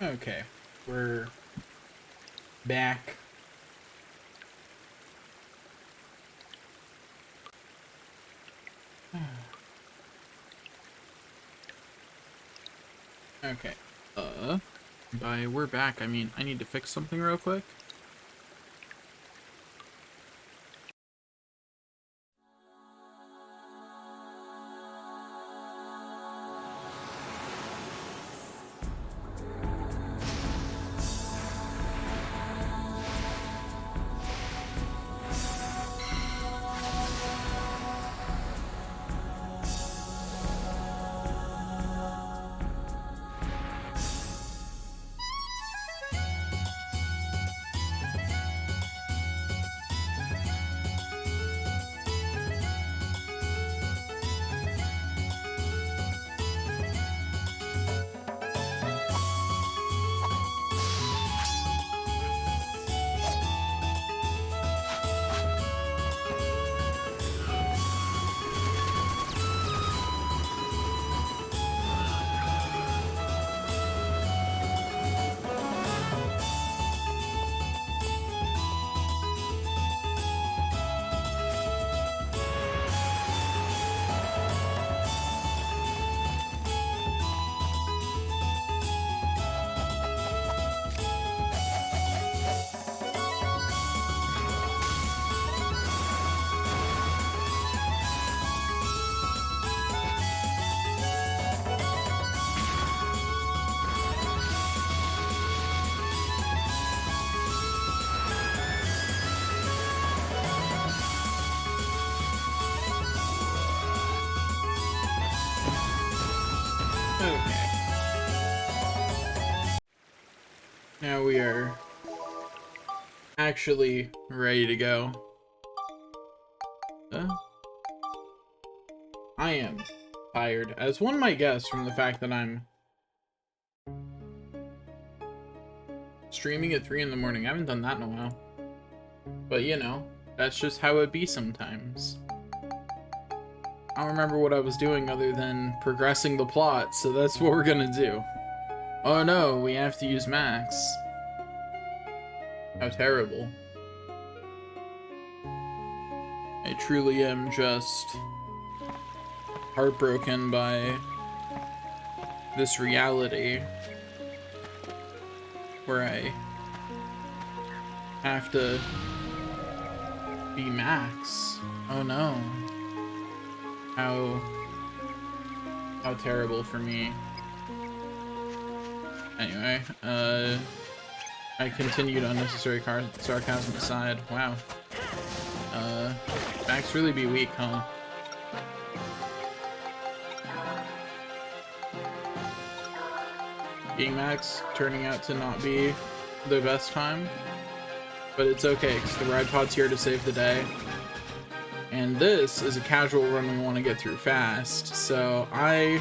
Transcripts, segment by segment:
Okay, we're back. Okay. By we're back, I mean I need to fix something real quick. Okay. Now we are actually ready to go. I am tired, as one might guess from the fact that I'm streaming at 3 in the morning. I haven't done that in a while. But you know, that's just how it be sometimes. I don't remember what I was doing other than progressing the plot, so that's what we're gonna do. Oh no, we have to use Max. How terrible. I truly am just heartbroken by this reality where I have to be Max. Oh no. How terrible for me. Anyway, I continued unnecessary sarcasm aside. Wow. Max really be weak, huh? Being Max turning out to not be the best time, but it's okay because the ride pod's here to save the day. And this is a casual run we want to get through fast, so I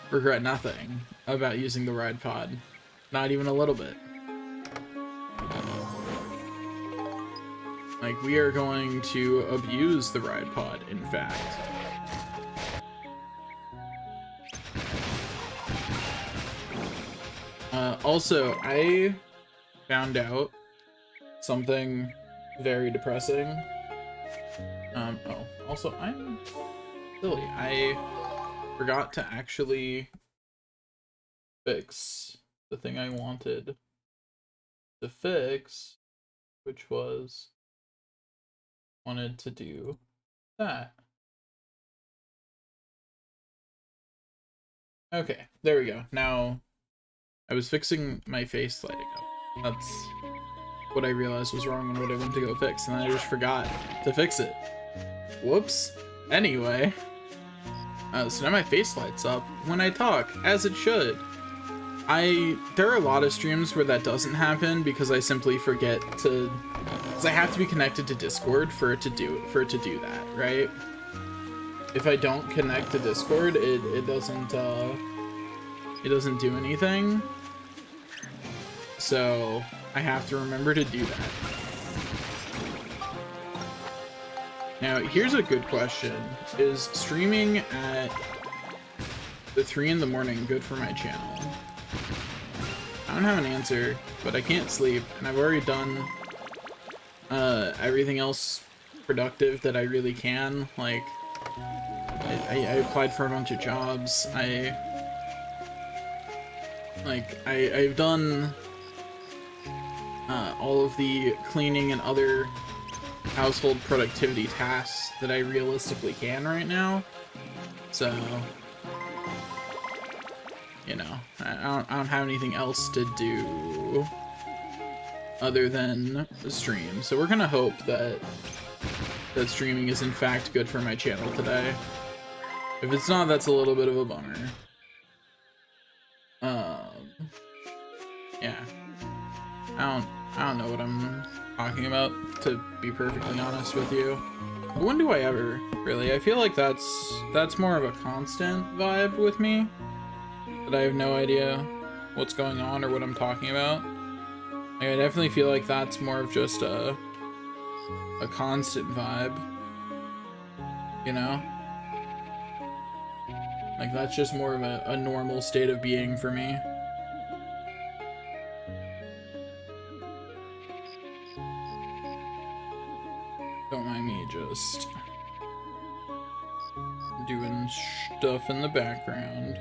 regret nothing about using the ride pod. Not even a little bit. Like, we are going to abuse the ride pod, in fact. Also, I found out something very depressing. Oh, also, I'm silly. I forgot to actually fix the thing I wanted to fix, which wanted to do that. Okay, there we go. Now, I was fixing my face lighting up. That's what I realized was wrong and what I went to go fix, and I just forgot to fix it. Whoops. Anyway, so now my face lights up when I talk, as it should. There are a lot of streams where that doesn't happen because I simply forget to, because I have to be connected to Discord for it to do that, right? If I don't connect to Discord, it doesn't do anything. So I have to remember to do that. Now, here's a good question. Is streaming at the 3 in the morning good for my channel? I don't have an answer, but I can't sleep, and I've already done everything else productive that I really can. Like, I applied for a bunch of jobs. I've done all of the cleaning and other household productivity tasks that I realistically can right now. So, you know, I don't have anything else to do other than stream. So we're gonna hope that streaming is in fact good for my channel today. If it's not, that's a little bit of a bummer. Yeah. I don't know what I'm talking about, to be perfectly honest with you. But when do I ever, really? I feel like that's more of a constant vibe with me, that I have no idea what's going on or what I'm talking about. Like, I definitely feel like that's more of just a constant vibe, you know? Like, that's just more of a normal state of being for me. Don't mind me just doing stuff in the background.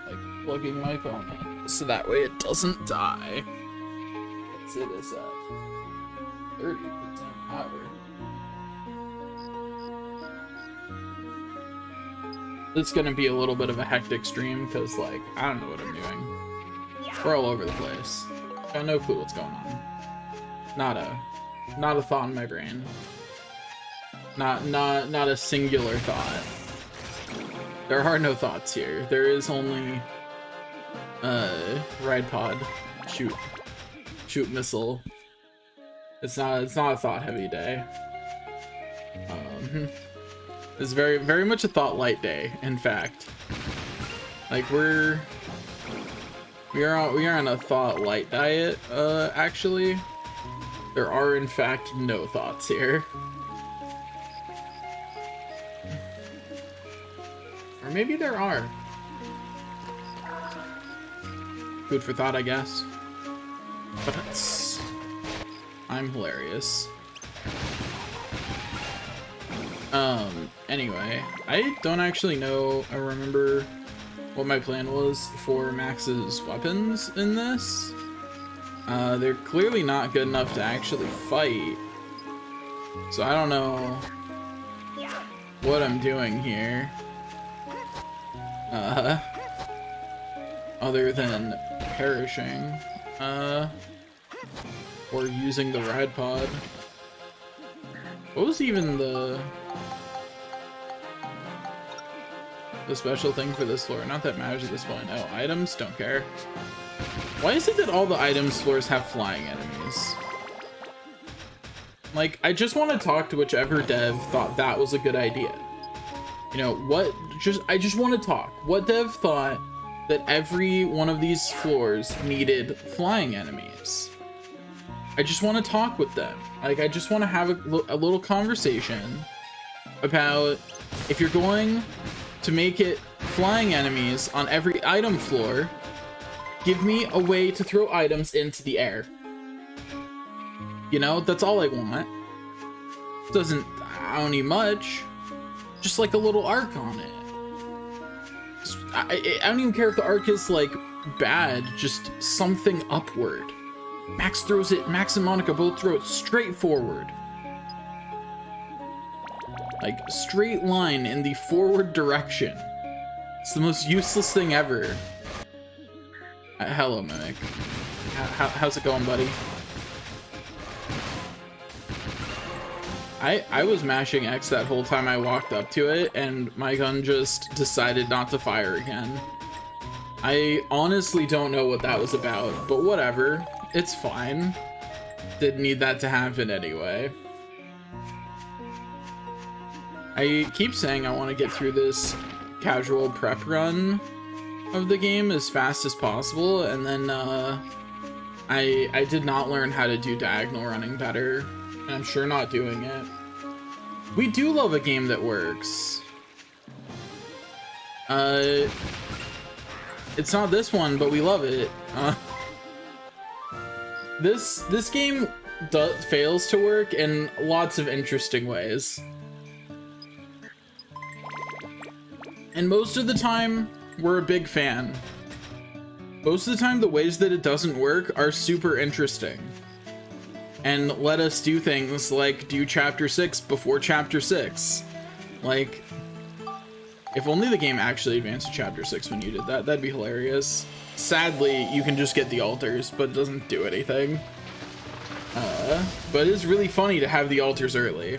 Like plugging my phone in, so that way it doesn't die. Let's say this at 30% power. It's gonna be a little bit of a hectic stream because, like, I don't know what I'm doing. We're all over the place. Got no clue what's going on. Not a thought in my brain. Not a singular thought. There are no thoughts here. There is only ride pod, shoot missile. It's not a thought heavy day. It's very much a thought light day, in fact. Like, we are on a thought light diet, actually. There are, in fact, no thoughts here. Or maybe there are. Food for thought, I guess. But I'm hilarious. Anyway, I don't actually know, I remember what my plan was for Max's weapons in this. They're clearly not good enough to actually fight. So I don't know what I'm doing here. Other than perishing. Or using the ride pod. What was even the special thing for this floor? Not that matters at this point. Oh, items? Don't care. Why is it that all the items floors have flying enemies? Like, I just want to talk to whichever dev thought that was a good idea. You know, I just want to talk. What dev thought that every one of these floors needed flying enemies? I just want to talk with them. Like, I just want to have a little conversation about if you're going to make it flying enemies on every item floor, give me a way to throw items into the air. You know, that's all I want. I don't need much. Just like a little arc on it. I don't even care if the arc is like bad, just something upward. Max and Monica both throw it straight forward. Like, straight line in the forward direction. It's the most useless thing ever. Hello, Mimic. How's it going, buddy? I was mashing X that whole time I walked up to it, and my gun just decided not to fire again. I honestly don't know what that was about, but whatever. It's fine. Didn't need that to happen anyway. I keep saying I want to get through this casual prep run of the game as fast as possible, and then I did not learn how to do diagonal running better, and I'm sure not doing it. We do love a game that works. It's not this one, but we love it. This game fails to work in lots of interesting ways. And most of the time, we're a big fan. Most of the time, the ways that it doesn't work are super interesting. And let us do things like do Chapter 6 before Chapter 6. Like, if only the game actually advanced to Chapter 6 when you did that, that'd be hilarious. Sadly, you can just get the altars, but it doesn't do anything. But it's really funny to have the altars early.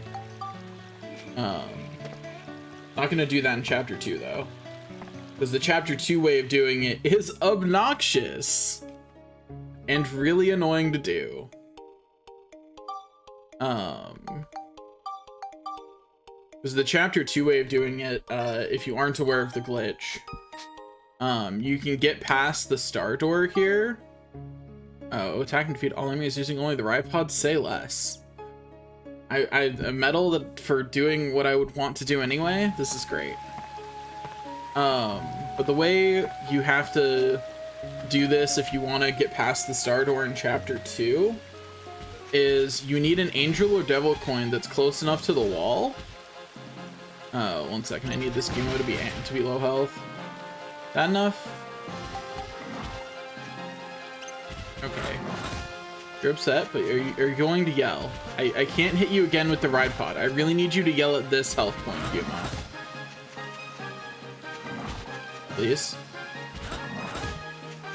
Not gonna do that in Chapter 2, though. Because the Chapter 2 way of doing it is obnoxious. And really annoying to do. Because the Chapter 2 way of doing it, if you aren't aware of the glitch, you can get past the star door here. Oh, attack and defeat all enemies using only the Ripod, say less. I medal that for doing what I would want to do anyway. This is great. But the way you have to do this if you want to get past the star door in Chapter 2 is you need an angel or devil coin that's close enough to the wall. One second, I need this Gumo to be low health. That enough? Okay. You're upset, but are you going to yell? I can't hit you again with the ride pod. I really need you to yell at this health point, Gumo. Please.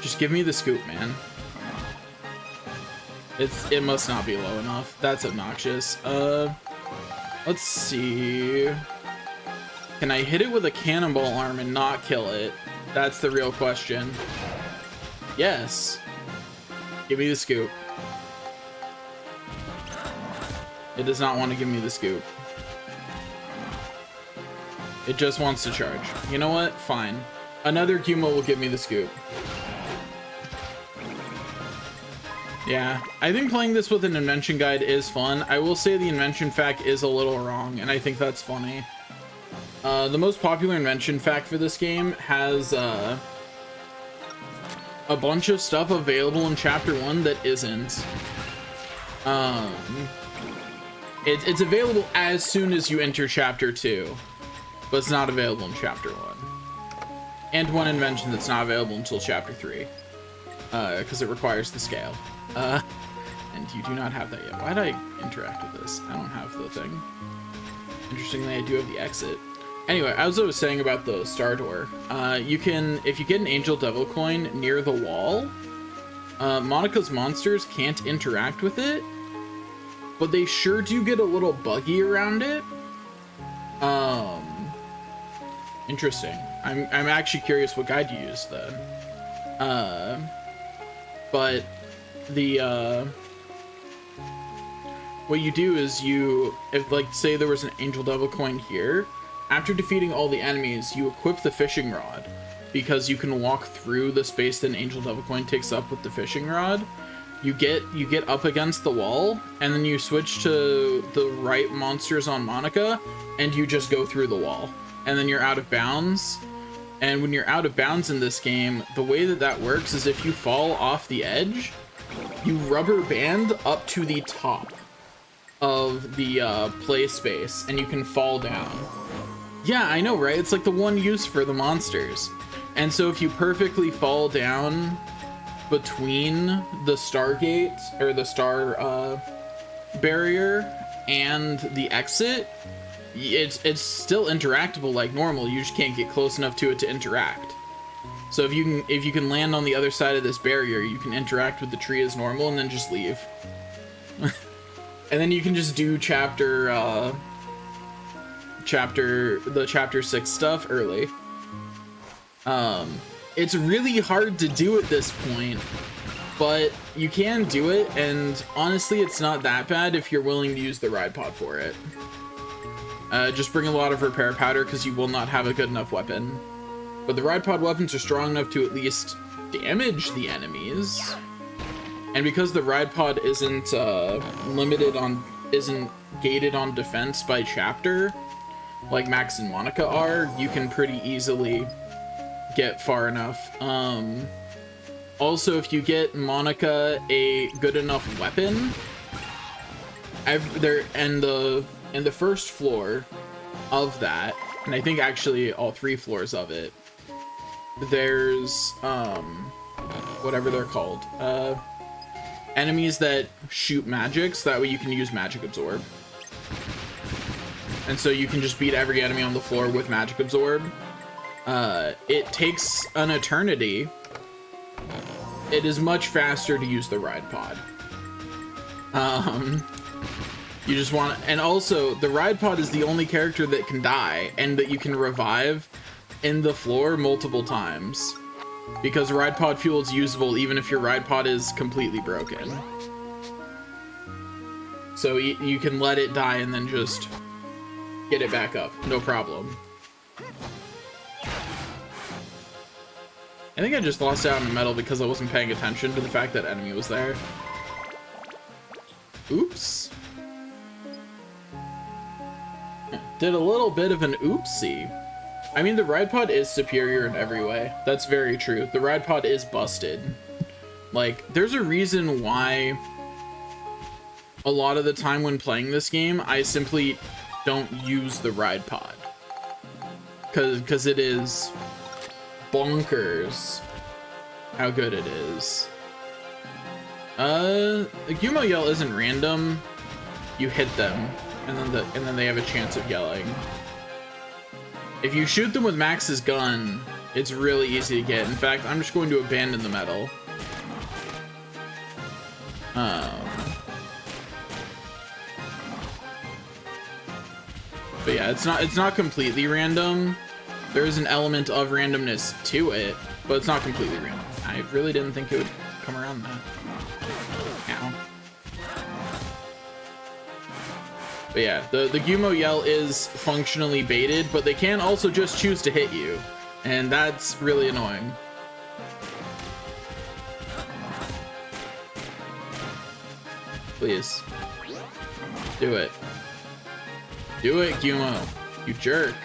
Just give me the scoop, man. It must not be low enough. That's obnoxious. Let's see. Can I hit it with a cannonball arm and not kill it? That's the real question. Yes. Give me the scoop. It does not want to give me the scoop. It just wants to charge. You know what? Fine. Another Gumo will give me the scoop. Yeah, I think playing this with an invention guide is fun. I will say the invention fact is a little wrong, and I think that's funny. The most popular invention fact for this game has a bunch of stuff available in Chapter 1 that isn't. It's available as soon as you enter Chapter 2, but it's not available in Chapter 1. And one invention that's not available until Chapter 3, because it requires the scale. And you do not have that yet. Why did I interact with this? I don't have the thing. Interestingly, I do have the exit. Anyway, as I was saying about the star door, you can, if you get an angel devil coin near the wall, Monica's monsters can't interact with it, but they sure do get a little buggy around it. Interesting. I'm actually curious what guide you used then. But the what you do is if like say there was an angel devil coin here, after defeating all the enemies, you equip the fishing rod, because you can walk through the space that an angel devil coin takes up with the fishing rod. You get up against the wall, and then you switch to the right monsters on Monica, and you just go through the wall, and then you're out of bounds. And when you're out of bounds in this game, the way that works is if you fall off the edge, you rubber band up to the top of the play space, and you can fall down. Yeah, I know, right? It's like the one use for the monsters. And so if you perfectly fall down between the Stargate, or the star barrier, and the exit, it's still interactable like normal. You just can't get close enough to it to interact. So if you can land on the other side of this barrier, you can interact with the tree as normal and then just leave. And then you can just do chapter 6 stuff early. It's really hard to do at this point, but you can do it, and honestly it's not that bad if you're willing to use the ride pod for it. Just bring a lot of repair powder, because you will not have a good enough weapon. But the ride pod weapons are strong enough to at least damage the enemies. And because the ride pod isn't gated on defense by chapter, like Max and Monica are, you can pretty easily get far enough. Also, if you get Monica a good enough weapon, in the first floor of that, and I think actually all 3 floors of it, there's whatever they're called, enemies that shoot magic, so that way you can use magic absorb. And so you can just beat every enemy on the floor with magic absorb. It takes an eternity. It is much faster to use the ride pod. You just want, and also the ride pod is the only character that can die and that you can revive in the floor multiple times, because ride pod fuel is usable even if your ride pod is completely broken. So you can let it die and then just get it back up, no problem. I think I just lost out on metal because I wasn't paying attention to the fact that enemy was there. Oops. Did a little bit of an oopsie. I mean, the ride pod is superior in every way. That's very true. The ride pod is busted. Like, there's a reason why a lot of the time when playing this game, I simply don't use the ride pod. Because it is bonkers how good it is. The Gumo yell isn't random. You hit them, and then they have a chance of yelling. If you shoot them with Max's gun, it's really easy to get. In fact, I'm just going to abandon the metal. But yeah, it's not completely random. There is an element of randomness to it, but it's not completely random. I really didn't think it would come around that. Ow. But yeah, the Gumo yell is functionally baited, but they can also just choose to hit you, and that's really annoying. Please. Do it. Do it, Gumo. You jerk.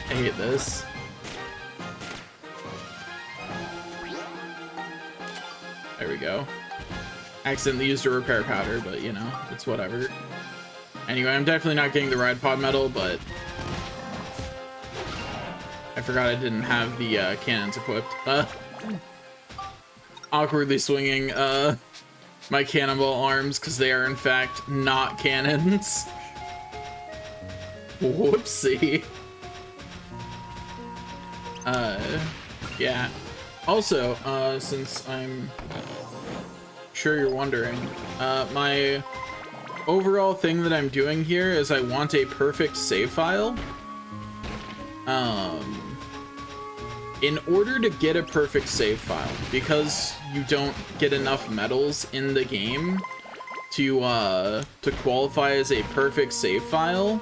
I hate this. There we go. Accidentally used a repair powder, but you know, it's whatever. Anyway, I'm definitely not getting the ride pod medal, but I forgot I didn't have the cannons equipped. Awkwardly swinging my cannonball arms because they are in fact not cannons. Whoopsie. Yeah. Also, since I'm sure you're wondering, my overall thing that I'm doing here is I want a perfect save file. In order to get a perfect save file, because you don't get enough medals in the game to qualify as a perfect save file,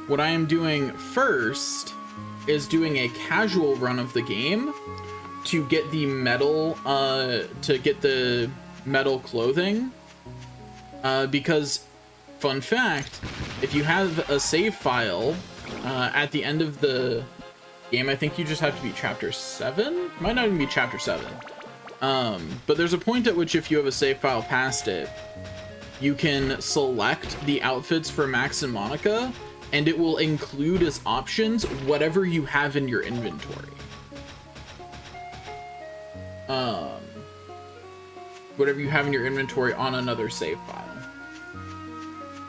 what I am doing first is doing a casual run of the game to get the metal, to get the metal clothing, because, fun fact, if you have a save file at the end of the game, I think you just have to be chapter 7? Might not even be chapter 7. But there's a point at which if you have a save file past it, you can select the outfits for Max and Monica, and it will include as options whatever you have in your inventory. Whatever you have in your inventory on another save file.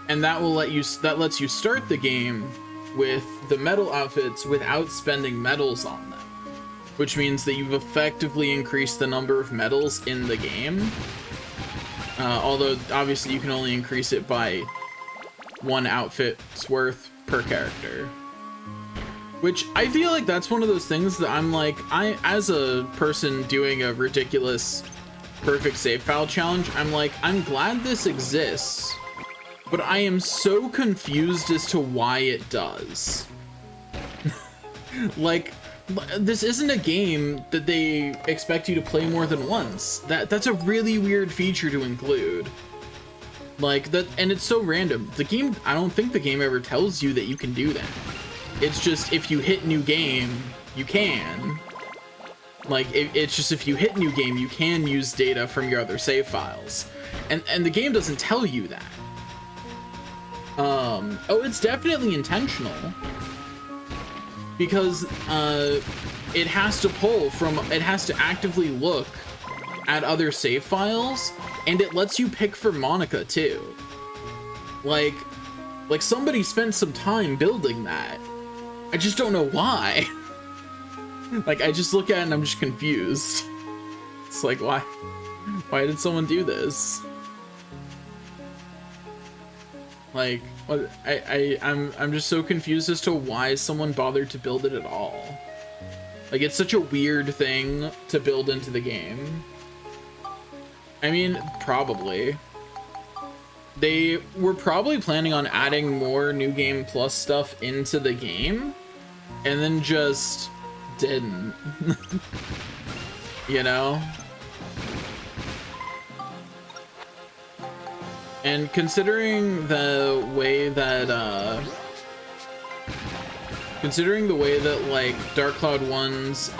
And that will that lets you start the game with the metal outfits without spending medals on them, which means that you've effectively increased the number of medals in the game. Although obviously you can only increase it by 1 outfit's worth per character, which I feel like that's one of those things that I'm like, as a person doing a ridiculous perfect save file challenge, I'm like, I'm glad this exists, but I am so confused as to why it does. Like, this isn't a game that they expect you to play more than once. That's a really weird feature to include. Like that, and it's so random. The game, I don't think the game ever tells you that you can do that. It's just if you hit new game, you can. Like, it's just if you hit new game, you can use data from your other save files. And the game doesn't tell you that. Oh, it's definitely intentional. Because it has to pull from, it has to actively look at other save files, and it lets you pick for Monica too. Like somebody spent some time building that. I just don't know why. Like, I just look at it and I'm just confused. It's like, why did someone do this? Like, what? I'm just so confused as to why someone bothered to build it at all. Like, it's such a weird thing to build into the game. I mean, probably. They were probably planning on adding more New Game Plus stuff into the game, and then just didn't. You know? And considering the way that like Dark Cloud 1's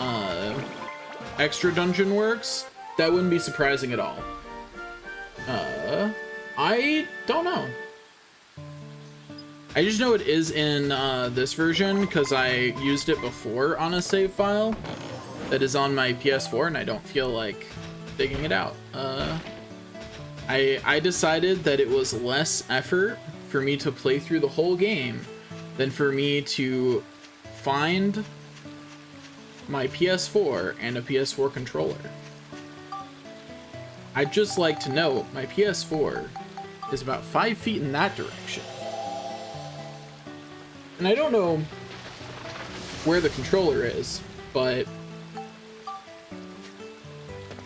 extra dungeon works, that wouldn't be surprising at all. I don't know. I just know it is in this version because I used it before on a save file that is on my PS4, and I don't feel like digging it out. I decided that it was less effort for me to play through the whole game than for me to find my PS4 and a PS4 controller. I'd just like to note my PS4 is about 5 feet in that direction. And I don't know where the controller is, but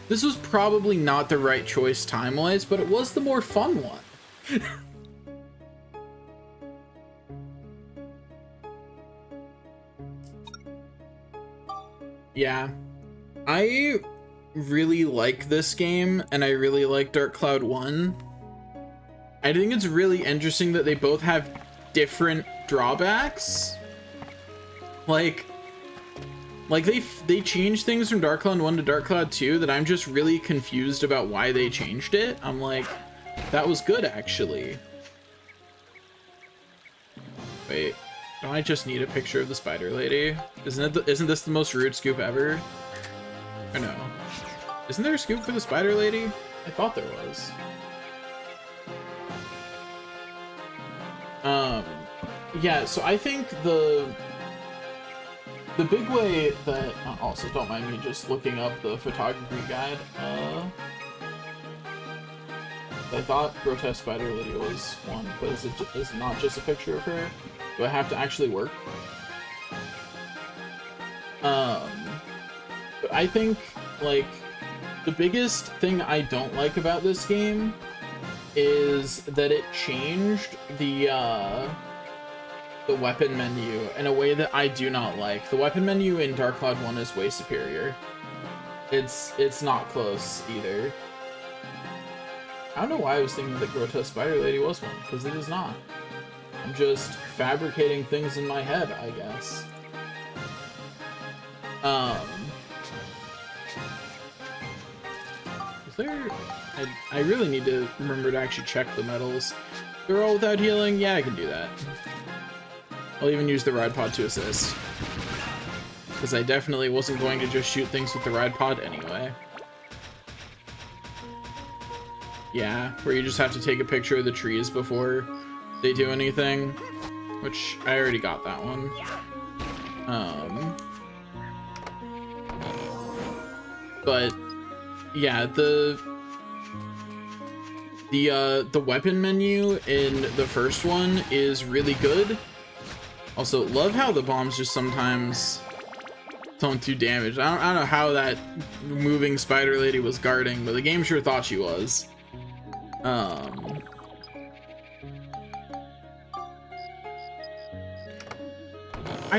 this was probably not the right choice time-wise, but it was the more fun one. Yeah, I really like this game, and I really like Dark Cloud 1. I think it's really interesting that they both have different drawbacks. Like they changed things from Dark Cloud 1 to Dark Cloud 2 that I'm just really confused about why they changed it. I'm like, that was good actually. Wait, don't I just need a picture of the spider lady? Isn't this the most rude scoop ever? Or no? Isn't there a scoop for the spider lady? I thought there was. Yeah, so I think the big way that, also don't mind me just looking up the photography guide. I thought Grotesque Spider Lady was one, but is it not just a picture of her? Do I have to actually work? But I think, like, the biggest thing I don't like about this game is that it changed the weapon menu in a way that I do not like. The weapon menu in Dark Cloud 1 is way superior. It's not close either. I don't know why I was thinking that Grotesque Spider Lady was one, because it is not. I'm just fabricating things in my head, I guess. Is there... I really need to remember to actually check the medals. They're all without healing? Yeah, I can do that. I'll even use the ride pod to assist. Because I definitely wasn't going to just shoot things with the ride pod anyway. Yeah, where you just have to take a picture of the trees before they do anything. Which, I already got that one. But, yeah, the weapon menu in the first one is really good. Also, love how the bombs just sometimes don't do damage. I don't know how that moving spider lady was guarding, but the game sure thought she was. I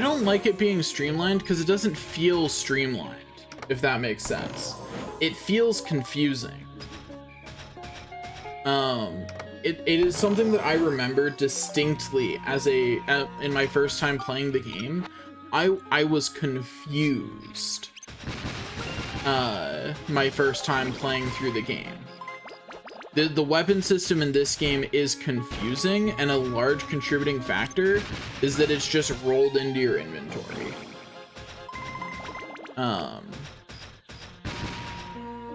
don't like it being streamlined because it doesn't feel streamlined, if that makes sense. It feels confusing. it is something that I remember distinctly as in my first time playing the game. I was confused my first time playing through the game. The weapon system in this game is confusing, and a large contributing factor is that it's just rolled into your inventory.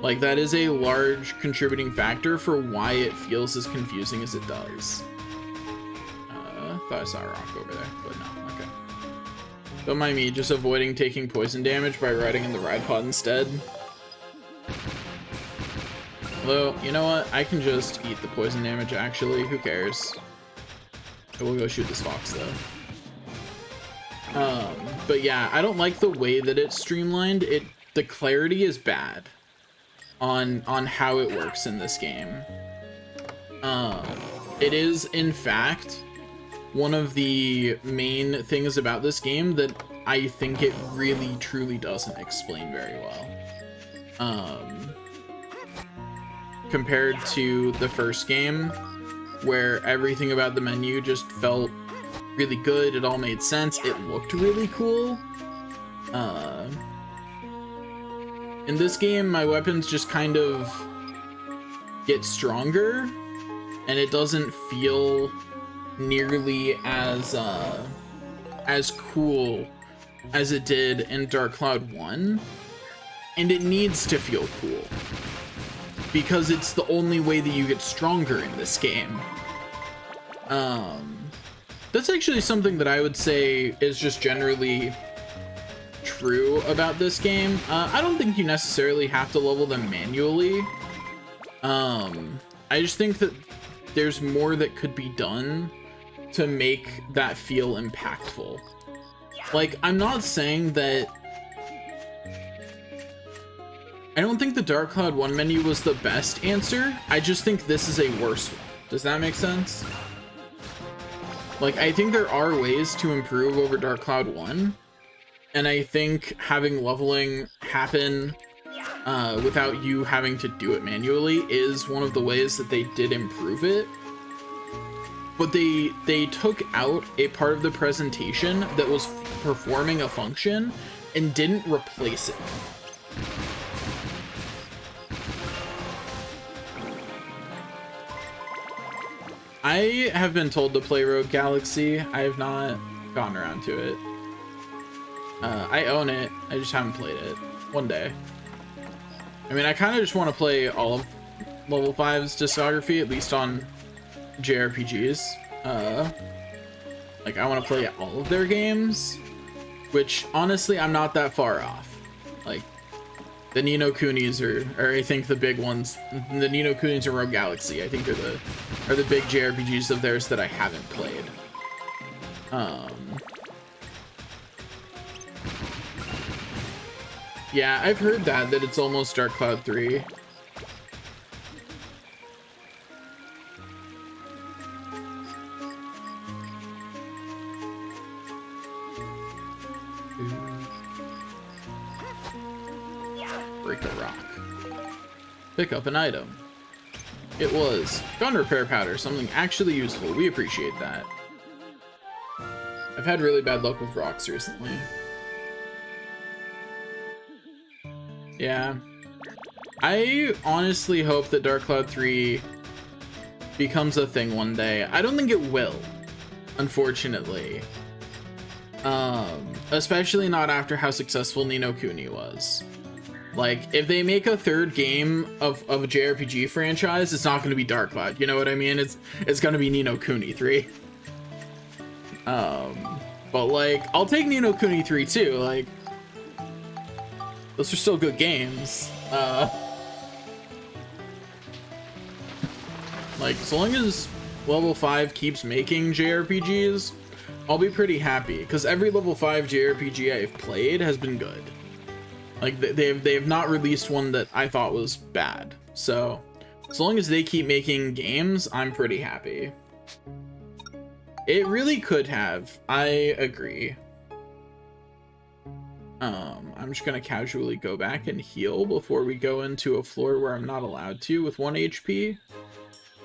Like, that is a large contributing factor for why it feels as confusing as it does. Thought I saw a rock over there, but no, okay. Don't mind me, just avoiding taking poison damage by riding in the ride pod instead. Although, you know what? I can just eat the poison damage, actually. Who cares? I will go shoot this fox, though. But yeah, I don't like the way that it's streamlined. The clarity is bad on how it works in this game. It is, in fact, one of the main things about this game that I think it really, truly doesn't explain very well. Compared to the first game, where everything about the menu just felt really good, it all made sense, it looked really cool. In this game, my weapons just kind of get stronger, and it doesn't feel nearly as cool as it did in Dark Cloud 1, and it needs to feel cool, because it's the only way that you get stronger in this game. That's actually something that I would say is just generally true about this game. I don't think you necessarily have to level them manually. I just think that there's more that could be done to make that feel impactful. Like, I'm not saying that... I don't think the Dark Cloud 1 menu was the best answer. I just think this is a worse one. Does that make sense? Like, I think there are ways to improve over Dark Cloud 1. And I think having leveling happen without you having to do it manually is one of the ways that they did improve it. But they took out a part of the presentation that was performing a function and didn't replace it. I have been told to play Rogue Galaxy. I have not gotten around to it. I own it, I just haven't played it. One day. I mean, I kind of just want to play all of Level 5's discography, at least on JRPGs. Like, I want to play all of their games, which, honestly, I'm not that far off. Like, the Ni no Kunis are I think the big ones. The Ni no Kunis and Rogue Galaxy, I think, are the big JRPGs of theirs that I haven't played. Yeah, I've heard that it's almost Dark Cloud 3. Break a rock. Pick up an item. It was gun repair powder, something actually useful. We appreciate that. I've had really bad luck with rocks recently. Yeah. I honestly hope that Dark Cloud 3 becomes a thing one day. I don't think it will, unfortunately. Especially not after how successful Ni no Kuni was. Like, if they make a third game of a JRPG franchise, it's not going to be Dark Cloud. You know what I mean? It's going to be Ni no Kuni 3. But like, I'll take Ni no Kuni 3 too. Like, those are still good games. Like, so long as Level 5 keeps making JRPGs, I'll be pretty happy, because every Level 5 JRPG I've played has been good. Like, they've not released one that I thought was bad. So, as long as they keep making games, I'm pretty happy. It really could have. I agree. I'm just gonna casually go back and heal before we go into a floor where I'm not allowed to with 1 HP.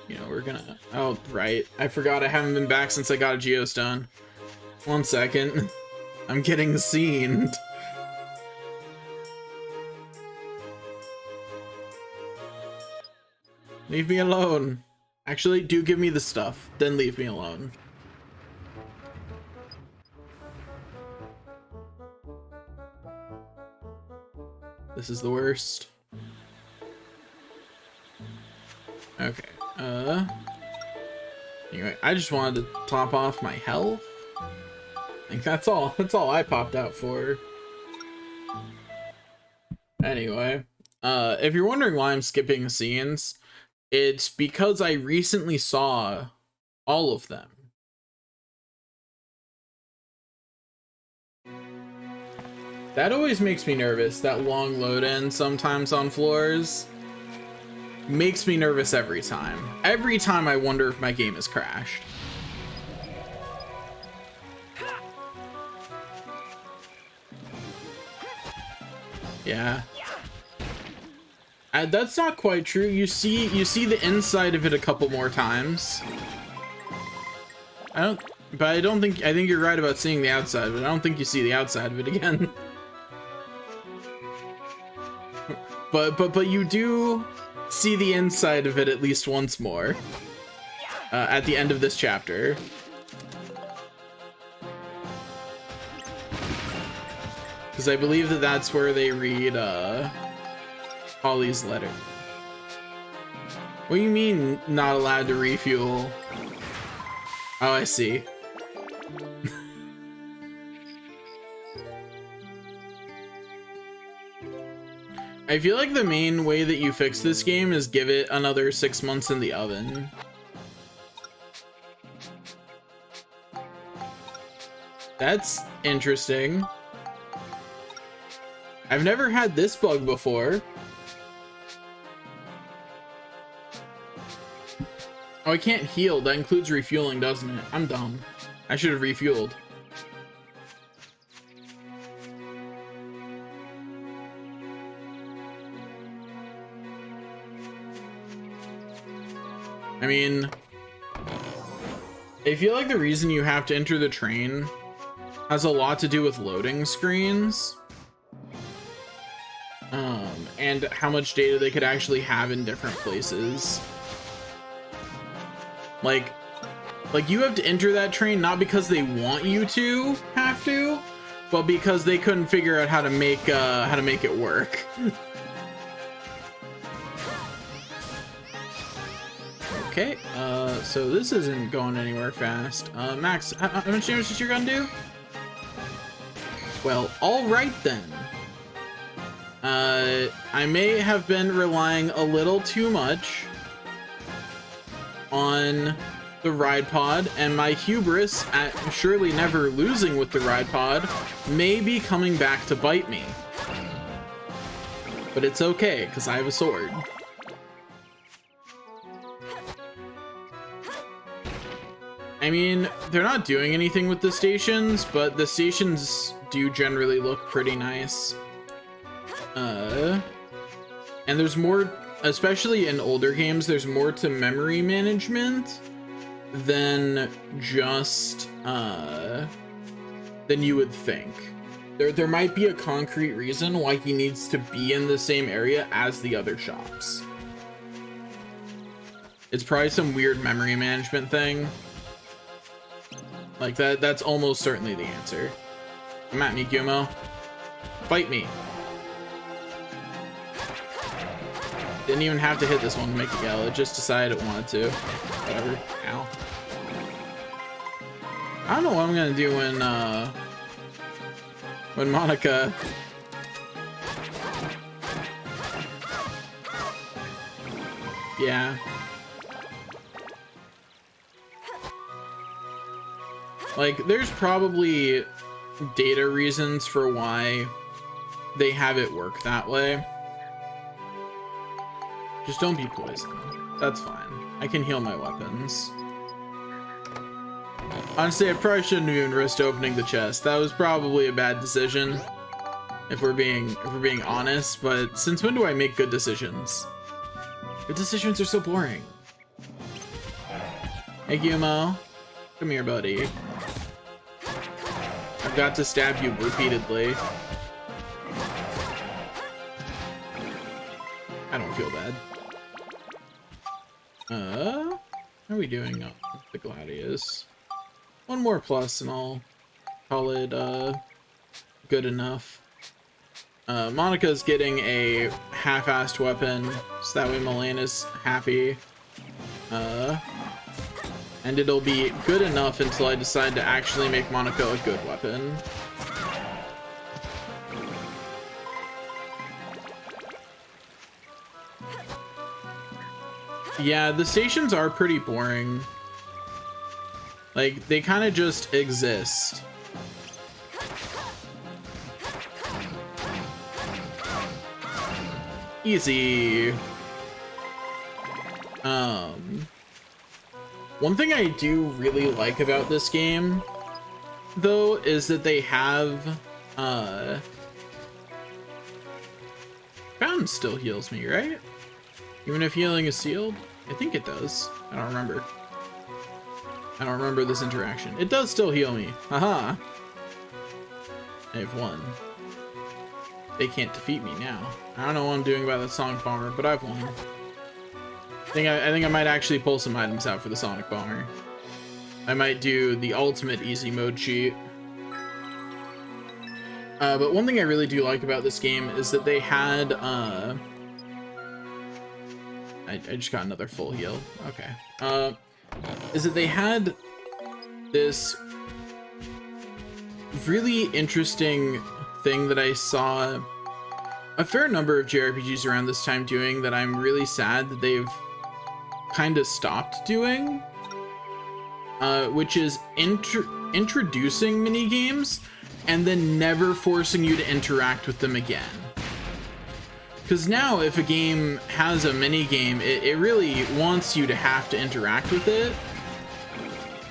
you know, we're gonna... Oh, right. I forgot I haven't been back since I got a Geostone. 1 second. I'm getting seen. Leave me alone. Actually, do give me the stuff, then leave me alone. This is the worst. Okay, anyway, I just wanted to top off my health. Like, that's all I popped out for. Anyway, if you're wondering why I'm skipping scenes, it's because I recently saw all of them. That always makes me nervous, that long load in sometimes on floors. Makes me nervous every time. Every time I wonder if my game has crashed. Yeah. That's not quite true. You see the inside of it a couple more times. I think you're right about seeing the outside of it. I don't think you see the outside of it again. but you do see the inside of it at least once more at the end of this chapter. Because I believe that's where they read Holly's letter. What do you mean not allowed to refuel? Oh, I see. I feel like the main way that you fix this game is give it another 6 months in the oven. That's interesting. I've never had this bug before. Oh, I can't heal. That includes refueling, doesn't it? I'm dumb. I should have refueled. I mean, I feel like the reason you have to enter the train has a lot to do with loading screens. And how much data they could actually have in different places. Like you have to enter that train not because they want you to have to, but because they couldn't figure out how to make it work. Okay, so this isn't going anywhere fast. Max, how much damage did your gun do? Well, all right then. I may have been relying a little too much on the ride pod, and my hubris at surely never losing with the ride pod may be coming back to bite me. But it's okay, because I have a sword. I mean, they're not doing anything with the stations, but the stations do generally look pretty nice. And there's more, especially in older games, there's more to memory management than just, than you would think. There might be a concrete reason why he needs to be in the same area as the other shops. It's probably some weird memory management thing. Like that's almost certainly the answer. Come at me, Gumo. Fight me. Didn't even have to hit this one to make it yell. It just decided it wanted to. Whatever. Ow. I don't know what I'm gonna do when Monica yeah. Like, there's probably data reasons for why they have it work that way. Just don't be poisoned. That's fine. I can heal my weapons. Honestly, I probably shouldn't have even risked opening the chest. That was probably a bad decision, if we're being honest. But since when do I make good decisions? Good decisions are so boring. Hey, Gumo. Come here, buddy. I've got to stab you repeatedly. I don't feel bad. How are we doing on the Gladius? One more plus and I'll call it, good enough. Monica's getting a half-assed weapon, so that way Milan is happy. And it'll be good enough until I decide to actually make Monica a good weapon. Yeah, the stations are pretty boring. Like, they kind of just exist. Easy. One thing I do really like about this game, though, is that they have, Fountain still heals me, right? Even if healing is sealed? I think it does. I don't remember. I don't remember this interaction. It does still heal me. Haha. I've won. They can't defeat me now. I don't know what I'm doing about that Sonic Bomber, but I've won. I think I might actually pull some items out for the Sonic Bomber. I might do the ultimate easy mode cheat. But one thing I really do like about this game is that they had, I just got another full heal. Okay. Is that they had this really interesting thing that I saw a fair number of JRPGs around this time doing that I'm really sad that they've kind of stopped doing, which is introducing mini games and then never forcing you to interact with them again. Because now if a game has a mini game, it really wants you to have to interact with it.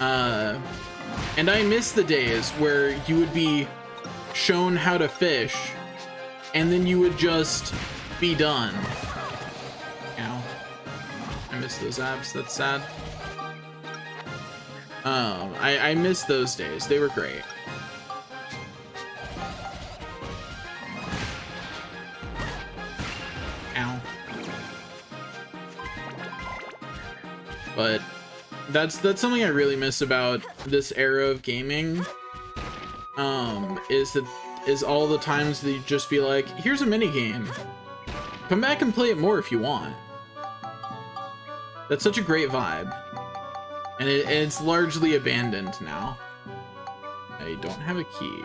And I miss the days where you would be shown how to fish and then you would just be done. Ow. I miss those abs, that's sad. I miss those days, they were great. Ow. But that's something I really miss about this era of gaming. Is all the times that you just be like, here's a mini game. Come back and play it more if you want. That's such a great vibe. And it's largely abandoned now. I don't have a key.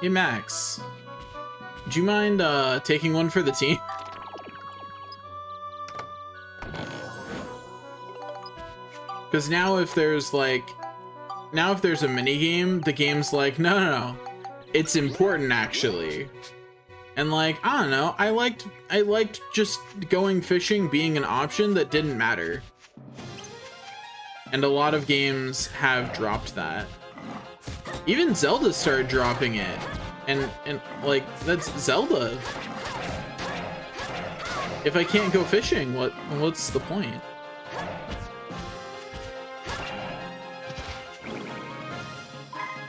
Hey Max, would you mind taking one for the team? Because now if there's like, if there's a mini game, the game's like, no, it's important actually. And like, I don't know, I liked just going fishing being an option that didn't matter. And a lot of games have dropped that. Even Zelda started dropping it. And like, that's Zelda. If I can't go fishing, what's the point?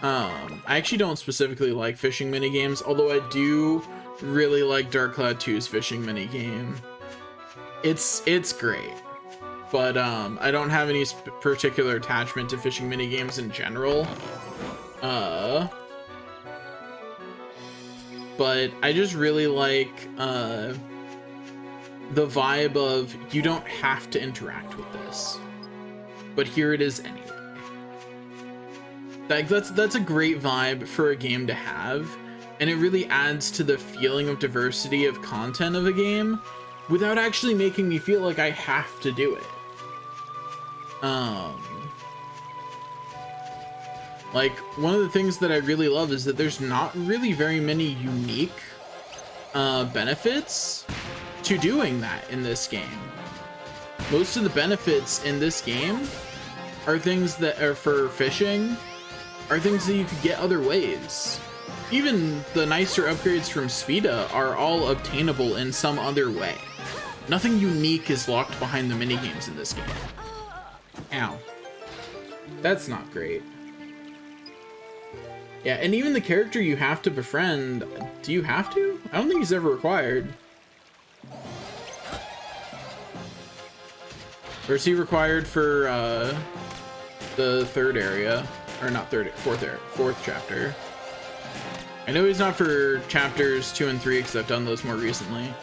I actually don't specifically like fishing minigames, although I do really like Dark Cloud 2's fishing minigame. It's great, but I don't have any particular attachment to fishing minigames in general. But I just really like the vibe of you don't have to interact with this, but here it is anyway. Like that's a great vibe for a game to have, and it really adds to the feeling of diversity of content of a game without actually making me feel like I have to do it. Like, one of the things that I really love is that there's not really very many unique benefits to doing that in this game. Most of the benefits in this game are things that are for fishing, are things that you could get other ways. Even the nicer upgrades from Sphida are all obtainable in some other way. Nothing unique is locked behind the minigames in this game. Ow. That's not great. Yeah, and even the character you have to befriend, do you have to? I don't think he's ever required. Or is he required for the third area? Or not third, fourth chapter. I know he's not for chapters 2 and 3 because I've done those more recently.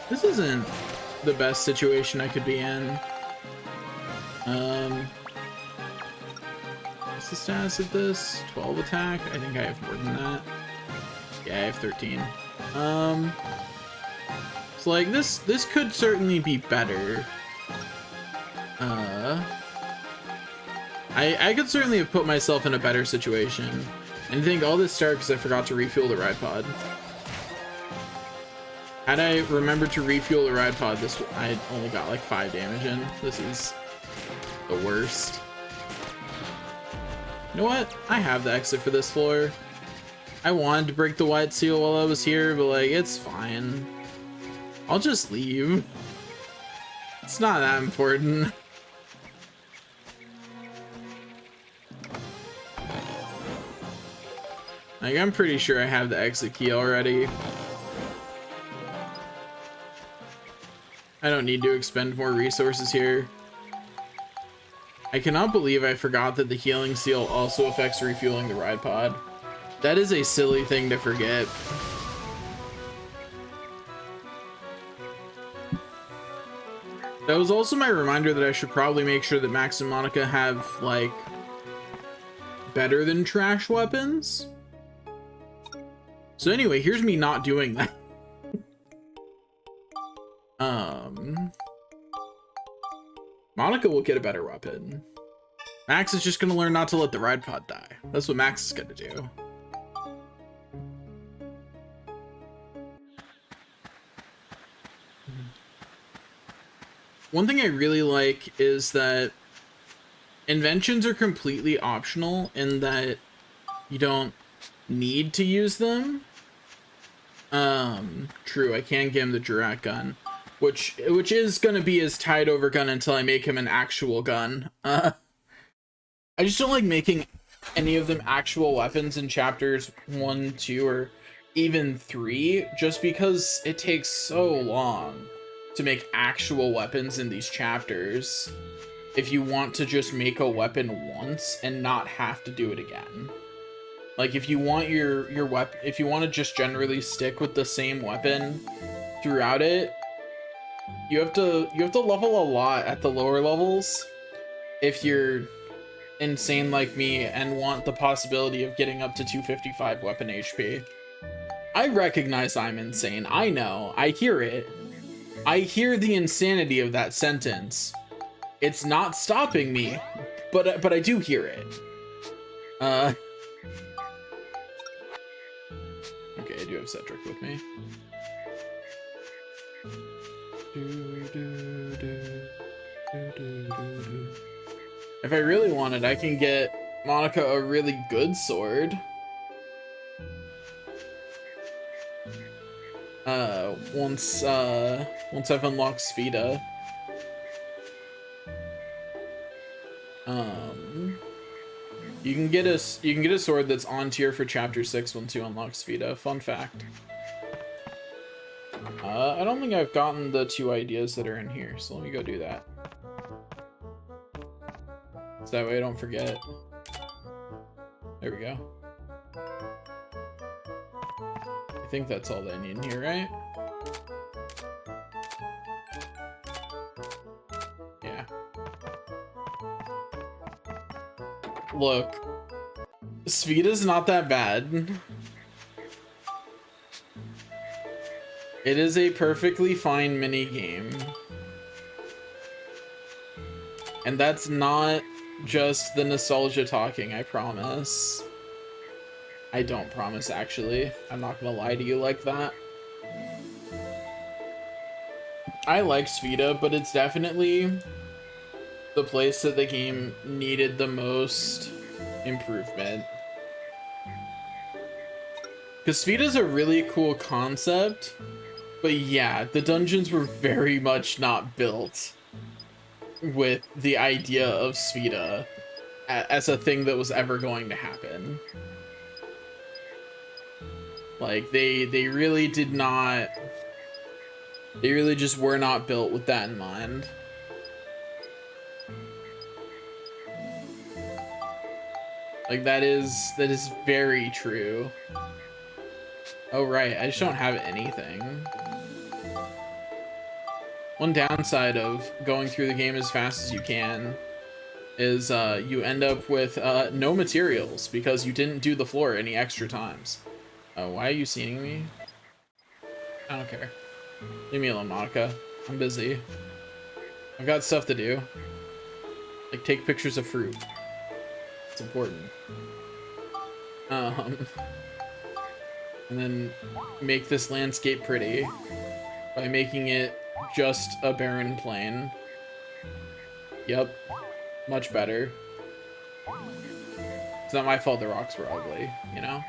This isn't the best situation I could be in. What's the status of this? 12 attack? I think I have more than that. Yeah, I have 13. So like this could certainly be better. I could certainly have put myself in a better situation. And I think all this started because I forgot to refuel the ride pod. Had I remembered to refuel the ride pod, I only got like 5 damage in. This is the worst. You know what? I have the exit for this floor. I wanted to break the white seal while I was here, but like, it's fine. I'll just leave. It's not that important. Like, I'm pretty sure I have the exit key already. I don't need to expend more resources here. I cannot believe I forgot that the healing seal also affects refueling the ride pod. That is a silly thing to forget. That was also my reminder that I should probably make sure that Max and Monica have, like, better than trash weapons. So anyway, here's me not doing that. Monica will get a better weapon. Max is just gonna learn not to let the ride pod die. That's what Max is gonna do. One thing I really like is that inventions are completely optional in that you don't need to use them. True, I can give him the Jurak gun, which is gonna be his tied over gun until I make him an actual gun. I just don't like making any of them actual weapons in chapters 1, 2, or even 3, just because it takes so long to make actual weapons in these chapters if you want to just make a weapon once and not have to do it again. Like, if you want your weapon, if you want to just generally stick with the same weapon throughout it, you have to level a lot at the lower levels if you're insane like me and want the possibility of getting up to 255 weapon HP. I recognize I'm insane. I know. I hear it. I hear the insanity of that sentence. It's not stopping me, but I do hear it. Okay, I do have Cedric with me. If I really wanted, I can get Monica a really good sword. Once I've unlocked Sphida. You can get a sword that's on tier for chapter 6 once you unlock Sphida. Fun fact. I don't think I've gotten the 2 ideas that are in here, so let me go do that. So that way I don't forget. There we go. I think that's all that I need in here, right? Yeah. Look, Sphida's not that bad. It is a perfectly fine mini game. And that's not just the nostalgia talking, I promise. I don't promise, actually. I'm not gonna lie to you like that. I like Sphida, but it's definitely the place that the game needed the most improvement. Because Sphida's a really cool concept, but yeah, the dungeons were very much not built with the idea of Sphida as a thing that was ever going to happen. Like, they really did not... They really just were not built with that in mind. Like, that is very true. Oh, right, I just don't have anything. One downside of going through the game as fast as you can is you end up with no materials because you didn't do the floor any extra times. Why are you seeing me? I don't care. Leave me alone, Monica. I'm busy. I've got stuff to do. Like, take pictures of fruit. It's important. And then make this landscape pretty by making it just a barren plain. Yep. Much better. It's not my fault the rocks were ugly, you know?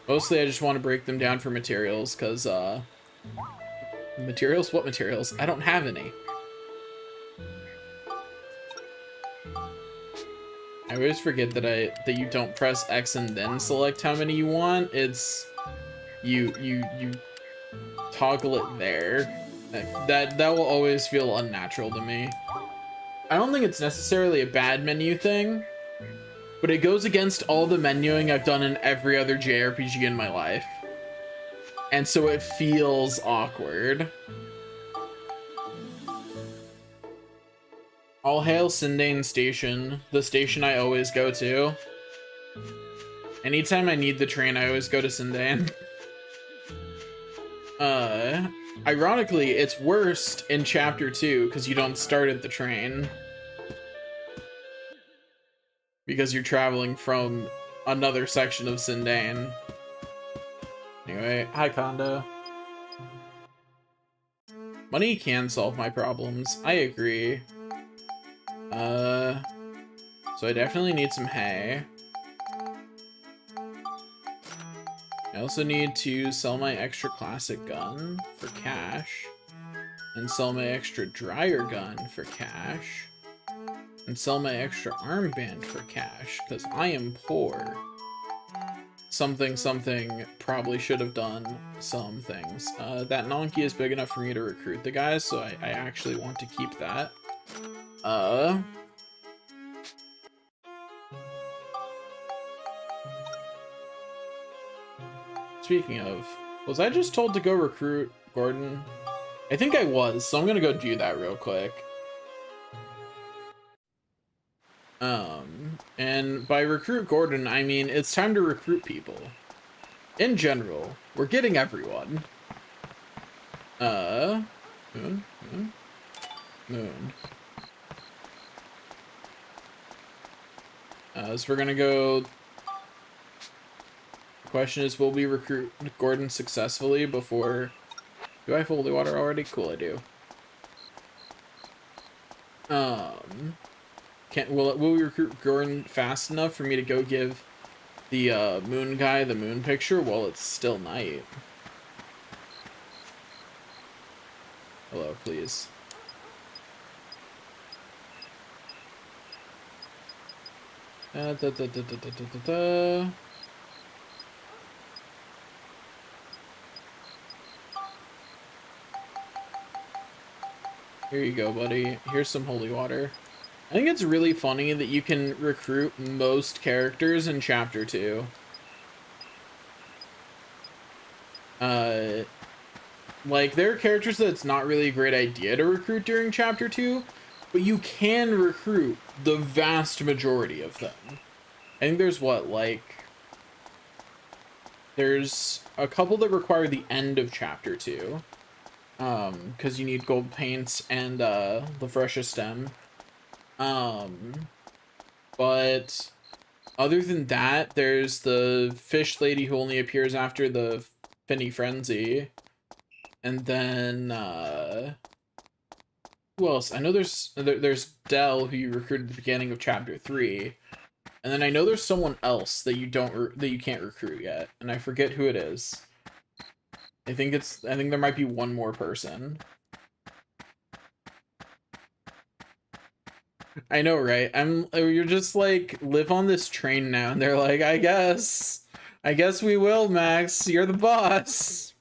Mostly I just want to break them down for materials, because, materials? What materials? I don't have any. I always forget that you don't press X and then select how many you want. It's... You toggle it there. That will always feel unnatural to me. I don't think it's necessarily a bad menu thing, but it goes against all the menuing I've done in every other JRPG in my life. And so it feels awkward. All hail Sindane Station, the station I always go to. Anytime I need the train, I always go to Sindane. Ironically, it's worst in Chapter 2 because you don't start at the train. Because you're traveling from another section of Sindane. Anyway, hi Kondo. Money can solve my problems. I agree. So I definitely need some hay. I also need to sell my extra classic gun for cash. And sell my extra dryer gun for cash. And sell my extra armband for cash, because I am poor. Something probably should have done some things. That Nonki is big enough for me to recruit the guys, so I actually want to keep that. Speaking of, was I just told to go recruit Gordon? I think I was, so I'm gonna go do that real quick. And by recruit Gordon, I mean it's time to recruit people. In general, we're getting everyone. Moon. So we're gonna go. The question is, will we recruit Gordon successfully before... Do I have holy water already? Cool, I do. Will we recruit Gordon fast enough for me to go give the moon guy the moon picture while it's still night? Hello, please. Here you go, buddy. Here's some holy water. I think it's really funny that you can recruit most characters in Chapter 2. Like, there are characters that it's not really a great idea to recruit during Chapter 2, but you can recruit the vast majority of them. I think there's what, like... There's a couple that require the end of Chapter 2. Because you need gold paints and, the freshest stem. But other than that, there's the fish lady who only appears after the Finny Frenzy. And then, who else? I know there's Dell, who you recruited at the beginning of Chapter 3. And then I know there's someone else that you can't recruit yet, and I forget who it is. I think there might be one more person. I know, right? You're just like, live on this train now, and they're like, I guess we will, Max. You're the boss.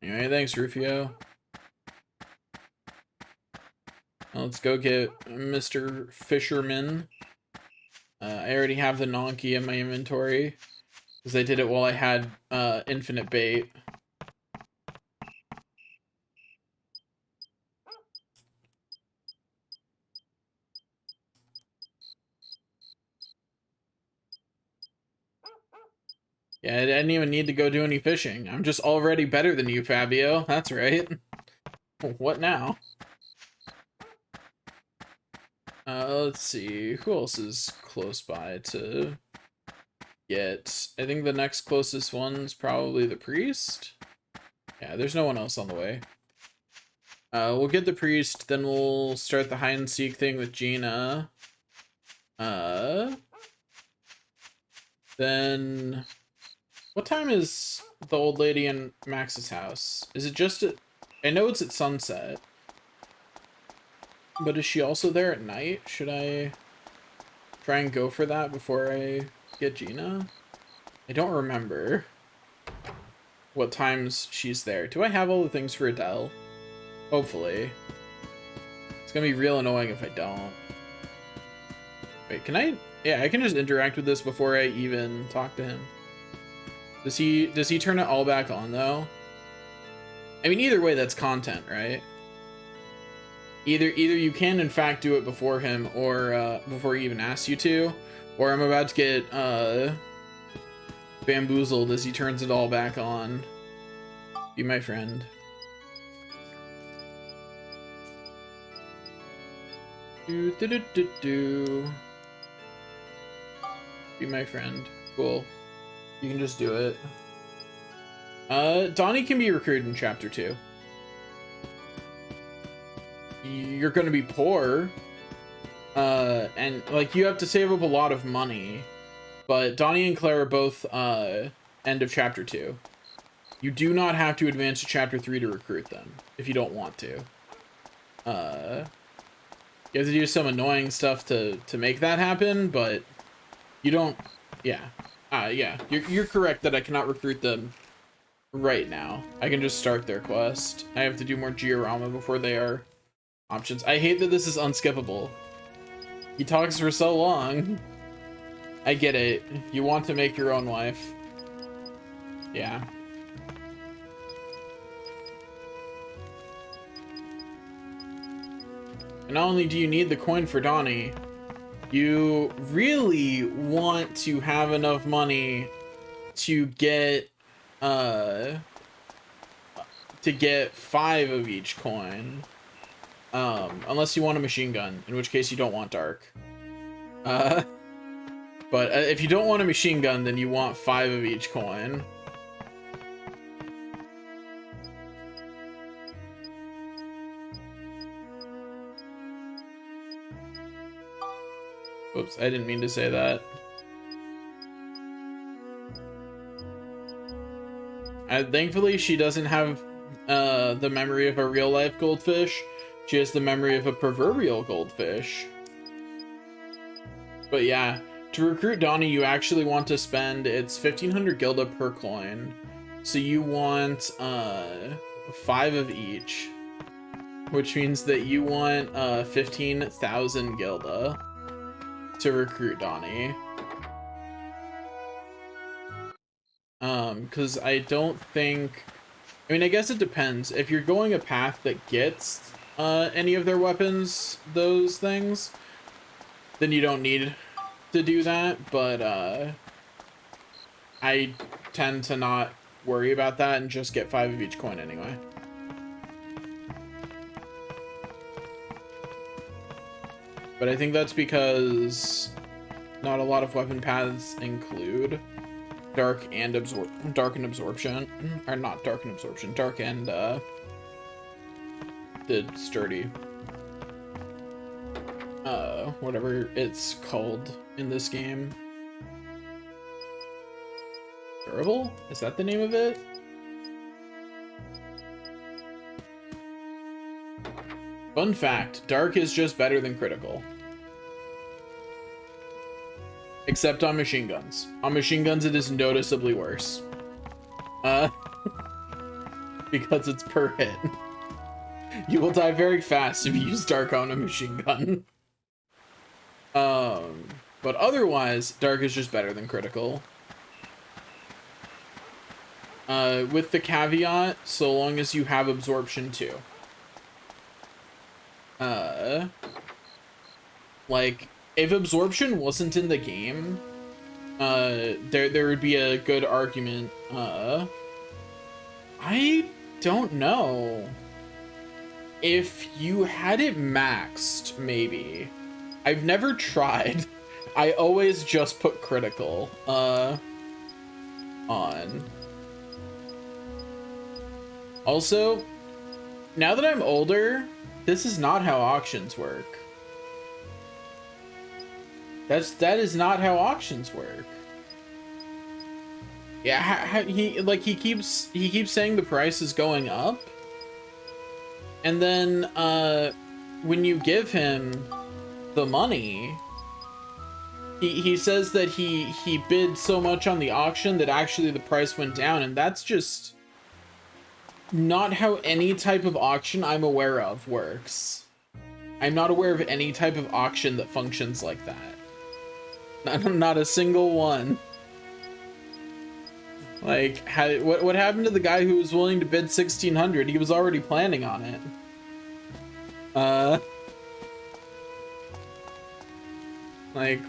Anyway, thanks, Rufio. Let's go get Mr. Fisherman. I already have the Nonky in my inventory because I did it while I had infinite bait. Yeah, I didn't even need to go do any fishing. I'm just already better than you, Fabio. That's right. What now? Let's see. Who else is close by to get? I think the next closest one's probably the priest. Yeah, there's no one else on the way. We'll get the priest, then we'll start the hide and seek thing with Gina. Then what time is the old lady in Max's house? Is it just at, I know it's at sunset, but is she also there at night? Should I try and go for that before I get Gina? I don't remember what times she's there. Do I have all the things for Adele? Hopefully. It's gonna be real annoying if I don't. Wait, can I? Yeah, I can just interact with this before I even talk to him. Does he turn it all back on though? I mean, either way, that's content, right? Either you can in fact do it before him, or before he even asks you to, or I'm about to get bamboozled as he turns it all back on. Be my friend. Do. Be my friend. Cool. You can just do it. Donnie can be recruited in chapter 2. You're gonna be poor. And like you have to save up a lot of money. But Donnie and Claire are both end of chapter 2. You do not have to advance to chapter 3 to recruit them if you don't want to. You have to do some annoying stuff to make that happen, but you don't. Yeah. Yeah. You're correct that I cannot recruit them right now. I can just start their quest. I have to do more Giorama before they are options. I hate that this is unskippable. He talks for so long. I get it. You want to make your own wife. Yeah. And not only do you need the coin for Donnie, you really want to have enough money to get 5 of each coin. Unless you want a machine gun, in which case you don't want dark. But if you don't want a machine gun, then you want 5 of each coin. Oops, I didn't mean to say that. Thankfully, she doesn't have the memory of a real-life goldfish. She has the memory of a proverbial goldfish. But yeah, to recruit Donnie, you actually want to spend, it's 1,500 gilda per coin. So you want 5 of each, which means that you want 15,000 gilda to recruit Donnie. Because I don't think, I mean, I guess it depends. If you're going a path that gets any of their weapons, those things, then you don't need to do that, but I tend to not worry about that and just get 5 of each coin anyway. But I think that's because not a lot of weapon paths include dark and absorption, or not dark and absorption, dark and the sturdy. whatever it's called in this game. Durable? Is that the name of it? Fun fact, Dark is just better than Critical. Except on machine guns. On machine guns, it is noticeably worse. Because it's per hit. You will die very fast if you use Dark on a machine gun. But otherwise, Dark is just better than Critical. With the caveat, so long as you have Absorption too. Like, if Absorption wasn't in the game, there would be a good argument. I don't know. If you had it maxed, maybe. I've never tried. I always just put Critical, on. Also, now that I'm older, this is not how auctions work. That is not how auctions work. Yeah, he keeps saying the price is going up, and then when you give him the money, he says that he bid so much on the auction that actually the price went down, and that's just not how any type of auction I'm aware of works. I'm not aware of any type of auction that functions like that. Not a single one. Like, what happened to the guy who was willing to bid 1,600? He was already planning on it. Like,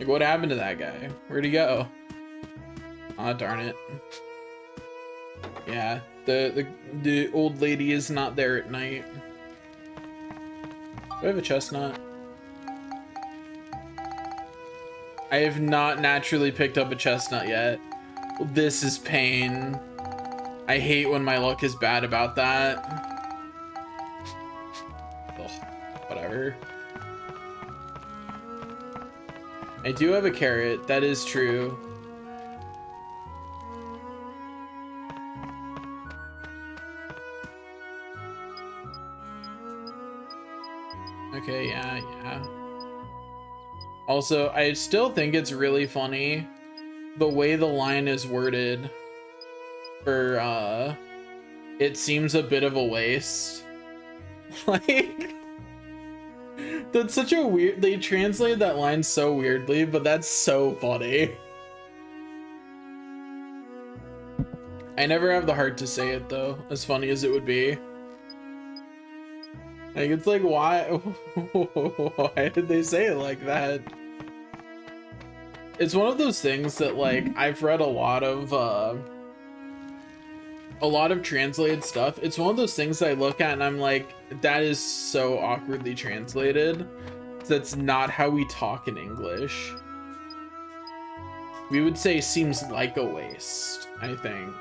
what happened to that guy? Where'd he go? Aw, darn it. Yeah, the old lady is not there at night. Do I have a chestnut? I have not naturally picked up a chestnut yet. This is pain. I hate when my luck is bad about that. Ugh, whatever. I do have a carrot, that is true. Okay, yeah. Also, I still think it's really funny the way the line is worded for, it seems a bit of a waste. Like, that's such a weird, they translated that line so weirdly, but that's so funny. I never have the heart to say it though, as funny as it would be. Like, it's like, why did they say it like that? It's one of those things that, like, I've read a lot of translated stuff. It's one of those things that I look at and I'm like, that is so awkwardly translated. That's not how we talk in English. We would say seems like a waste, I think.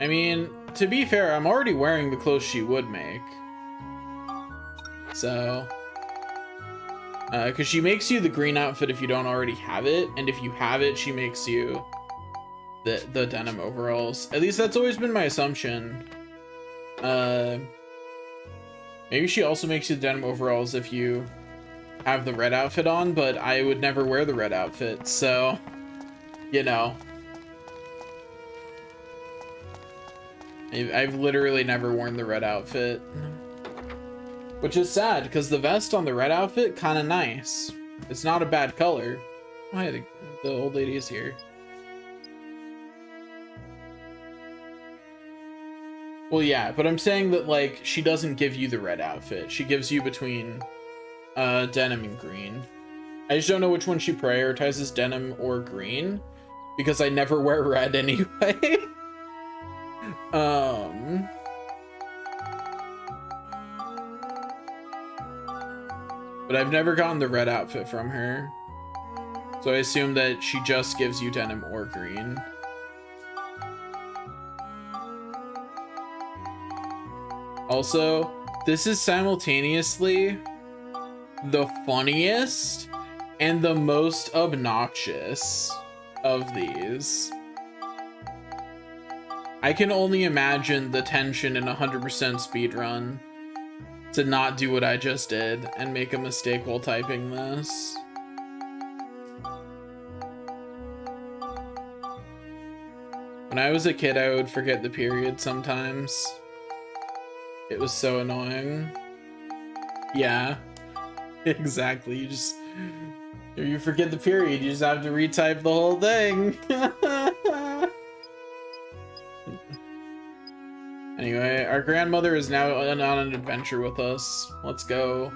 I mean, to be fair, I'm already wearing the clothes she would make. So, because she makes you the green outfit if you don't already have it, and if you have it, she makes you the denim overalls. At least that's always been my assumption. Maybe she also makes you the denim overalls if you have the red outfit on, but I would never wear the red outfit, so, you know. I've literally never worn the red outfit. Which is sad, because the vest on the red outfit, kind of nice. It's not a bad color. Oh, hi, the old lady is here. Well, yeah, but I'm saying that, like, she doesn't give you the red outfit. She gives you between denim and green. I just don't know which one she prioritizes, denim or green, because I never wear red anyway. But I've never gotten the red outfit from her, so I assume that she just gives you denim or green. Also, this is simultaneously the funniest and the most obnoxious of these. I can only imagine the tension in 100% speedrun to not do what I just did and make a mistake while typing this. When I was a kid, I would forget the period sometimes. It was so annoying. Yeah, exactly. If you forget the period, you just have to retype the whole thing. Anyway, our grandmother is now on an adventure with us. Let's go.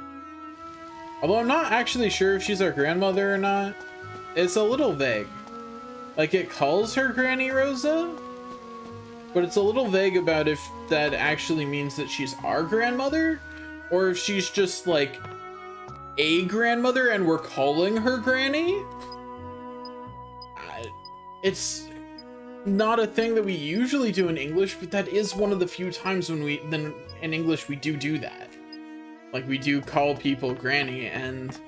Although I'm not actually sure if she's our grandmother or not. It's a little vague. Like, it calls her Granny Rosa, but it's a little vague about if that actually means that she's our grandmother, or if she's just like a grandmother and we're calling her Granny. It's not a thing that we usually do in English, but that is one of the few times when in English we do that. Like, we do call people Granny, and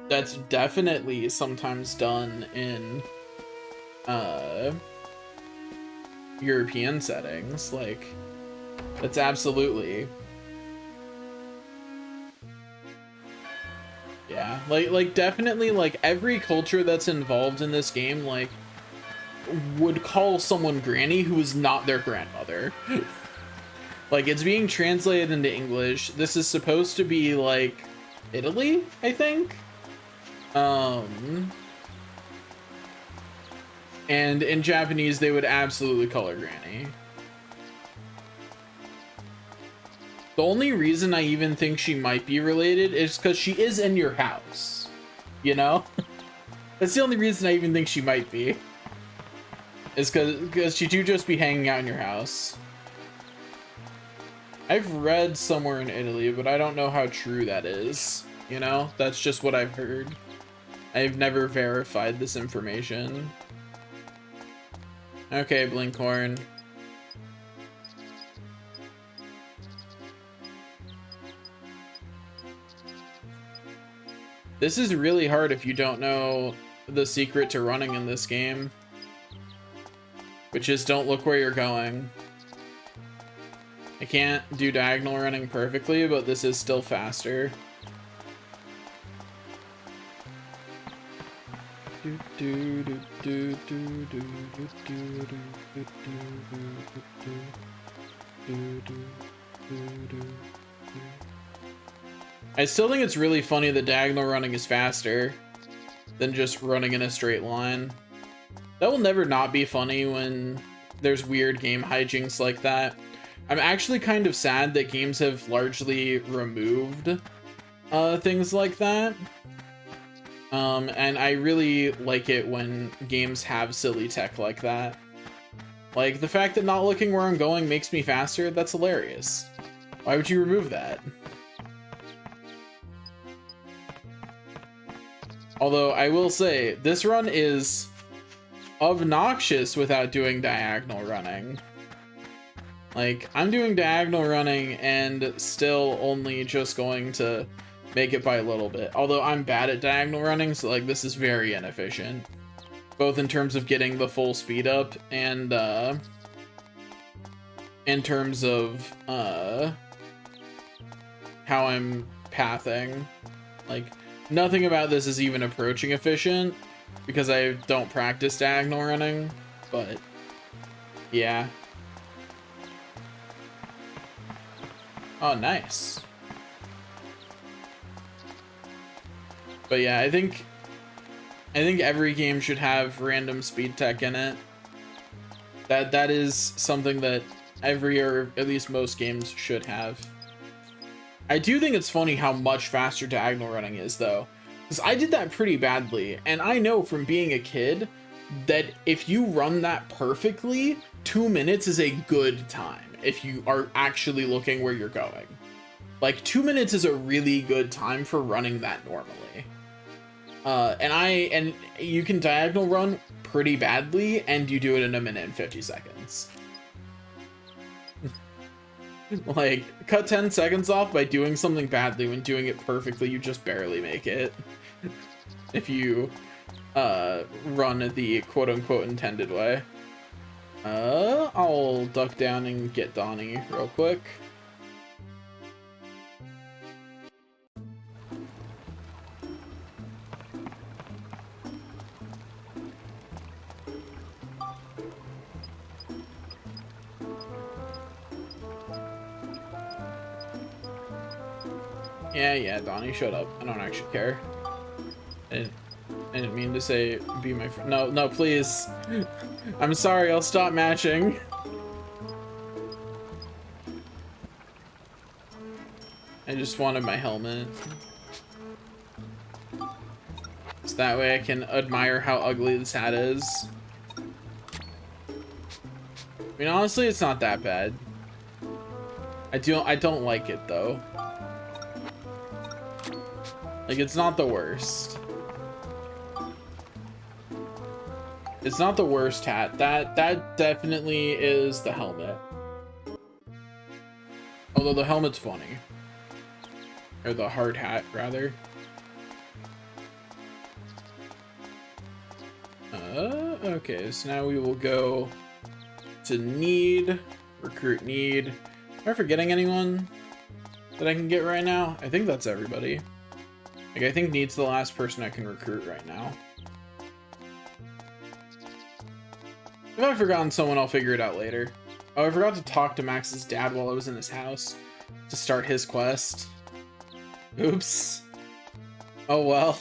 that's definitely sometimes done in European settings. Like, that's absolutely, yeah, like definitely, like, every culture that's involved in this game, like, would call someone Granny who is not their grandmother. Like, it's being translated into English. This is supposed to be like Italy, I think. And in Japanese, they would absolutely call her Granny. The only reason I even think she might be related is because she is in your house, you know? That's the only reason I even think she might be. Is because she do just be hanging out in your house. I've read somewhere in Italy, but I don't know how true that is. You know? That's just what I've heard. I've never verified this information. Okay, Blinkhorn. This is really hard if you don't know the secret to running in this game. Which is, don't look where you're going. I can't do diagonal running perfectly, but this is still faster. I still think it's really funny that diagonal running is faster than just running in a straight line. That will never not be funny when there's weird game hijinks like that. I'm actually kind of sad that games have largely removed things like that. And I really like it when games have silly tech like that. Like, the fact that not looking where I'm going makes me faster, that's hilarious. Why would you remove that? Although, I will say, this run is obnoxious without doing diagonal running. Like, I'm doing diagonal running and still only just going to make it by a little bit. Although I'm bad at diagonal running, so like this is very inefficient. Both in terms of getting the full speed up and in terms of how I'm pathing. Like, nothing about this is even approaching efficient because I don't practice diagonal running, but yeah. Oh, nice. But yeah, I think every game should have random speed tech in it. That is something that every, or at least most games, should have. I do think it's funny how much faster diagonal running is, though, because I did that pretty badly, and I know from being a kid that if you run that perfectly, 2 minutes is a good time if you are actually looking where you're going. Like, 2 minutes is a really good time for running that normally. And you can diagonal run pretty badly, and you do it in 1 minute and 50 seconds. Like, cut 10 seconds off by doing something badly when doing it perfectly, you just barely make it. If you run it the quote-unquote intended way. I'll duck down and get Donnie real quick. Yeah, Donnie, shut up. I don't actually care. I didn't mean to say be my friend. No, please. I'm sorry, I'll stop matching. I just wanted my helmet. So that way I can admire how ugly this hat is. I mean, honestly, it's not that bad. I don't like it though. Like, it's not the worst. It's not the worst hat. That definitely is the helmet. Although the helmet's funny. Or the hard hat, rather. Okay, so now we will go to need, recruit need. Am I forgetting anyone that I can get right now? I think that's everybody. Like, I think need's the last person I can recruit right now. If I've forgotten someone, I'll figure it out later. Oh, I forgot to talk to Max's dad while I was in his house to start his quest. Oops. Oh well.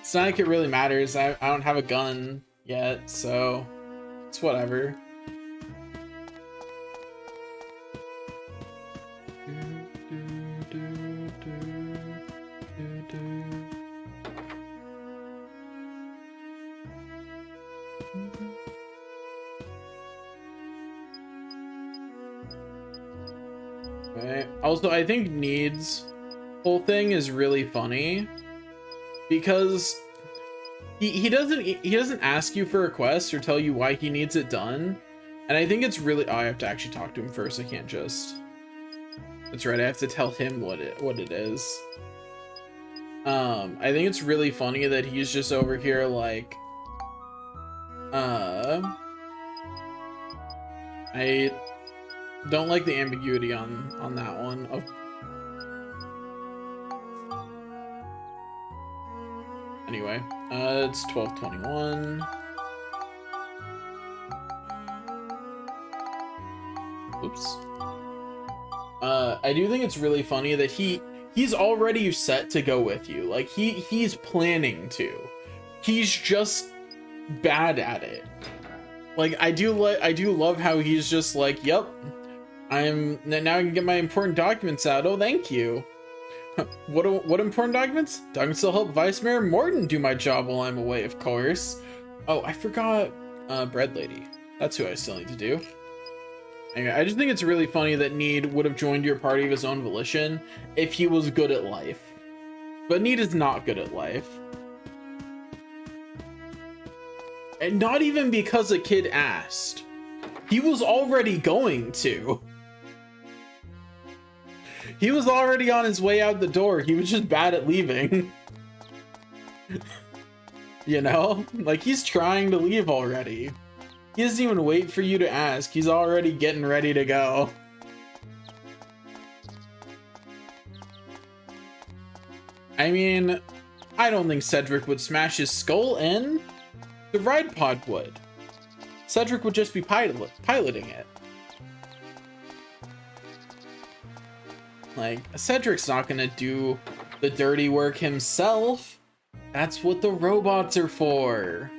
It's not like it really matters. I don't have a gun yet, so it's whatever. Okay. Also, I think needs whole thing is really funny because he doesn't ask you for a quest or tell you why he needs it done, and I think it's really, oh, I have to actually talk to him first. I can't just, that's right, I have to tell him what it is. I think it's really funny that he's just over here like I don't like the ambiguity on that one. Anyway, it's 12:21. Oops. I do think it's really funny that he's already set to go with you. Like he's planning to. He's just bad at it. Like I do love how he's just like, yep, now I can get my important documents out. Oh, thank you. What important documents? Documents will help Vice Mayor Morton do my job while I'm away, of course. Oh, I forgot Bread Lady. That's who I still need to do. Anyway, I just think it's really funny that Need would have joined your party of his own volition if he was good at life. But Need is not good at life. And not even because a kid asked. He was already going to. He was already on his way out the door. He was just bad at leaving. You know? Like, he's trying to leave already. He doesn't even wait for you to ask. He's already getting ready to go. I mean, I don't think Cedric would smash his skull in. The ride pod would. Cedric would just be piloting it. Like, Cedric's not gonna do the dirty work himself. That's what the robots are for.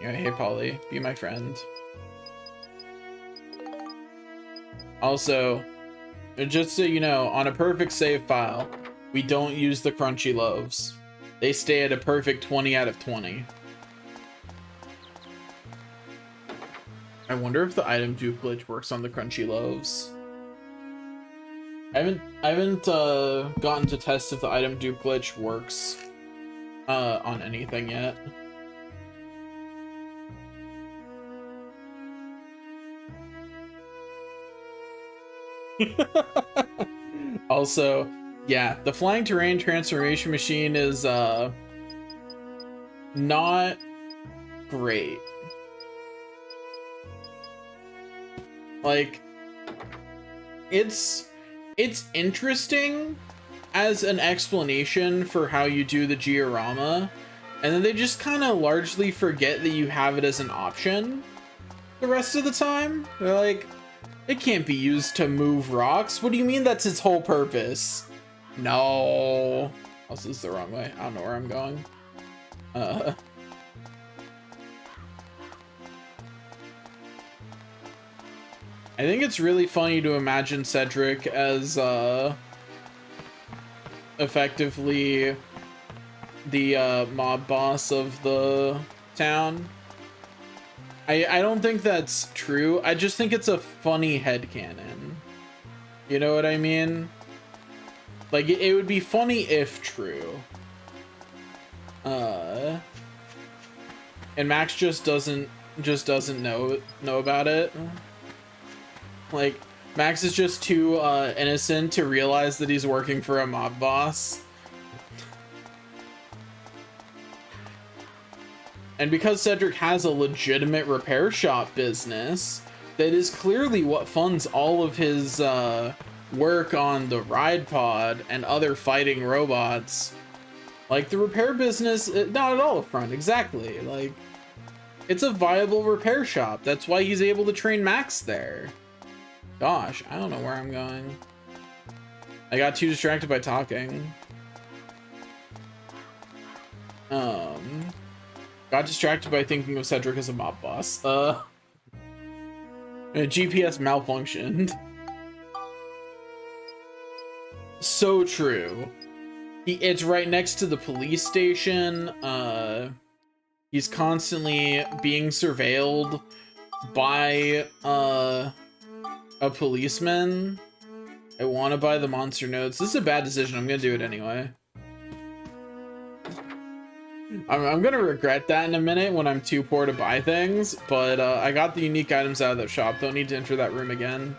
Yeah, hey Polly, be my friend. Also, just so you know, on a perfect save file, we don't use the crunchy loaves. They stay at a perfect 20 out of 20. I wonder if the item dupe glitch works on the crunchy loaves. I haven't gotten to test if the item dupe glitch works on anything yet. Also, yeah, the flying terrain transformation machine is not great. Like, it's interesting as an explanation for how you do the Georama, and then they just kind of largely forget that you have it as an option the rest of the time. They're like, it can't be used to move rocks. What do you mean that's its whole purpose? No. Oh, this is the wrong way. I don't know where I'm going. I think it's really funny to imagine Cedric as effectively the mob boss of the town. I don't think that's true. I just think it's a funny headcanon. You know what I mean? Like, it would be funny if true. And Max just doesn't know about it. Like, Max is just too innocent to realize that he's working for a mob boss. And because Cedric has a legitimate repair shop business, that is clearly what funds all of his work on the ride pod and other fighting robots. Like, the repair business, not at all a front, exactly. Like, it's a viable repair shop. That's why he's able to train Max there. Gosh, I don't know where I'm going. I got too distracted by talking. Got distracted by thinking of Cedric as a mob boss. GPS malfunctioned. So true. It's right next to the police station. He's constantly being surveilled by a policeman. I want to buy the monster notes. This is a bad decision. I'm gonna do it anyway. I'm gonna regret that in a minute when I'm too poor to buy things, but I got the unique items out of the shop. Don't need to enter that room again.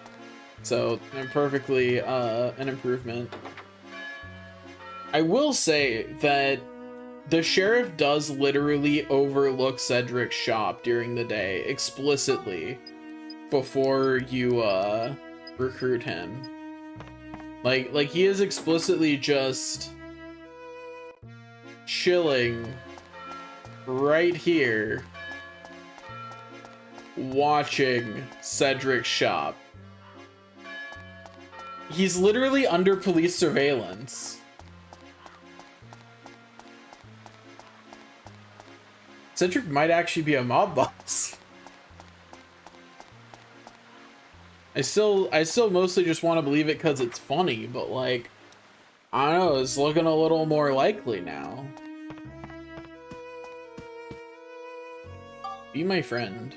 So, perfectly an improvement. I will say that the sheriff does literally overlook Cedric's shop during the day explicitly before you recruit him. Like he is explicitly just chilling right here watching Cedric's shop. He's literally under police surveillance. Cedric might actually be a mob boss. I still mostly just want to believe it because it's funny, but like, I don't know, it's looking a little more likely now. Be my friend.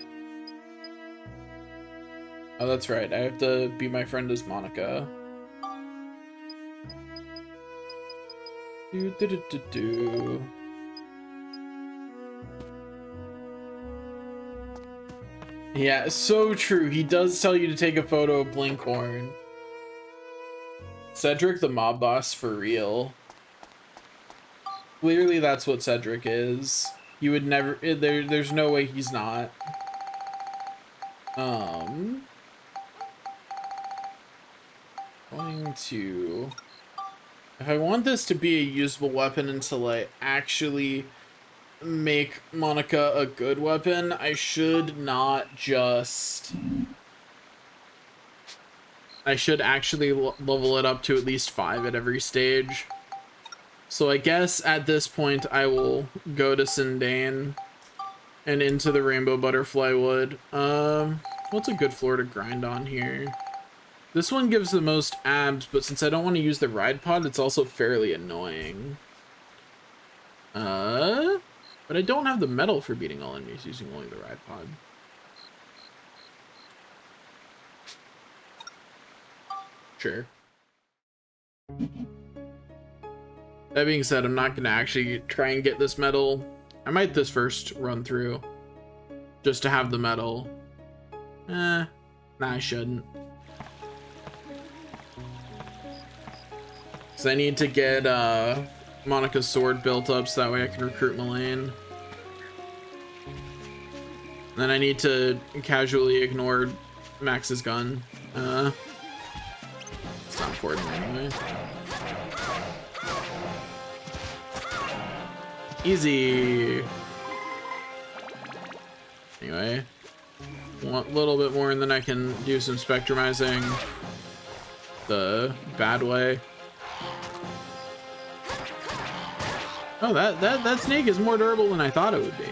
Oh, that's right. I have to be my friend as Monica. Yeah, so true. He does tell you to take a photo of Blinkhorn. Cedric the mob boss for real. Clearly that's what Cedric is. You would never, there's no way he's not. Going to, if I want this to be a usable weapon until I actually make Monica a good weapon, I should not just, I should actually level it up to at least 5 at every stage. So I guess at this point I will go to Sindane and into the Rainbow Butterfly Wood. What's a good floor to grind on here? This one gives the most abs, but since I don't want to use the ride pod, it's also fairly annoying. But I don't have the metal for beating all enemies using only the ride pod. Sure. That being said, I'm not going to actually try and get this medal. I might this first run through just to have the medal. Nah, I shouldn't. Because I need to get Monica's sword built up so that way I can recruit Mullane. Then I need to casually ignore Max's gun. It's not important anyway. Easy. Anyway, want a little bit more and then I can do some spectrumizing the bad way. Oh, that snake is more durable than I thought it would be.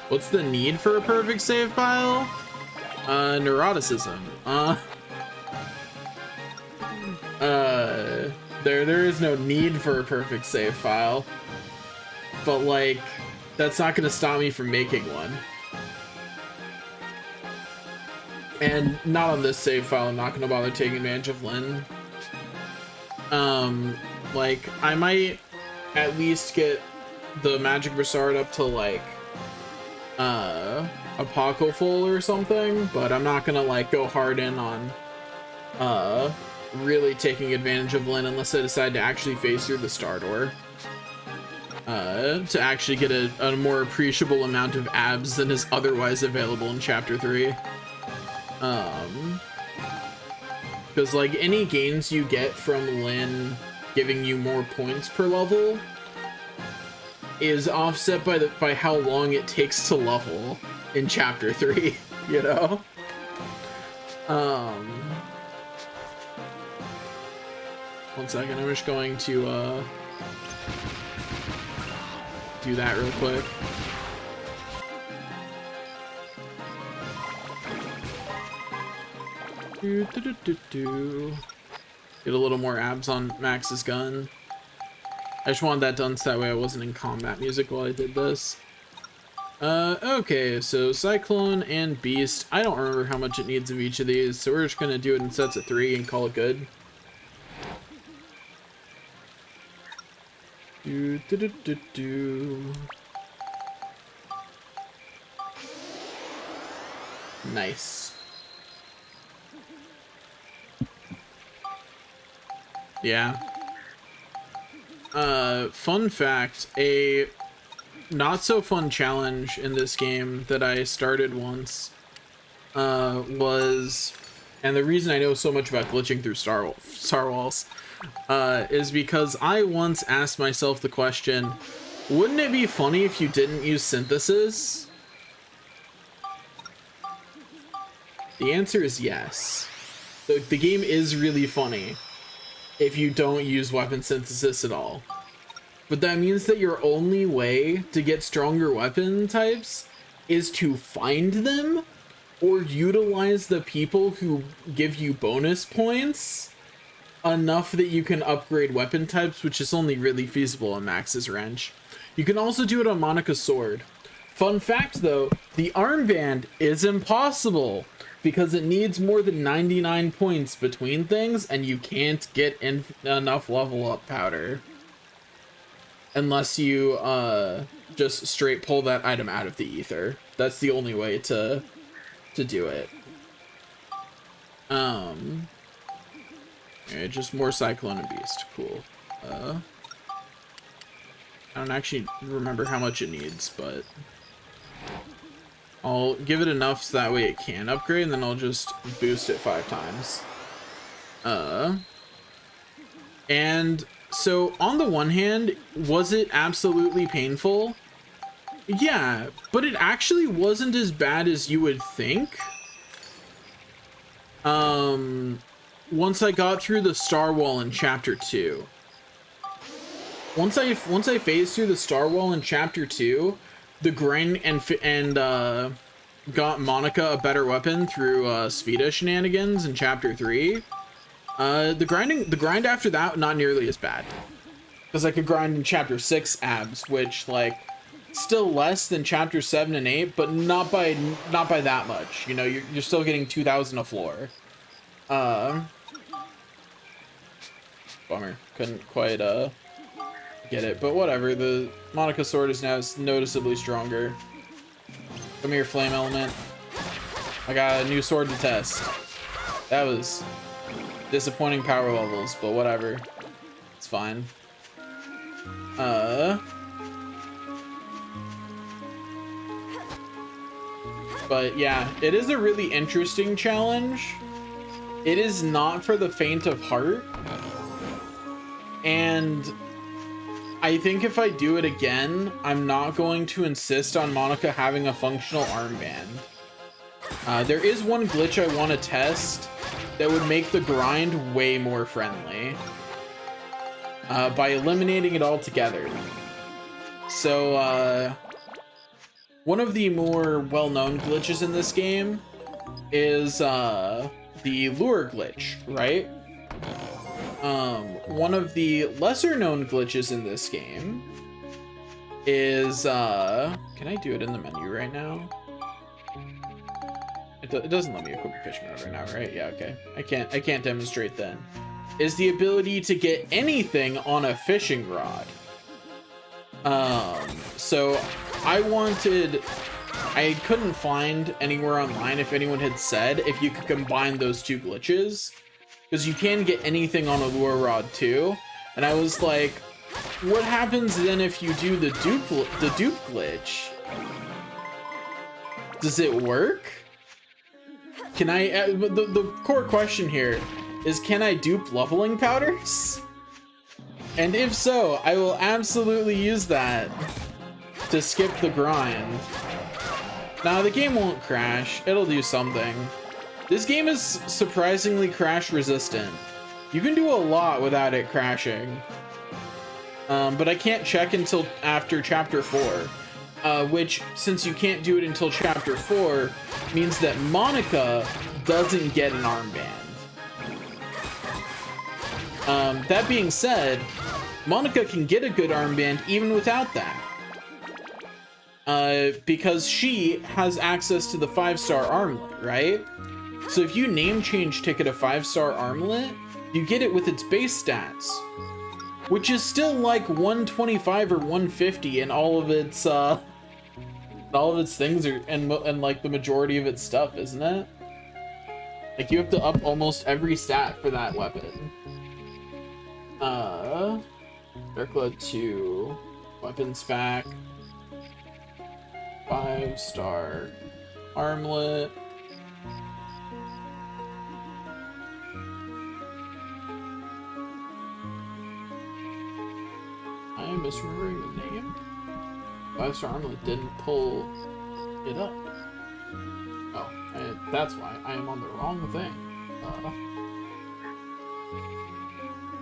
What's the need for a perfect save file? Neuroticism. There is no need for a perfect save file, but like, that's not gonna stop me from making one. And not on this save file, I'm not gonna bother taking advantage of Lyn. Like, I might at least get the Magic Brassard up to like, Apocryphal or something, but I'm not gonna like go hard in on, really taking advantage of Lyn unless I decide to actually phase through the Star Door. To actually get a more appreciable amount of abs than is otherwise available in Chapter 3. Because like any gains you get from Lyn giving you more points per level is offset by how long it takes to level in Chapter 3, you know? One second, I'm just going to do that real quick. Get a little more abs on Max's gun. I just wanted that done so that way I wasn't in combat music while I did this. Okay, so Cyclone and Beast. I don't remember how much it needs of each of these, so we're just gonna do it in sets of 3 and call it good. Nice. Yeah. Fun fact, a not so fun challenge in this game that I started once was, and the reason I know so much about glitching through Star Walls is because I once asked myself the question, wouldn't it be funny if you didn't use synthesis? The answer is yes. The game is really funny if you don't use weapon synthesis at all. But that means that your only way to get stronger weapon types is to find them or utilize the people who give you bonus points enough that you can upgrade weapon types, which is only really feasible on Max's Wrench. You can also do it on Monica's Sword. Fun fact though, the armband is impossible because it needs more than 99 points between things, and you can't get enough level up powder unless you just straight pull that item out of the ether. That's the only way to do it. Okay, just more Cyclone and Beast. Cool. I don't actually remember how much it needs, but I'll give it enough so that way it can upgrade, and then I'll just boost it 5 times. And so on the one hand, was it absolutely painful? Yeah, but it actually wasn't as bad as you would think. Once I got through the Star Wall in Chapter 2. Once I phased through the Star Wall in Chapter 2, the grind and got Monica a better weapon through Spheda shenanigans in Chapter 3. The grind after that, not nearly as bad. Because I could grind in Chapter 6 abs, which, like, still less than Chapter 7 and 8, but not by that much. You know, you're still getting 2,000 a floor. Bummer. Couldn't quite, get it, but whatever. The Monica Sword is now noticeably stronger. Come here, Flame Element. I got a new sword to test. That was disappointing power levels, but whatever. It's fine. But yeah, it is a really interesting challenge. It is not for the faint of heart. And I think if I do it again, I'm not going to insist on Monica having a functional armband. There is one glitch I want to test that would make the grind way more friendly by eliminating it altogether. So, one of the more well-known glitches in this game is the lure glitch, right? One of the lesser-known glitches in this game is, can I do it in the menu right now? It doesn't let me equip a fishing rod right now, right? Yeah, okay. I can't demonstrate then. Is the ability to get anything on a fishing rod. So I couldn't find anywhere online if anyone had said if you could combine those two glitches, because you can get anything on a lure rod too. And I was like, what happens then if you do the dupe glitch? Does it work? Can I, the core question here is, can I dupe leveling powders? And if so, I will absolutely use that to skip the grind. Now, the game won't crash. It'll do something. This game is surprisingly crash resistant. You can do a lot without it crashing. But I can't check until after chapter 4. Which, since you can't do it until chapter 4, means that Monica doesn't get an armband. That being said, Monica can get a good armband even without that. Because she has access to the 5-star armlet, right? So if you name change ticket a 5-star armlet, you get it with its base stats, which is still like 125 or 150 in all of its things, and like the majority of its stuff, isn't it? Like, you have to up almost every stat for that weapon. Darkblood 2, weapons pack, 5-star armlet. I am misremembering the name. 5-star armlet didn't pull it up. Oh, that's why I am on the wrong thing.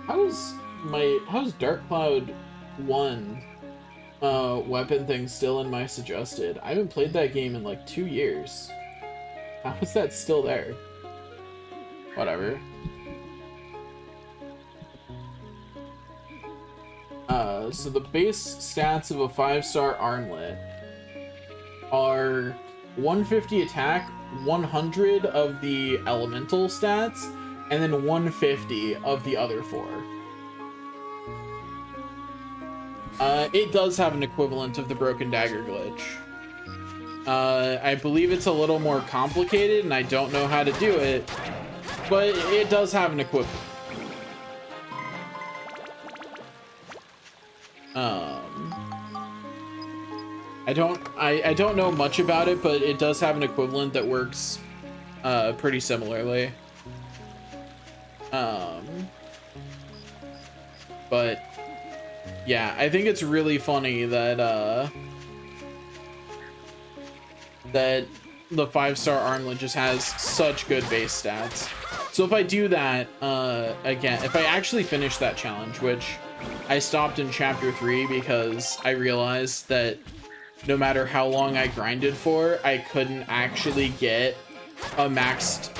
How's Dark Cloud 1 weapon thing still in my suggested? I haven't played that game in like 2 years. How is that still there? Whatever. So the base stats of a 5-star armlet are 150 attack, 100 of the elemental stats, and then 150 of the other 4. It does have an equivalent of the Broken Dagger glitch. I believe it's a little more complicated, and I don't know how to do it, but it does have an equivalent. I don't know much about it, but it does have an equivalent that works pretty similarly. But yeah, I think it's really funny that that the 5-star armlet just has such good base stats. So if I do that again, if I actually finish that challenge, which I stopped in chapter 3 because I realized that no matter how long I grinded for, I couldn't actually get a max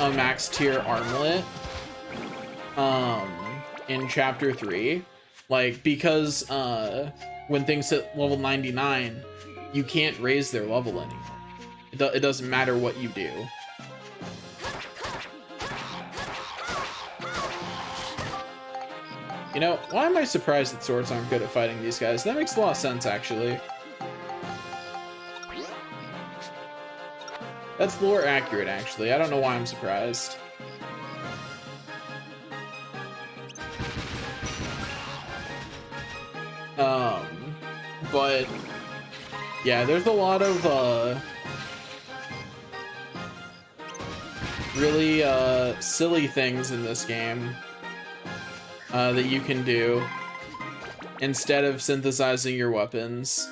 tier armlet in chapter 3. Like, because when things hit level 99, you can't raise their level anymore. It doesn't matter what you do. You know, why am I surprised that swords aren't good at fighting these guys? That makes a lot of sense, actually. That's lore accurate, actually. I don't know why I'm surprised. But yeah, there's a lot of really silly things in this game that you can do instead of synthesizing your weapons.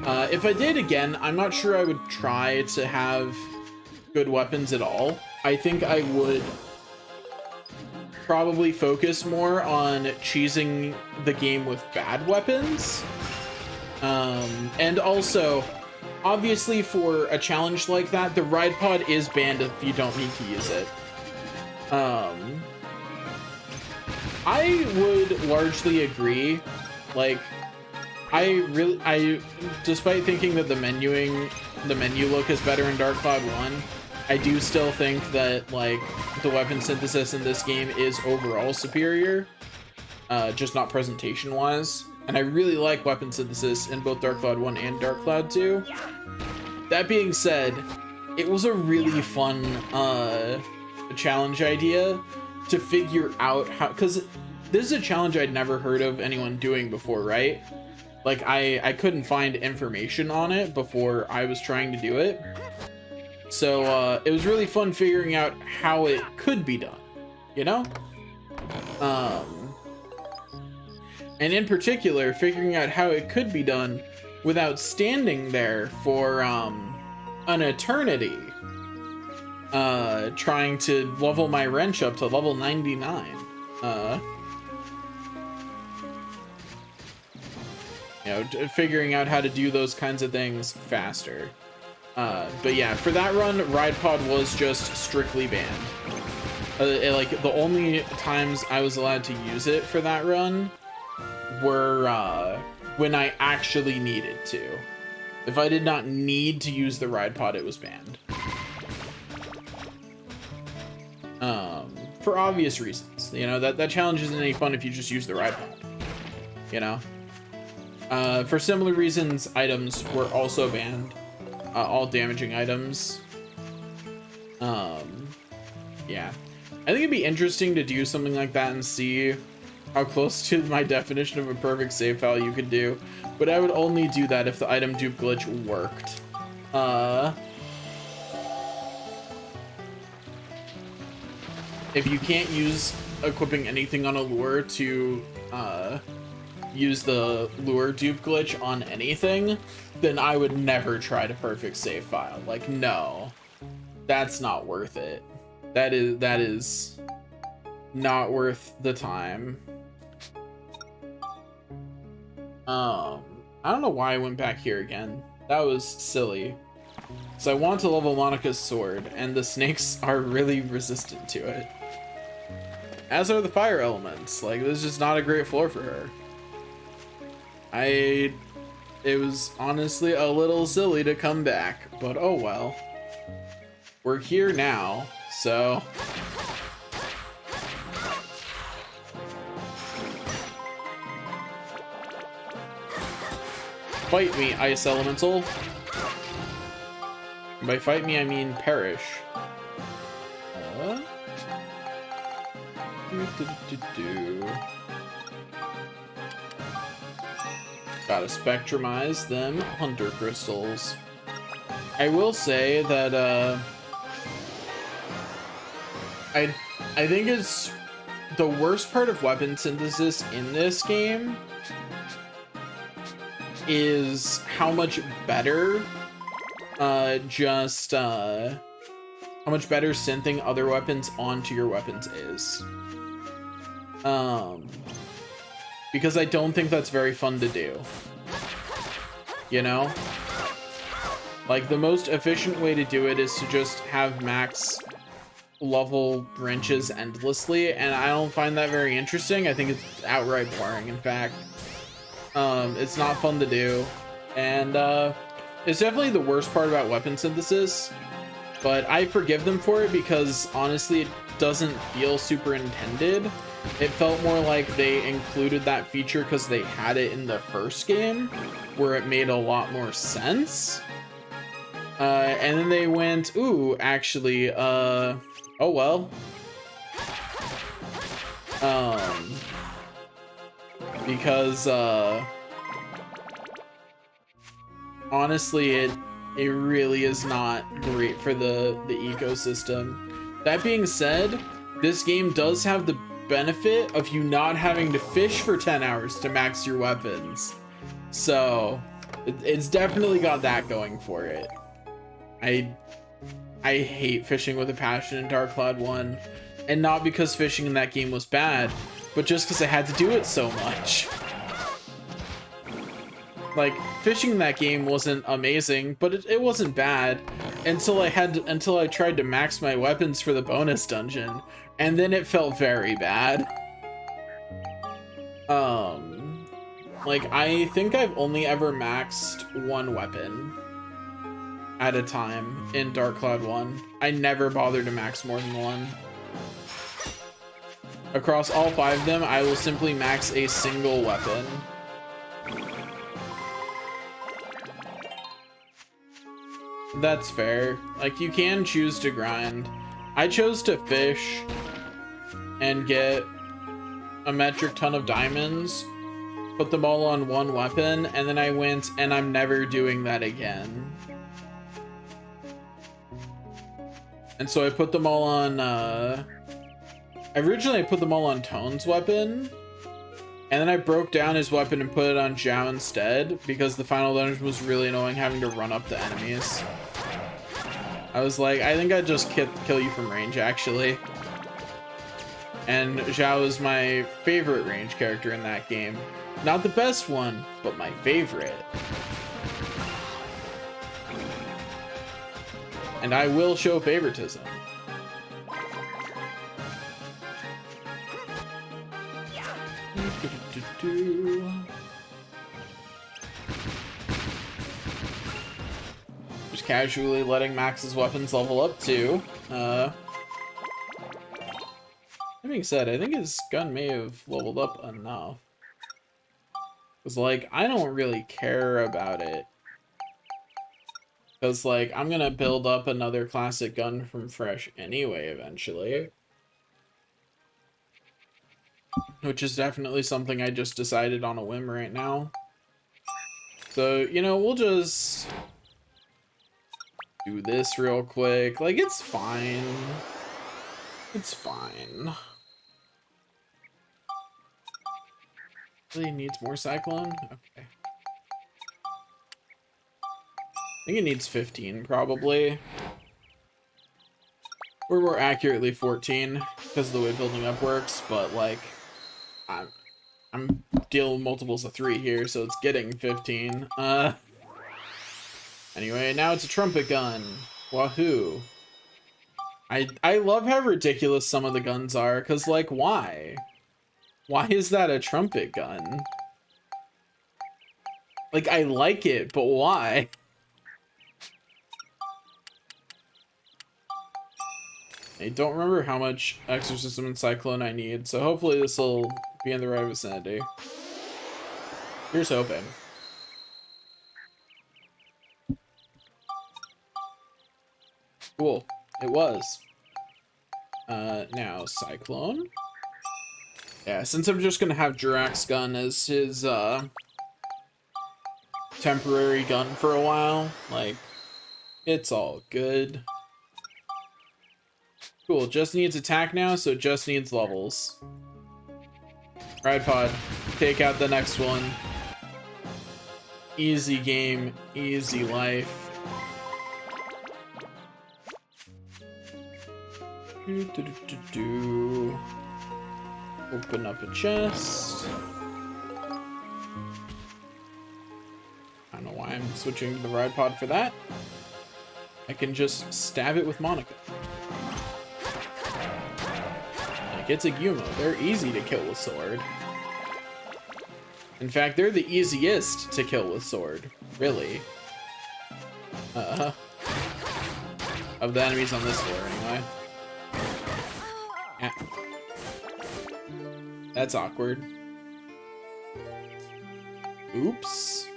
If I did again, I'm not sure I would try to have good weapons at all. I think I would probably focus more on cheesing the game with bad weapons. And also, obviously for a challenge like that, the ride pod is banned if you don't need to use it. I would largely agree. Like, despite thinking that the menu look is better in Dark Cloud 1, I do still think that, like, the weapon synthesis in this game is overall superior, just not presentation-wise. And I really like weapon synthesis in both Dark Cloud 1 and Dark Cloud 2. That being said, it was a really fun challenge idea to figure out how, because this is a challenge I'd never heard of anyone doing before, right? Like, I couldn't find information on it before I was trying to do it. So it was really fun figuring out how it could be done, you know? And in particular, figuring out how it could be done without standing there for an eternity, trying to level my wrench up to level 99. You know, figuring out how to do those kinds of things faster. But yeah, for that run, Ride Pod was just strictly banned. Like, the only times I was allowed to use it for that run were when I actually needed to. If I did not need to use the Ride Pod, it was banned. For obvious reasons. You know, that challenge isn't any fun if you just use the Ride Pod. You know? For similar reasons, items were also banned. All damaging items. Yeah. I think it'd be interesting to do something like that and see how close to my definition of a perfect save file you could do. But I would only do that if the item dupe glitch worked. If you can't use equipping anything on a lure to use the lure dupe glitch on anything, then I would never try to perfect save file. Like, no, that's not worth it. That is not worth the time. I don't know why I went back here again. That was silly. So I want to level Monica's sword, and the snakes are really resistant to it. As are the fire elements. Like, this is just not a great floor for her. It was honestly a little silly to come back, but oh well. We're here now, so... Fight me, Ice Elemental. And by fight me, I mean perish. Gotta spectrumize them hunter crystals. I will say that I think it's the worst part of weapon synthesis in this game is how much better how much better synthing other weapons onto your weapons is. Because I don't think that's very fun to do. You know? Like, the most efficient way to do it is to just have max level wrenches endlessly, and I don't find that very interesting. I think it's outright boring, in fact. It's not fun to do, and it's definitely the worst part about weapon synthesis, but I forgive them for it because, honestly, it doesn't feel super intended. It felt more like they included that feature because they had it in the first game, where it made a lot more sense. And then they went, ooh, actually, oh well. Because, honestly, it really is not great for the ecosystem. That being said, this game does have the benefit of you not having to fish for 10 hours to max your weapons. So, it's definitely got that going for it. I hate fishing with a passion in Dark Cloud 1, and not because fishing in that game was bad, but just because I had to do it so much. Like, fishing in that game wasn't amazing, but it wasn't bad until I tried to max my weapons for the bonus dungeon, and then it felt very bad. Like, I think I've only ever maxed one weapon at a time in Dark Cloud 1. I never bothered to max more than one. Across all 5 of them, I will simply max a single weapon. That's fair. Like, you can choose to grind. I chose to fish and get a metric ton of diamonds, put them all on one weapon, and then I went, and I'm never doing that again. And so I put them all on, originally I put them all on Tone's weapon, and then I broke down his weapon and put it on Zhao instead, because the final dungeon was really annoying having to run up the enemies. I was like, I think I'd just kill you from range, actually. And Zhao is my favorite range character in that game. Not the best one, but my favorite. And I will show favoritism. Just casually letting Max's weapons level up too. That being said, I think his gun may have leveled up enough. Cause like, I don't really care about it. Cause like, I'm gonna build up another classic gun from Fresh anyway, eventually. Which is definitely something I just decided on a whim right now. So, you know, we'll just do this real quick. Like, it's fine. It's fine. Really needs more Cyclone? Okay. I think it needs 15, probably. Or more accurately, 14, because of the way building up works, but, like, I'm dealing with multiples of 3 here, so it's getting 15. Anyway, now it's a trumpet gun. Wahoo. I love how ridiculous some of the guns are, because, like, why? Why is that a trumpet gun? Like, I like it, but why? I don't remember how much Exorcism and Cyclone I need, so hopefully this will be in the right vicinity. Here's hoping. Cool. It was. Now Cyclone. Yeah, since I'm just gonna have Jirax's gun as his, temporary gun for a while, like, it's all good. Cool, just needs attack now, so it just needs levels. Ride Pod, take out the next one. Easy game, easy life. Open up a chest. I don't know why I'm switching to the Ride Pod for that. I can just stab it with Monica. Like, it's a Gumo. They're easy to kill with sword. In fact, they're the easiest to kill with sword. Really. Of the enemies on this floor, anyway. Yeah. That's awkward. Oops.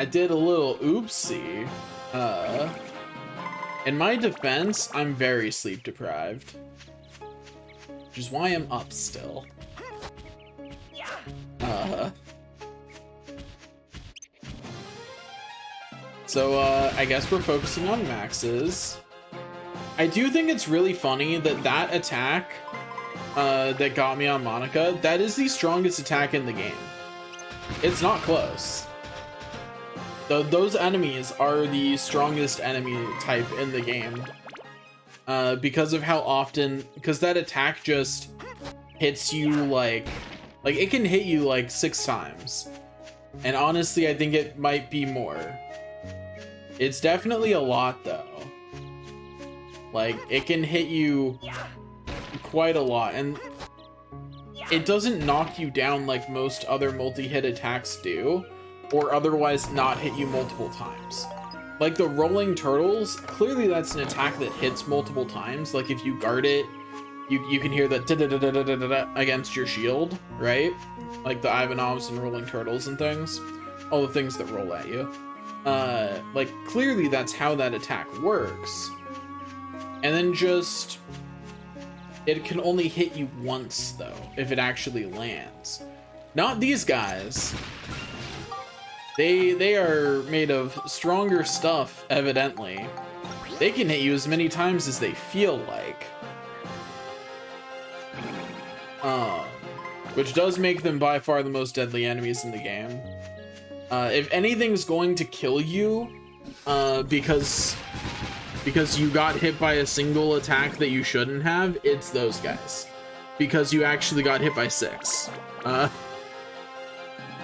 I did a little oopsie. In my defense, I'm very sleep deprived, which is why I'm up still. So I guess we're focusing on maxes. I do think it's really funny that that attack that got me on Monica, that is the strongest attack in the game. It's not close. Those enemies are the strongest enemy type in the game. Because of how often, because that attack just hits you like it can hit you like 6 times. And honestly, I think it might be more. It's definitely a lot though. Like, it can hit you quite a lot, and it doesn't knock you down like most other multi-hit attacks do, or otherwise not hit you multiple times. Like the rolling turtles, clearly that's an attack that hits multiple times. Like if you guard it, you can hear that da-da-da-da-da-da-da against your shield, right? Like the Ivanovs and rolling turtles and things. All the things that roll at you. Like clearly that's how that attack works. And then just, it can only hit you once though, if it actually lands. Not these guys. They are made of stronger stuff, evidently. They can hit you as many times as they feel like. Which does make them by far the most deadly enemies in the game. If anything's going to kill you, because you got hit by a single attack that you shouldn't have, it's those guys. Because you actually got hit by 6.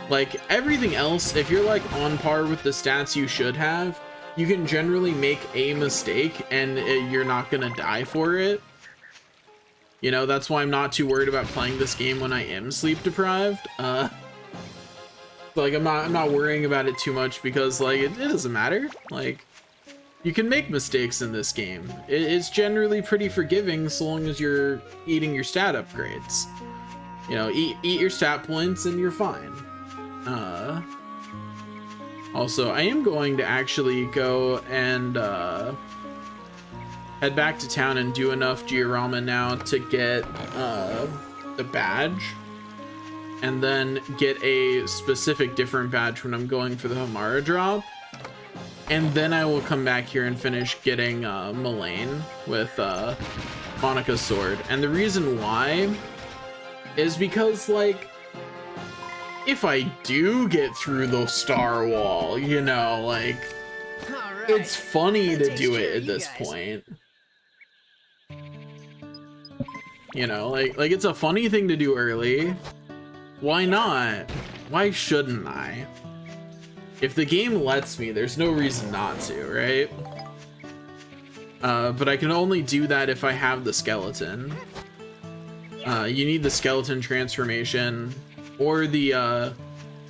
Like, everything else, if you're like on par with the stats you should have, you can generally make a mistake and you're not gonna die for it. You know, that's why I'm not too worried about playing this game when I am sleep deprived. Like, I'm not worrying about it too much because, like, it doesn't matter. Like, you can make mistakes in this game. It's generally pretty forgiving so long as you're eating your stat upgrades. You know, eat your stat points and you're fine. Also, I am going to actually go and head back to town and do enough Giorama now to get the badge. And then get a specific different badge when I'm going for the Hamara drop. And then I will come back here and finish getting Mullane with Monica's sword. And the reason why is because, like, if I do get through the star wall, you know, like, right, it's funny to do it at this point. You know, like it's a funny thing to do early. Why not? Why shouldn't I? If the game lets me, there's no reason not to, right? But I can only do that if I have the skeleton. You need the skeleton transformation or the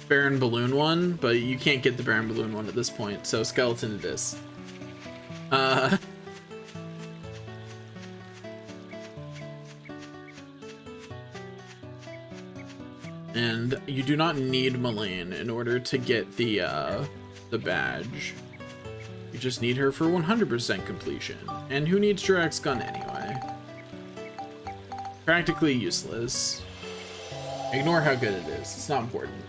Baron Balloon one, but you can't get the Baron Balloon one at this point, so skeleton it is. And you do not need Mullane in order to get the badge. You just need her for 100% completion. And who needs Jurax Gun anyway? Practically useless. Ignore how good it is. It's not important.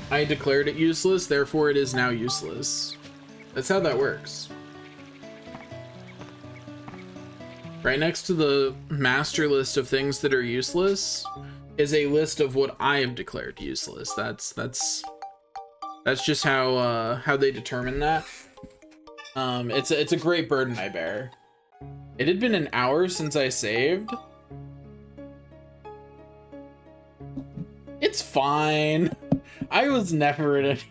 I declared it useless, therefore it is now useless. That's how that works. Right next to the master list of things that are useless is a list of what I have declared useless. That's just how they determine that. It's a great burden I bear. It had been an hour since I saved. It's fine. I was never at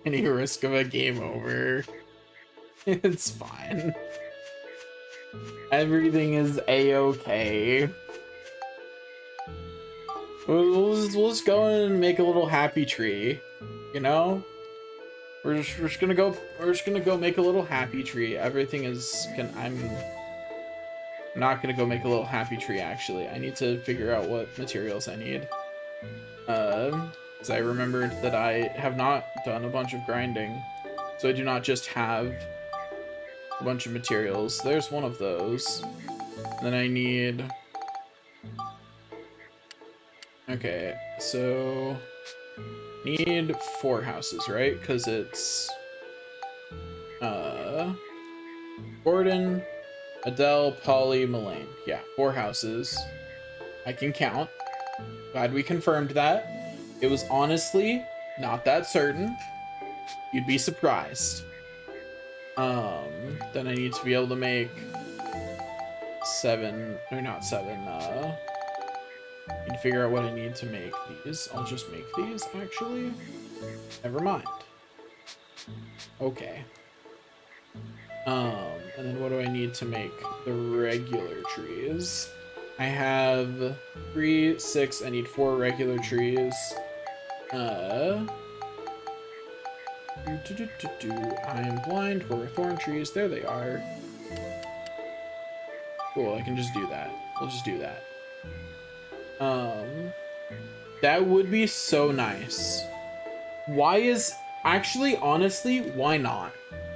any risk of a game over. It's fine. Everything is a-okay. We'll just go and make a little happy tree, you know? We're just gonna go make a little happy tree. Everything is I'm not gonna go make a little happy tree actually. I need to figure out what materials I need. Because I remembered that I have not done a bunch of grinding. So I do not just have a bunch of materials. There's one of those. Then I need... Okay, so... Need 4 houses, right? Because it's... Gordon, Adele, Polly, Mullane. Yeah, 4 houses. I can count. Glad we confirmed that. It was honestly not that certain. You'd be surprised. Then I need to be able to make 7, or not 7, need to figure out what I need to make these. I'll just make these, actually. Never mind. Okay. And then what do I need to make the regular trees? I have 3, 6, I need 4 regular trees. I am blind. Where are thorn trees? There they are. Cool, I can just do that. We'll just do that. That would be so nice. Why is... Actually, honestly, why not?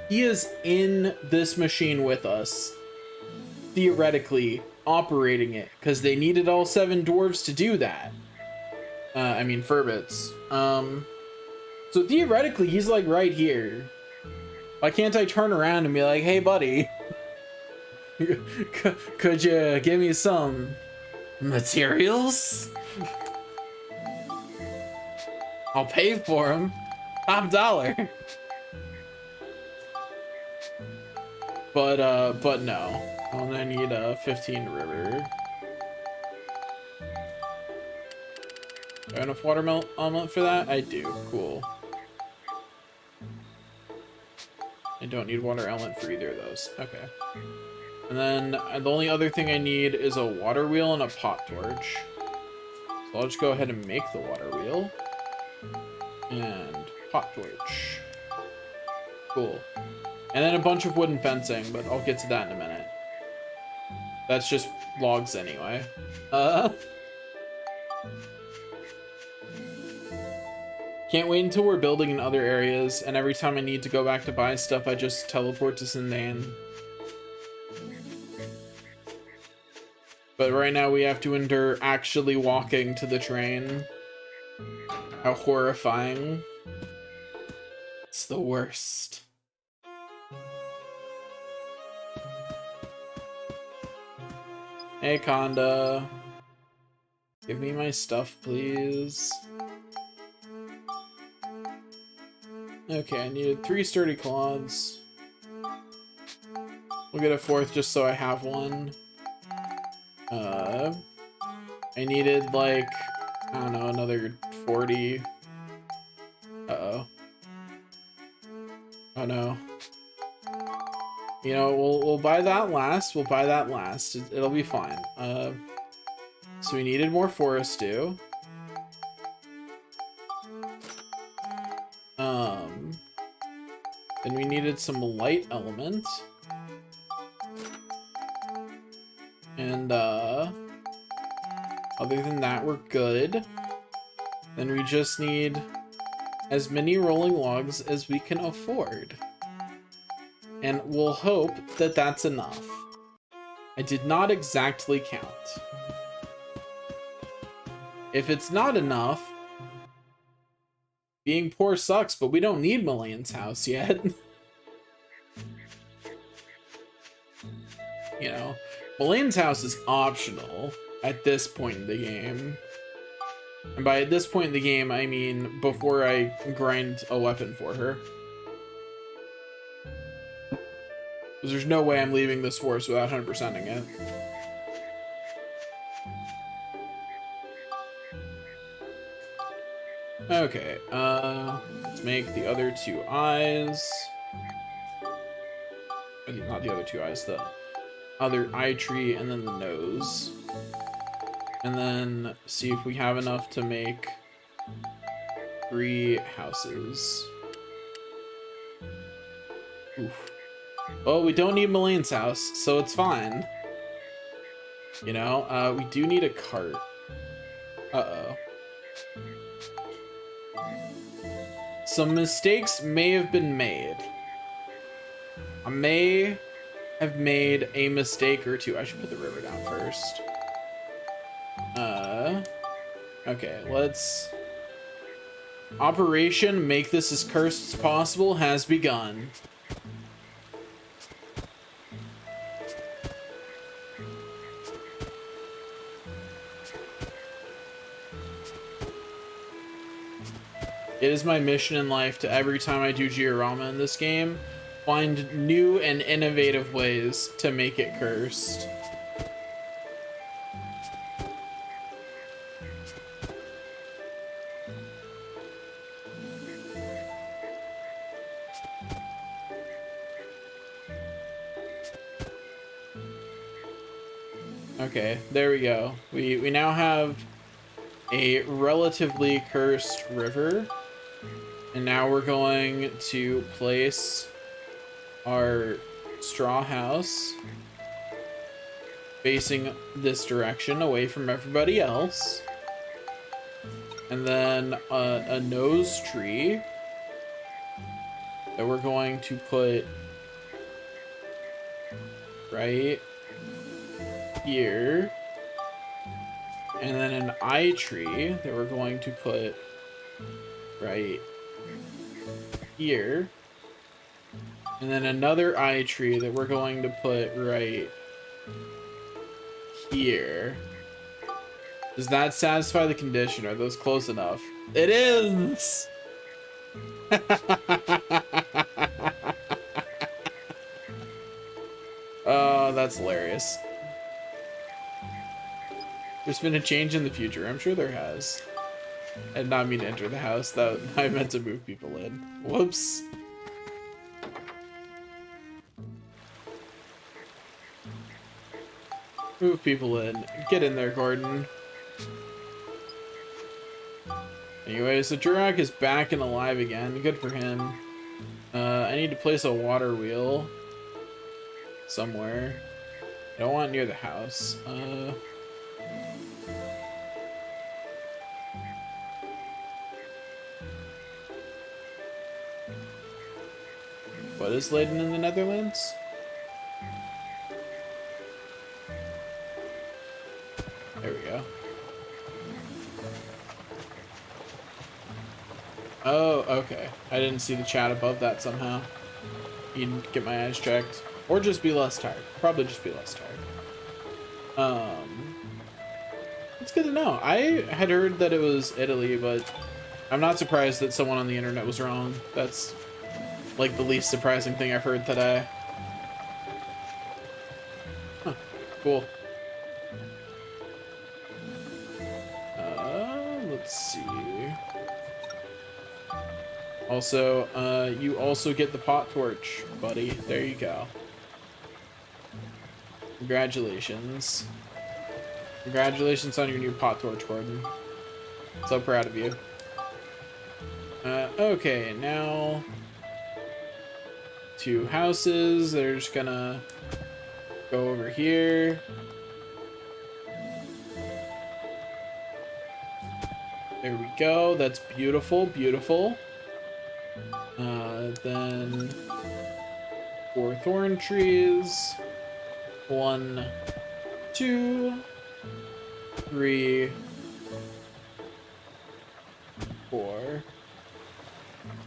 He is in this machine with us. Theoretically, operating it. Because they needed all 7 dwarves to do that. I mean, Furbits. So theoretically, he's like right here. Why can't I turn around and be like, hey buddy, could you give me some materials? I'll pay for them. Top dollar. But no. I need a 15 river. Do I have enough watermelon omelet for that? I do. Cool. I don't need water element for either of those. Okay. And then the only other thing I need is a water wheel and a pot torch. So I'll just go ahead and make the water wheel. And pot torch. Cool. And then a bunch of wooden fencing, but I'll get to that in a minute. That's just logs anyway. Can't wait until we're building in other areas, and every time I need to go back to buy stuff, I just teleport to Sindan. But right now we have to endure actually walking to the train. How horrifying. It's the worst. Hey, Conda. Give me my stuff, please. Okay, I needed 3 sturdy cloths. We'll get a 4th just so I have one. I needed, like, I don't know, another 40. Uh-oh. Oh, no. You know, we'll buy that last. We'll buy that last. It'll be fine. So we needed more forest stew. Then we needed some light element. And, other than that, we're good. Then we just need as many rolling logs as we can afford. And we'll hope that that's enough. I did not exactly count. If it's not enough, being poor sucks, but we don't need Mullane's house yet. You know, Mullane's house is optional at this point in the game. And by this point in the game, I mean before I grind a weapon for her. Because there's no way I'm leaving this forest without 100%ing it. Okay, let's make the other 2 eyes. Not the other 2 eyes, the other eye tree, and then the nose. And then see if we have enough to make 3 houses. Oof. Well, we don't need Mullane's house, so it's fine. You know, we do need a cart. Uh-oh. some mistakes may have been made. I may have made a mistake or two. I should put the river down first. Okay, let's... Operation Make This as Cursed as Possible has begun. It is my mission in life to, every time I do Giorama in this game, find new and innovative ways to make it cursed. Okay, there we go. We now have a relatively cursed river. And now we're going to place our straw house facing this direction away from everybody else. And then a nose tree that we're going to put right here. And then an eye tree that we're going to put right here. And then another eye tree that we're going to put right here. Does that satisfy the condition? Are those close enough? It is! Oh, that's hilarious. There's been a change in the future. I'm sure there has. I did not mean to enter the house. That I meant to move people in. Whoops. Move people in. Get in there, Gordon. Anyway, so Durak is back and alive again. Good for him. I need to place a water wheel somewhere. I don't want it near the house. What is Leiden in the Netherlands? There we go. Oh, okay. I didn't see the chat above that somehow. You'd get my eyes checked. Or just be less tired. Probably just be less tired. It's good to know. I had heard that it was Italy, but I'm not surprised that someone on the internet was wrong. That's like the least surprising thing I've heard today. Huh. Cool. Let's see. Also, you also get the pot torch, buddy. There you go. Congratulations. Congratulations on your new pot torch, Gordon. So proud of you. Okay, now... 2 houses. They're just gonna go over here. There we go. That's beautiful, beautiful. Then 4 thorn trees. 1, 2, 3, 4.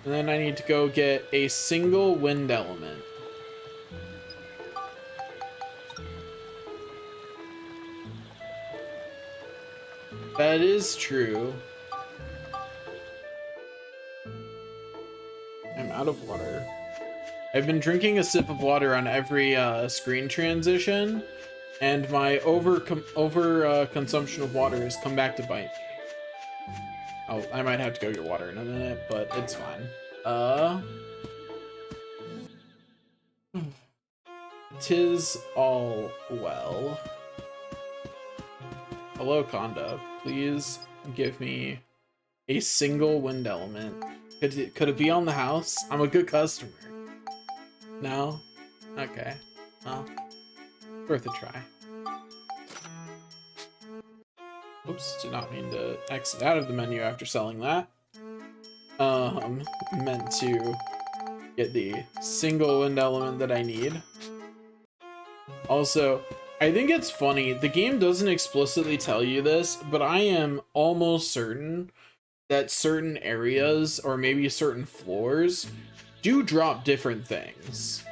And then I need to go get a single wind element. That is true. I'm out of water. I've been drinking a sip of water on every screen transition, and my consumption of water has come back to bite me. Oh, I might have to go get water in a minute, but it's fine. Tis all well. Hello, Conda. Please give me a single wind element. Could it be on the house? I'm a good customer. No? Okay. Well, worth a try. Oops, did not mean to exit out of the menu after selling that. meant to get the single wind element that I need. Also, I think it's funny, the game doesn't explicitly tell you this, but I am almost certain that certain areas, or maybe certain floors, do drop different things.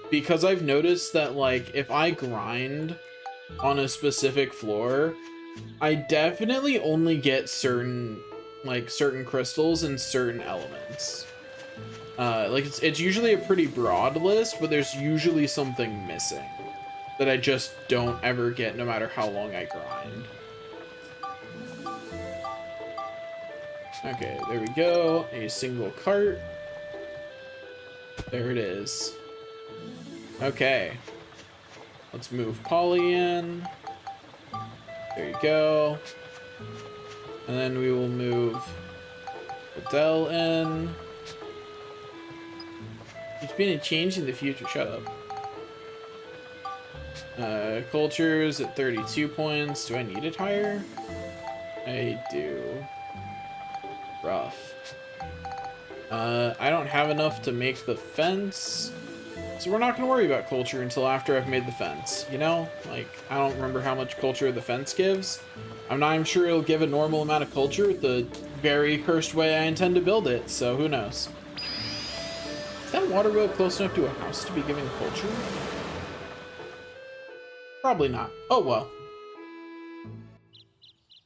Because I've noticed that, like, if I grind on a specific floor, I definitely only get certain crystals and certain elements. Like, it's usually a pretty broad list, but there's usually something missing that I just don't ever get no matter how long I grind. Okay, there we go. A single cart. There it is. Okay. Let's move Polly in. There you go. And then we will move Adele in. There's been a change in the future. Shut up. Cultures at 32 points. Do I need it higher? I do. Rough. I don't have enough to make the fence, so we're not going to worry about culture until after I've made the fence, you know? Like, I don't remember how much culture the fence gives. I'm not even sure it'll give a normal amount of culture with the very cursed way I intend to build it, so who knows. Is that water wheel close enough to a house to be giving culture? Probably not. Oh well.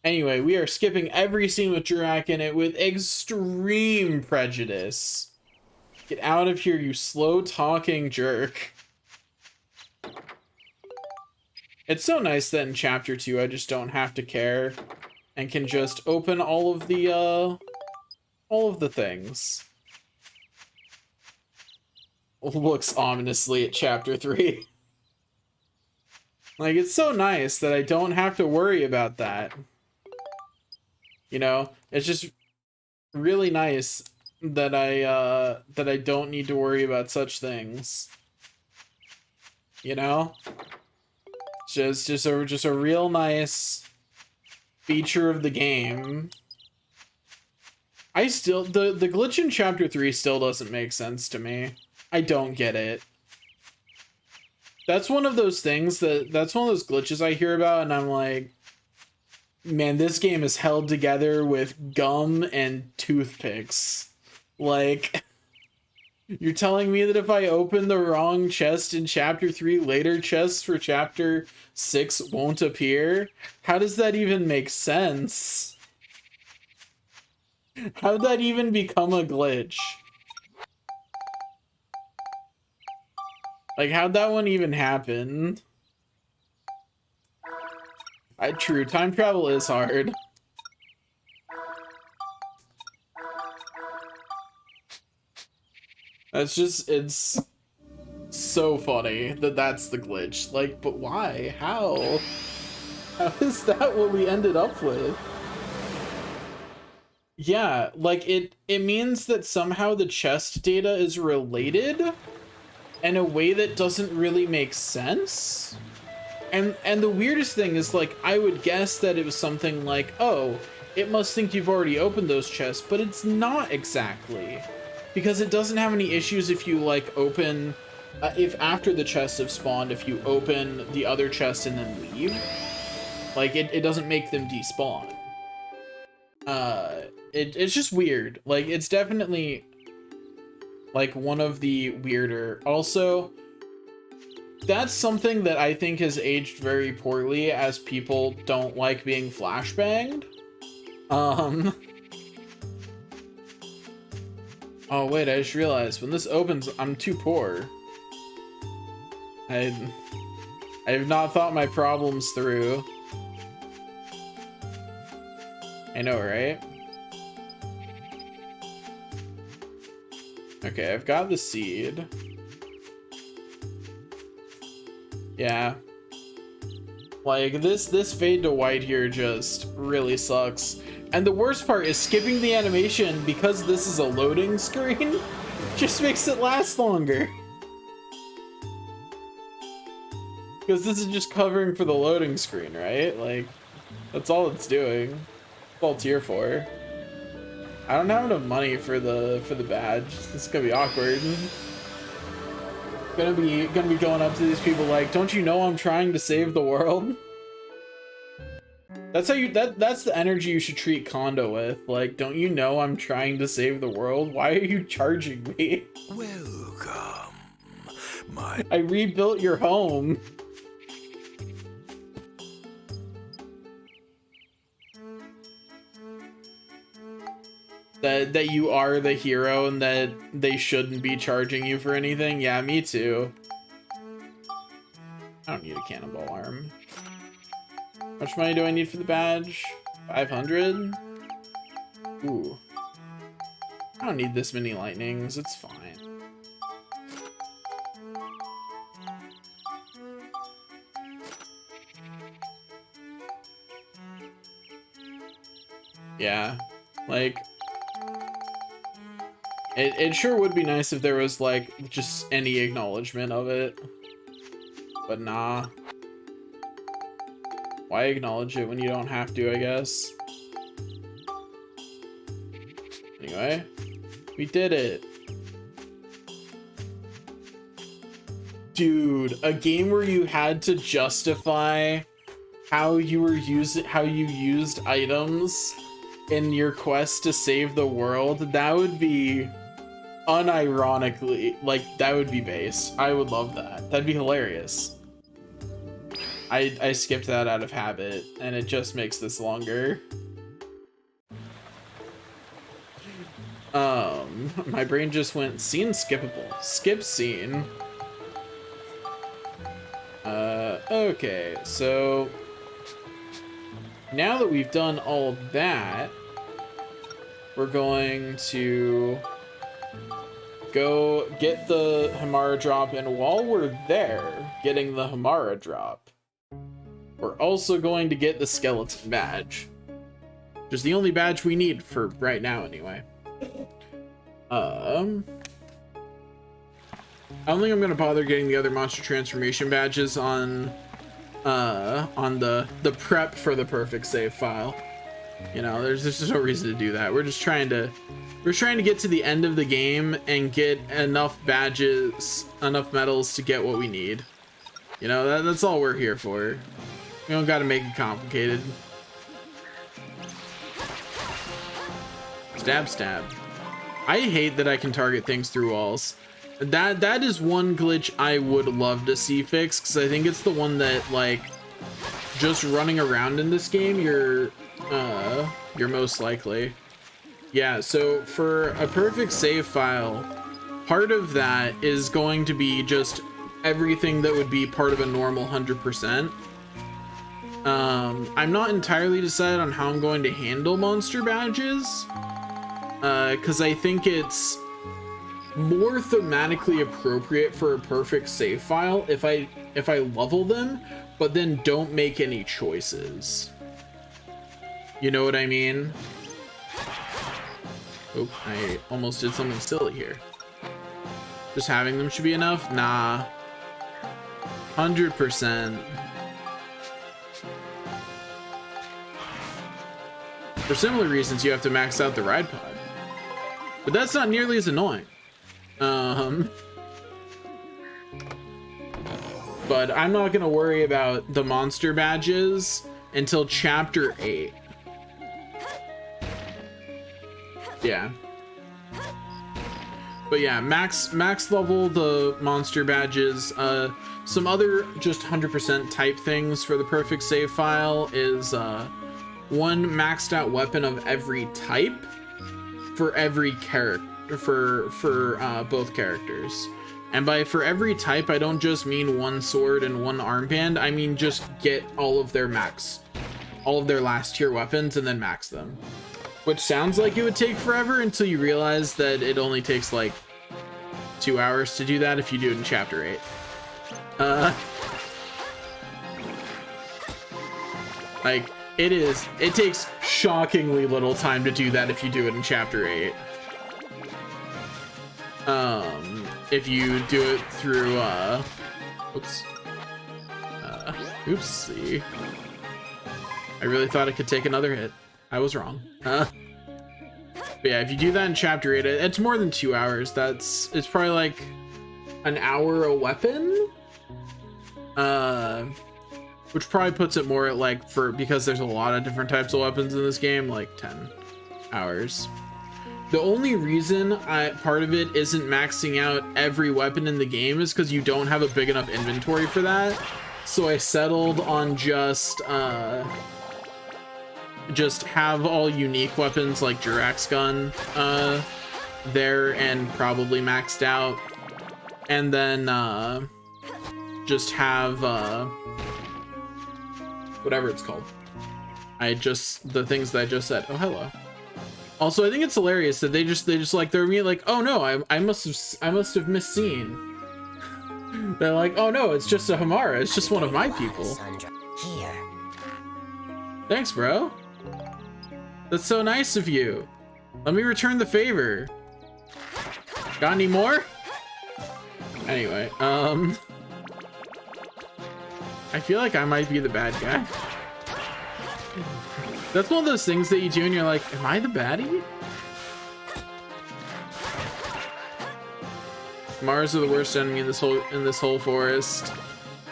Anyway, we are skipping every scene with Jurak in it with extreme prejudice. Get out of here, you slow-talking jerk. It's so nice that in Chapter 2 I just don't have to care and can just open all of the things. Looks ominously at Chapter 3. Like, it's so nice that I don't have to worry about that. You know, it's just really nice that I don't need to worry about such things. You know? Just a real nice feature of the game. I still the glitch in Chapter 3 still doesn't make sense to me. I don't get it. That's one of those things that's one of those glitches I hear about and I'm like, man, this game is held together with gum and toothpicks. Like, you're telling me that if I open the wrong chest in Chapter 3, later chests for Chapter 6 won't appear? How does that even make sense? How did that even become a glitch? Like, how'd that one even happen? True, time travel is hard. That's just, it's so funny that that's the glitch. Like, but why? How? How is that what we ended up with? Yeah, like, it means that somehow the chest data is related in a way that doesn't really make sense. And the weirdest thing is, like, I would guess that it was something like, oh, it must think you've already opened those chests, but it's not exactly. Because it doesn't have any issues if you, like, open, if after the chests have spawned, if you open the other chest and then leave. Like, it doesn't make them despawn. It's just weird. Like, it's definitely, like, one of the weirder. Also, that's something that I think has aged very poorly, as people don't like being flashbanged. Oh wait, I just realized when this opens, I'm too poor. I have not thought my problems through. I know, right? Okay, I've got the seed. Yeah. Like, this fade to white here just really sucks. And the worst part is skipping the animation, because this is a loading screen, just makes it last longer. Because this is just covering for the loading screen, right? Like, that's all it's doing. That's all it's here for. I don't have enough money for the badge. This is gonna be awkward. Gonna be going up to these people like, don't you know I'm trying to save the world? That's how you that's the energy you should treat Kondo with. Like, don't you know I'm trying to save the world? Why are you charging me? Welcome. I rebuilt your home. That you are the hero and that they shouldn't be charging you for anything? Yeah, me too. I don't need a cannonball arm. How much money do I need for the badge? 500? Ooh. I don't need this many lightnings, it's fine. Yeah, like, it sure would be nice if there was, like, just any acknowledgement of it. But nah. Why acknowledge it when you don't have to, I guess? Anyway, we did it. Dude, a game where you had to justify how you used items in your quest to save the world, that would be unironically, like, that would be base. I would love that. That'd be hilarious. I skipped that out of habit, and it just makes this longer. My brain just went, scene skippable. Skip scene. Okay, so now that we've done all of that, we're going to go get the Hamara drop, and while we're there getting the Hamara drop, we're also going to get the skeleton badge, which is the only badge we need for right now anyway. I don't think I'm gonna bother getting the other monster transformation badges on the prep for the perfect save file. You know, there's just no reason to do that. We're trying to get to the end of the game and get enough badges, enough medals to get what we need. You know, that's all we're here for. We don't gotta make it complicated. Stab, stab. I hate that I can target things through walls. That is one glitch I would love to see fixed, because I think it's the one that, like, just running around in this game, you're most likely. Yeah, so for a perfect save file, part of that is going to be just everything that would be part of a normal 100%. I'm not entirely decided on how I'm going to handle monster badges, because I think it's more thematically appropriate for a perfect save file if I level them, but then don't make any choices. You know what I mean? Oh, I almost did something silly here. Just having them should be enough? Nah. 100%. For similar reasons, you have to max out the ride pod. But that's not nearly as annoying. But I'm not gonna worry about the monster badges until chapter 8. Yeah. But yeah, max level the monster badges. Some other just 100% type things for the perfect save file is one maxed out weapon of every type for every character, for both characters. And by for every type, I don't just mean one sword and one armband. I mean just get all of their last tier weapons and then max them. Which sounds like it would take forever until you realize that it only takes like 2 hours to do that if you do it in chapter 8. Like, it takes shockingly little time to do that if you do it in chapter 8. If you do it through, oopsie. I really thought it could take another hit. I was wrong. But yeah, if you do that in chapter 8, it's more than 2 hours. It's probably like an hour a weapon. Which probably puts it more at like, because there's a lot of different types of weapons in this game, like 10 hours. The only reason part of it isn't maxing out every weapon in the game is because you don't have a big enough inventory for that. So I settled on just have all unique weapons like Jirax gun there and probably maxed out, and then just have whatever it's called. The things that I just said. Oh, hello. Also, I think it's hilarious that they just like, they're me like, oh no, I must have misseen. They're like, oh no, it's just a Hamara. It's just one of my people. Here. Thanks, bro. That's so nice of you. Let me return the favor. Got any more? Anyway, I feel like I might be the bad guy. That's one of those things that you do and you're like, am I the baddie? Mars are the worst enemy in this whole forest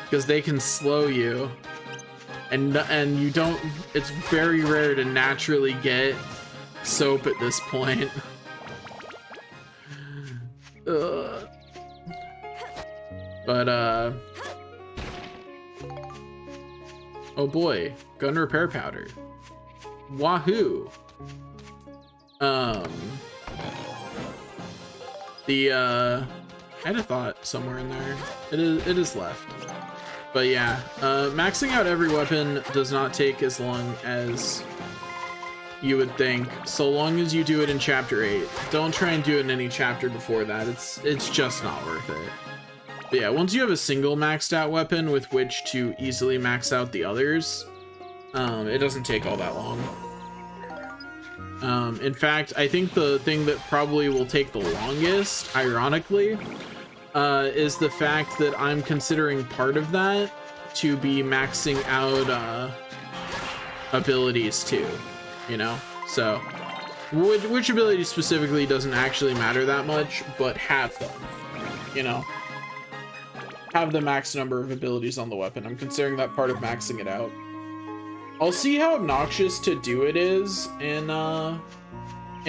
because they can slow you, and you don't. It's very rare to naturally get soap at this point. But oh boy, gun repair powder. Wahoo. I had a thought somewhere in there. It is left. But yeah, maxing out every weapon does not take as long as you would think, so long as you do it in chapter 8. Don't try and do it in any chapter before that. It's just not worth it. But yeah, once you have a single maxed out weapon with which to easily max out the others, it doesn't take all that long. In fact, I think the thing that probably will take the longest, ironically, is the fact that I'm considering part of that to be maxing out abilities too, you know? So, which ability specifically doesn't actually matter that much, but have them, you know? Have the max number of abilities on the weapon. I'm considering that part of maxing it out. I'll see how obnoxious to do it is in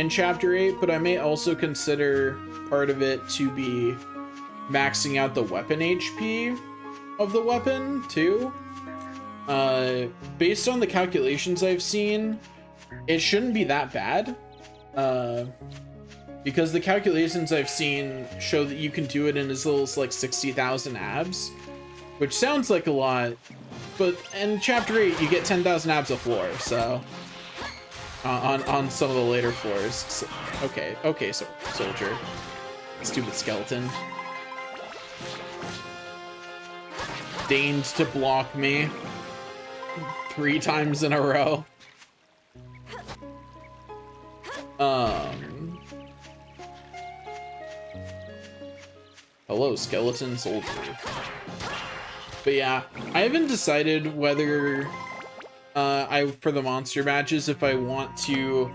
chapter 8, but I may also consider part of it to be maxing out the weapon HP of the weapon too. Based on the calculations I've seen, it shouldn't be that bad. Because the calculations I've seen show that you can do it in as little as like 60,000 abs, which sounds like a lot, but in chapter 8 you get 10,000 abs a floor, so on some of the later floors. So, okay, so soldier, stupid skeleton, deigned to block me 3 times in a row. Hello, skeleton soldier. But yeah, I haven't decided whether for the monster badges, if I want to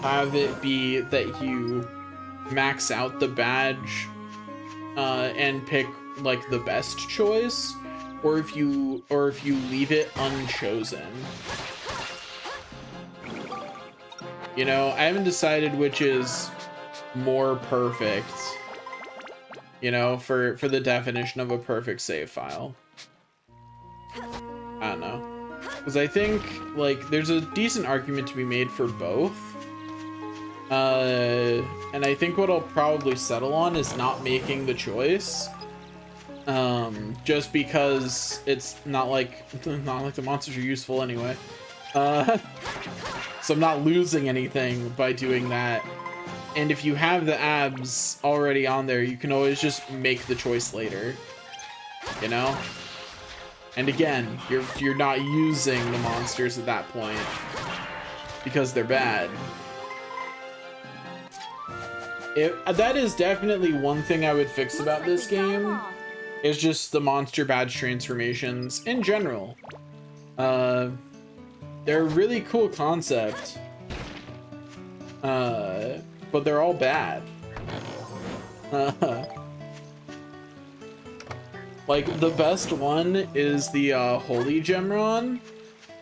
have it be that you max out the badge and pick like the best choice, or if you leave it unchosen. You know, I haven't decided which is more perfect, you know, for the definition of a perfect save file. I don't know. Because I think, like, there's a decent argument to be made for both. And I think what I'll probably settle on is not making the choice. Just because it's not like the monsters are useful anyway. So I'm not losing anything by doing that. And if you have the abs already on there, you can always just make the choice later, you know? And again, you're not using the monsters at that point because they're bad. That is definitely one thing I would fix about this game, is just the monster badge transformations in general. They're a really cool concept. But they're all bad. Like, the best one is the Holy Gemron,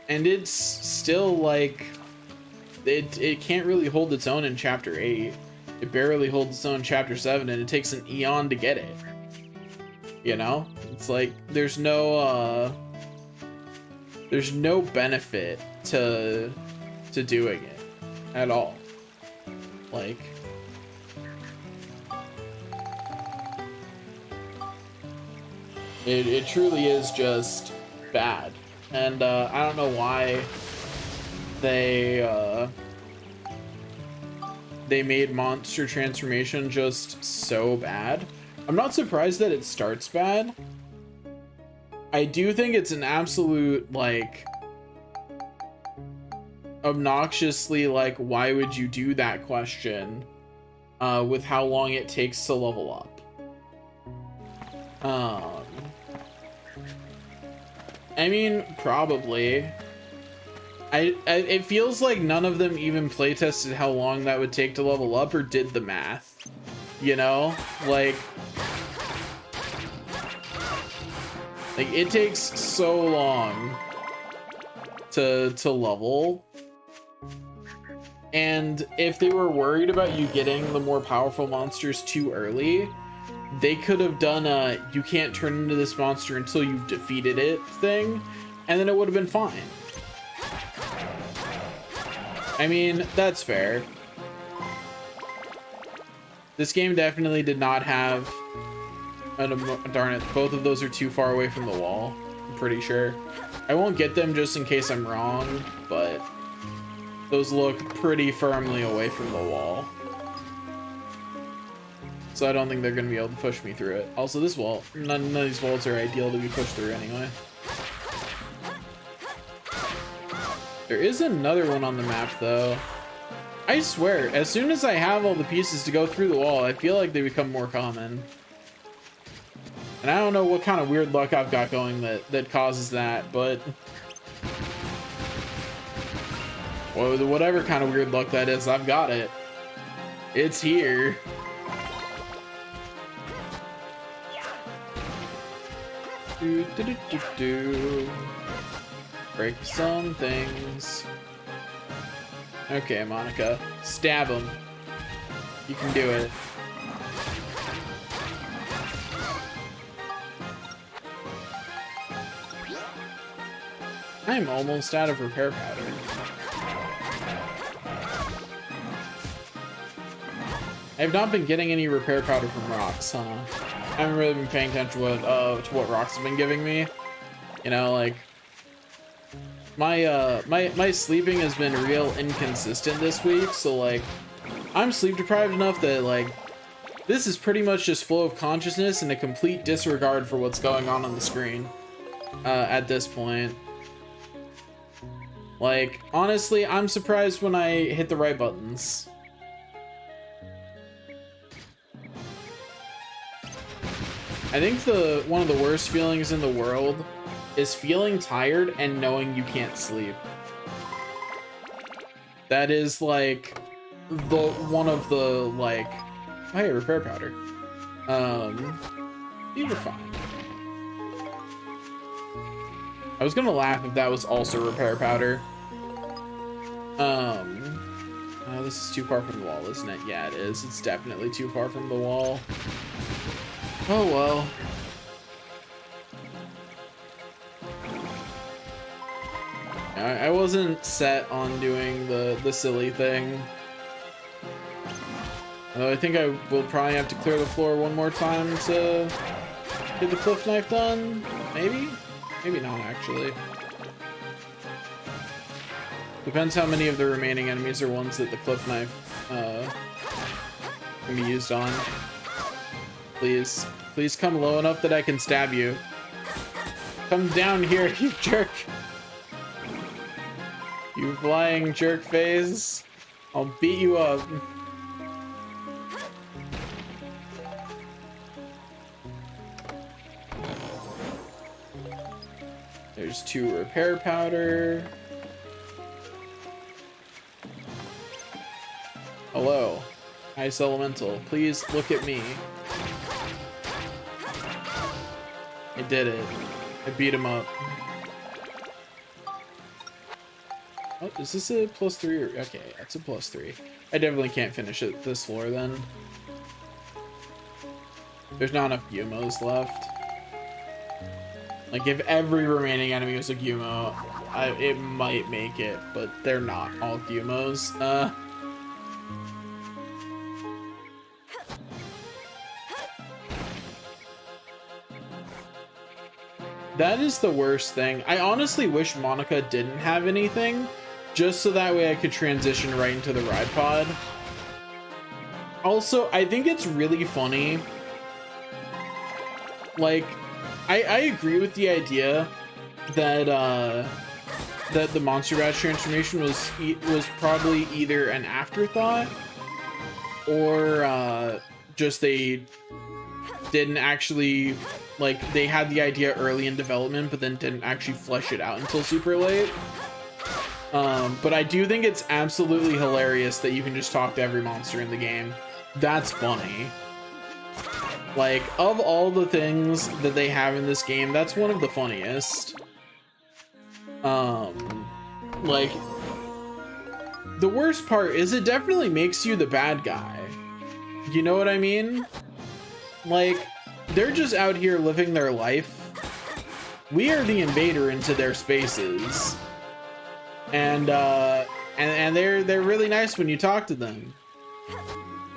and it's still, like, it can't really hold its own in Chapter 8. It barely holds its own in Chapter 7, and it takes an eon to get it. You know? It's like, there's no benefit to doing it at all. Like, it truly is just bad. And I don't know why they made monster transformation just so bad. I'm not surprised that it starts bad. I do think it's an absolute, like, obnoxiously, like, why would you do that question with how long it takes to level up. I mean, probably. It feels like none of them even playtested how long that would take to level up or did the math. You know? Like it takes so long to level. And if they were worried about you getting the more powerful monsters too early, they could have done a you can't turn into this monster until you've defeated it thing, and then it would have been fine. I mean, that's fair. This game definitely did not have... darn it, both of those are too far away from the wall, I'm pretty sure. I won't get them just in case I'm wrong, but those look pretty firmly away from the wall. So I don't think they're going to be able to push me through it. Also, this wall, none of these walls are ideal to be pushed through anyway. There is another one on the map, though. I swear, as soon as I have all the pieces to go through the wall, I feel like they become more common. And I don't know what kind of weird luck I've got going that causes that, but... well, whatever kind of weird luck that is, I've got it. It's here. Break some things. Okay, Monica. Stab him. You can do it. I'm almost out of repair powder. I have not been getting any repair powder from rocks, huh? I haven't really been paying attention to what rocks have been giving me. You know, like my sleeping has been real inconsistent this week, so like I'm sleep deprived enough that like this is pretty much just flow of consciousness and a complete disregard for what's going on the screen at this point. Like, honestly, I'm surprised when I hit the right buttons. I think one of the worst feelings in the world is feeling tired and knowing you can't sleep. That is like one of the like, oh, hey, repair powder. These are fine. I was gonna laugh if that was also repair powder. Oh, this is too far from the wall, isn't it? Yeah, it is. It's definitely too far from the wall. Oh well. I wasn't set on doing the silly thing. Although I think I will probably have to clear the floor one more time to get the cliff knife done. Maybe? Maybe not, actually. Depends how many of the remaining enemies are ones that the cliff knife can be used on. Please. Please come low enough that I can stab you. Come down here, you jerk. You flying jerk phase. I'll beat you up. There's 2 repair powder. Ice Elemental. Please look at me. I did it. I beat him up. Oh, is this a +3? Or, okay, that's a +3. I definitely can't finish it this floor then. There's not enough Gumos left. Like, if every remaining enemy was a Gumo, it might make it, but they're not all Gumos. That is the worst thing. I honestly wish Monika didn't have anything, just so that way I could transition right into the ride pod. Also, I think it's really funny. Like, I agree with the idea that that the Monster Badge transformation was probably either an afterthought or just they didn't actually, like, they had the idea early in development but then didn't actually flesh it out until super late. But I do think it's absolutely hilarious that you can just talk to every monster in the game. That's funny. Like, of all the things that they have in this game, that's one of the funniest. Like, the worst part is it definitely makes you the bad guy. You know what I mean? Like, they're just out here living their life. We are the invader into their spaces. And they're really nice when you talk to them.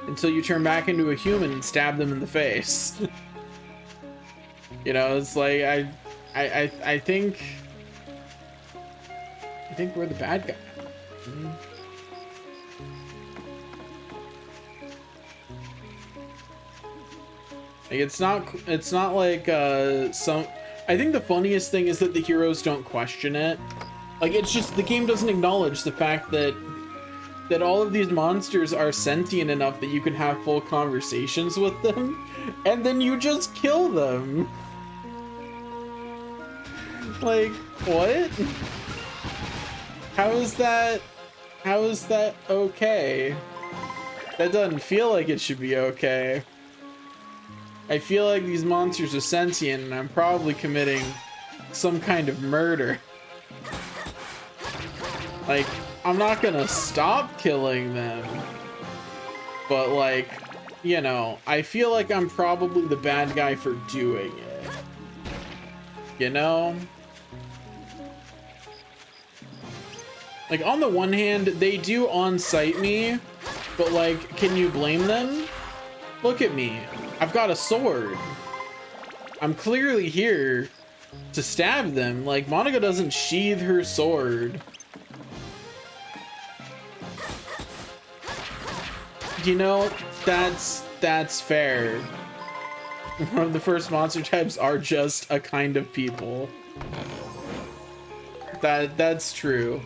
Until you turn back into a human and stab them in the face. You know, it's like I think we're the bad guy. Mm-hmm. Like, it's not like some. I think the funniest thing is that the heroes don't question it. Like, it's just the game doesn't acknowledge the fact that all of these monsters are sentient enough that you can have full conversations with them, and then you just kill them. Like, what? How is that okay? That doesn't feel like it should be okay. I feel like these monsters are sentient and I'm probably committing some kind of murder. Like, I'm not gonna stop killing them, but, like, you know, I feel like I'm probably the bad guy for doing it. You know? Like, on the one hand, they do on-site me, but, like, can you blame them? Look at me. I've got a sword. I'm clearly here to stab them. Like, Monika doesn't sheathe her sword. You know, that's fair. One of the first monster types are just a kind of people. That's true.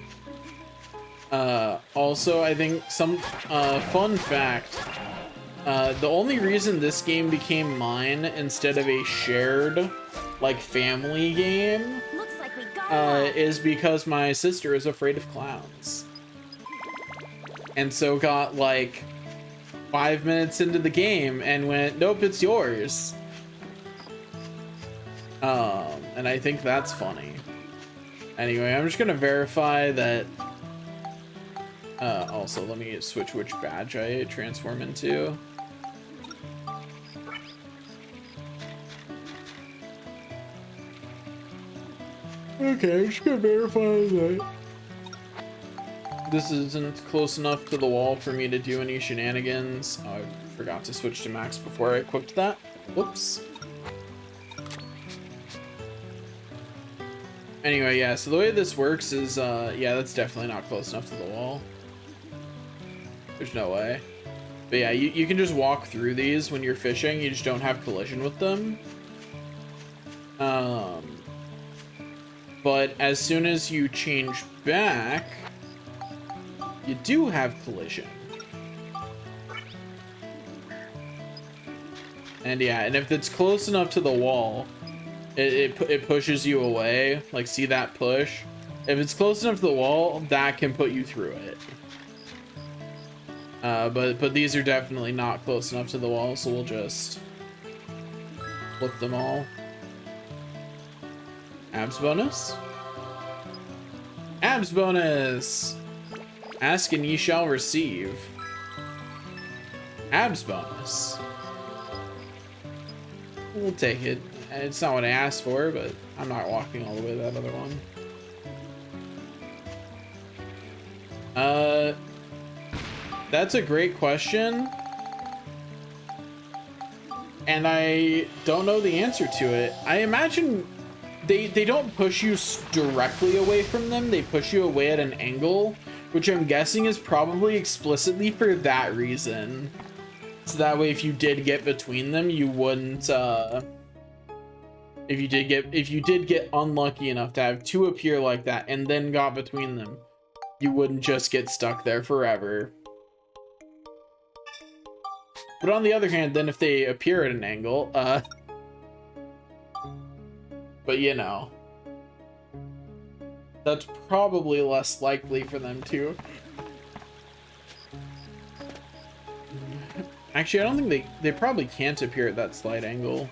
Also, I think some fun fact. The only reason this game became mine instead of a shared, like, family game Looks like we got is because my sister is afraid of clowns. And so got, like, 5 minutes into the game and went, nope, it's yours. And I think that's funny. Anyway, I'm just gonna verify that. Also, let me switch which badge I transform into. Okay, I'm just gonna verify that this isn't close enough to the wall for me to do any shenanigans. Oh, I forgot to switch to max before I equipped that. Whoops. Anyway, yeah, so the way this works is, yeah, that's definitely not close enough to the wall. There's no way. But yeah, you can just walk through these when you're fishing, you just don't have collision with them. But as soon as you change back, you do have collision. And yeah, and if it's close enough to the wall, it pushes you away. Like, see that push? If it's close enough to the wall, that can put you through it. But these are definitely not close enough to the wall, so we'll just flip them all. Abs bonus? Abs bonus! Ask and ye shall receive. Abs bonus. We'll take it. It's not what I asked for, but I'm not walking all the way to that other one. That's a great question. And I don't know the answer to it. I imagine they don't push you directly away from them. They push you away at an angle, which I'm guessing is probably explicitly for that reason. So that way, if you did get between them, you wouldn't, if you did get unlucky enough to have two appear like that and then got between them, you wouldn't just get stuck there forever. But on the other hand, then if they appear at an angle, but you know, that's probably less likely for them to. Actually, I don't think they probably can't appear at that slight angle.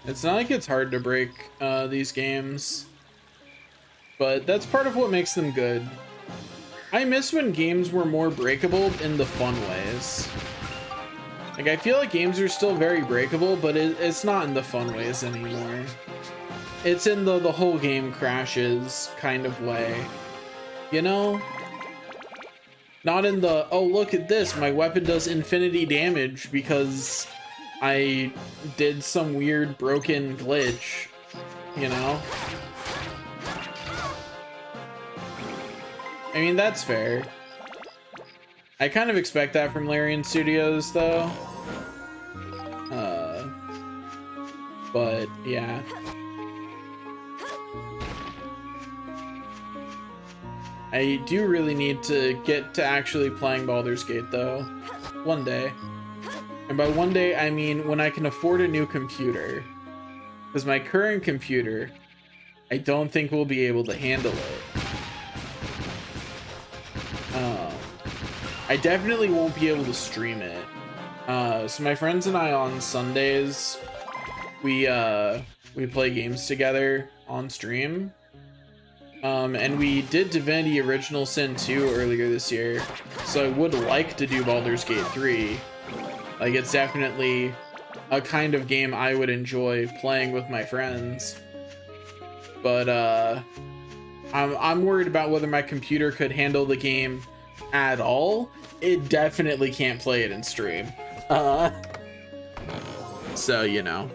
It's not like it's hard to break these games, but that's part of what makes them good. I miss when games were more breakable in the fun ways. Like, I feel like games are still very breakable, but it's not in the fun ways anymore. It's in the whole game crashes kind of way, you know? Not in the, oh, look at this, my weapon does infinity damage because I did some weird broken glitch, you know? I mean, that's fair. I kind of expect that from Larian Studios, though. But, yeah. I do really need to get to actually playing Baldur's Gate, though. One day. And by one day, I mean when I can afford a new computer. Because my current computer, I don't think will be able to handle it. I definitely won't be able to stream it. So my friends and I on Sundays, we play games together on stream. And we did Divinity Original Sin 2 earlier this year. So I would like to do Baldur's Gate 3. Like, it's definitely a kind of game I would enjoy playing with my friends. But I'm worried about whether my computer could handle the game at all. It definitely can't play it in stream. So, you know.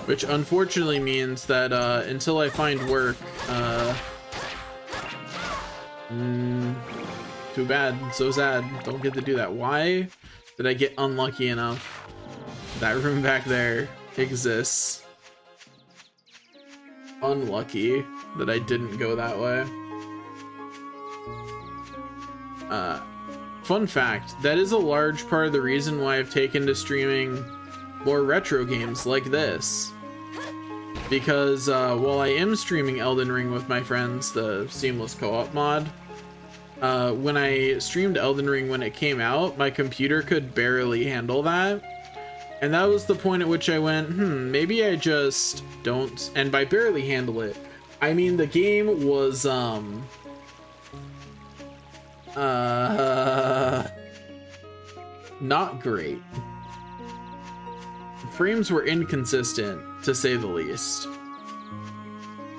Which unfortunately means that until I find work, too bad, so sad, don't get to do that. Why did I get unlucky enough? That room back there exists. Unlucky that I didn't go that way. Fun fact, that is a large part of the reason why I've taken to streaming more retro games like this. Because while I am streaming Elden Ring with my friends, the Seamless Co-op mod, when I streamed Elden Ring when it came out, my computer could barely handle that. And that was the point at which I went, maybe I just don't, and by barely handle it, I mean the game was, not great. Frames were inconsistent, to say the least.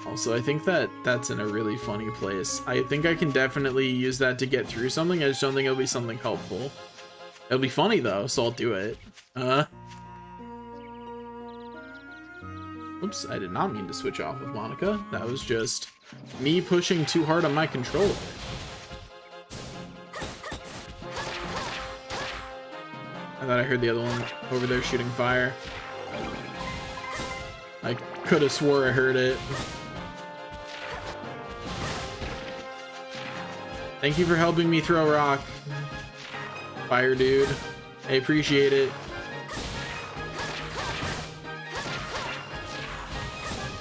Also, I think that's in a really funny place. I think I can definitely use that to get through something. I just don't think it'll be something helpful. It'll be funny though, so I'll do it. Oops, I did not mean to switch off with Monica. That was just me pushing too hard on my controller. I thought I heard the other one over there shooting fire. I could have swore I heard it. Thank you for helping me throw rock, fire dude. I appreciate it.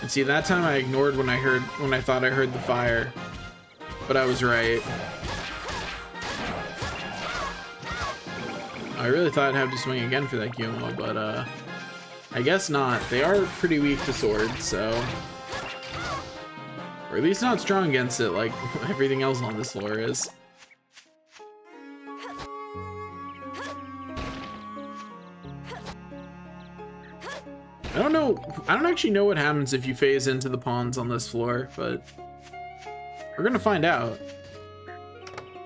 And see, that time I ignored when I thought I heard the fire, but I was right. I really thought I'd have to swing again for that Guillermo, but I guess not. They are pretty weak to swords, so, or at least not strong against it like everything else on this floor is. I don't actually know what happens if you phase into the pawns on this floor, but we're gonna find out.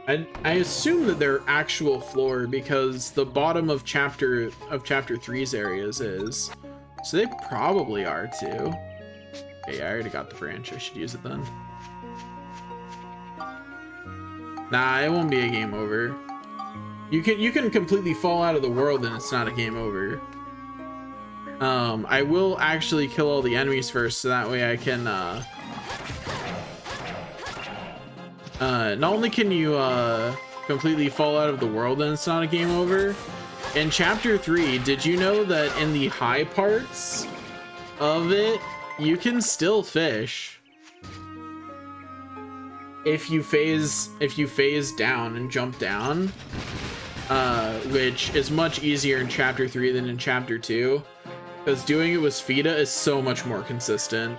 I assume that they're actual floor because the bottom of chapter 3's areas is, so they probably are too. Okay, I already got the branch. I should use it then. Nah, it won't be a game over. You can completely fall out of the world and it's not a game over. I will actually kill all the enemies first, so that way I can, not only can you, completely fall out of the world and it's not a game over, in chapter 3, did you know that in the high parts of it, you can still fish? If you phase down and jump down, which is much easier in chapter 3 than in chapter 2. Because doing it with Sphida is so much more consistent.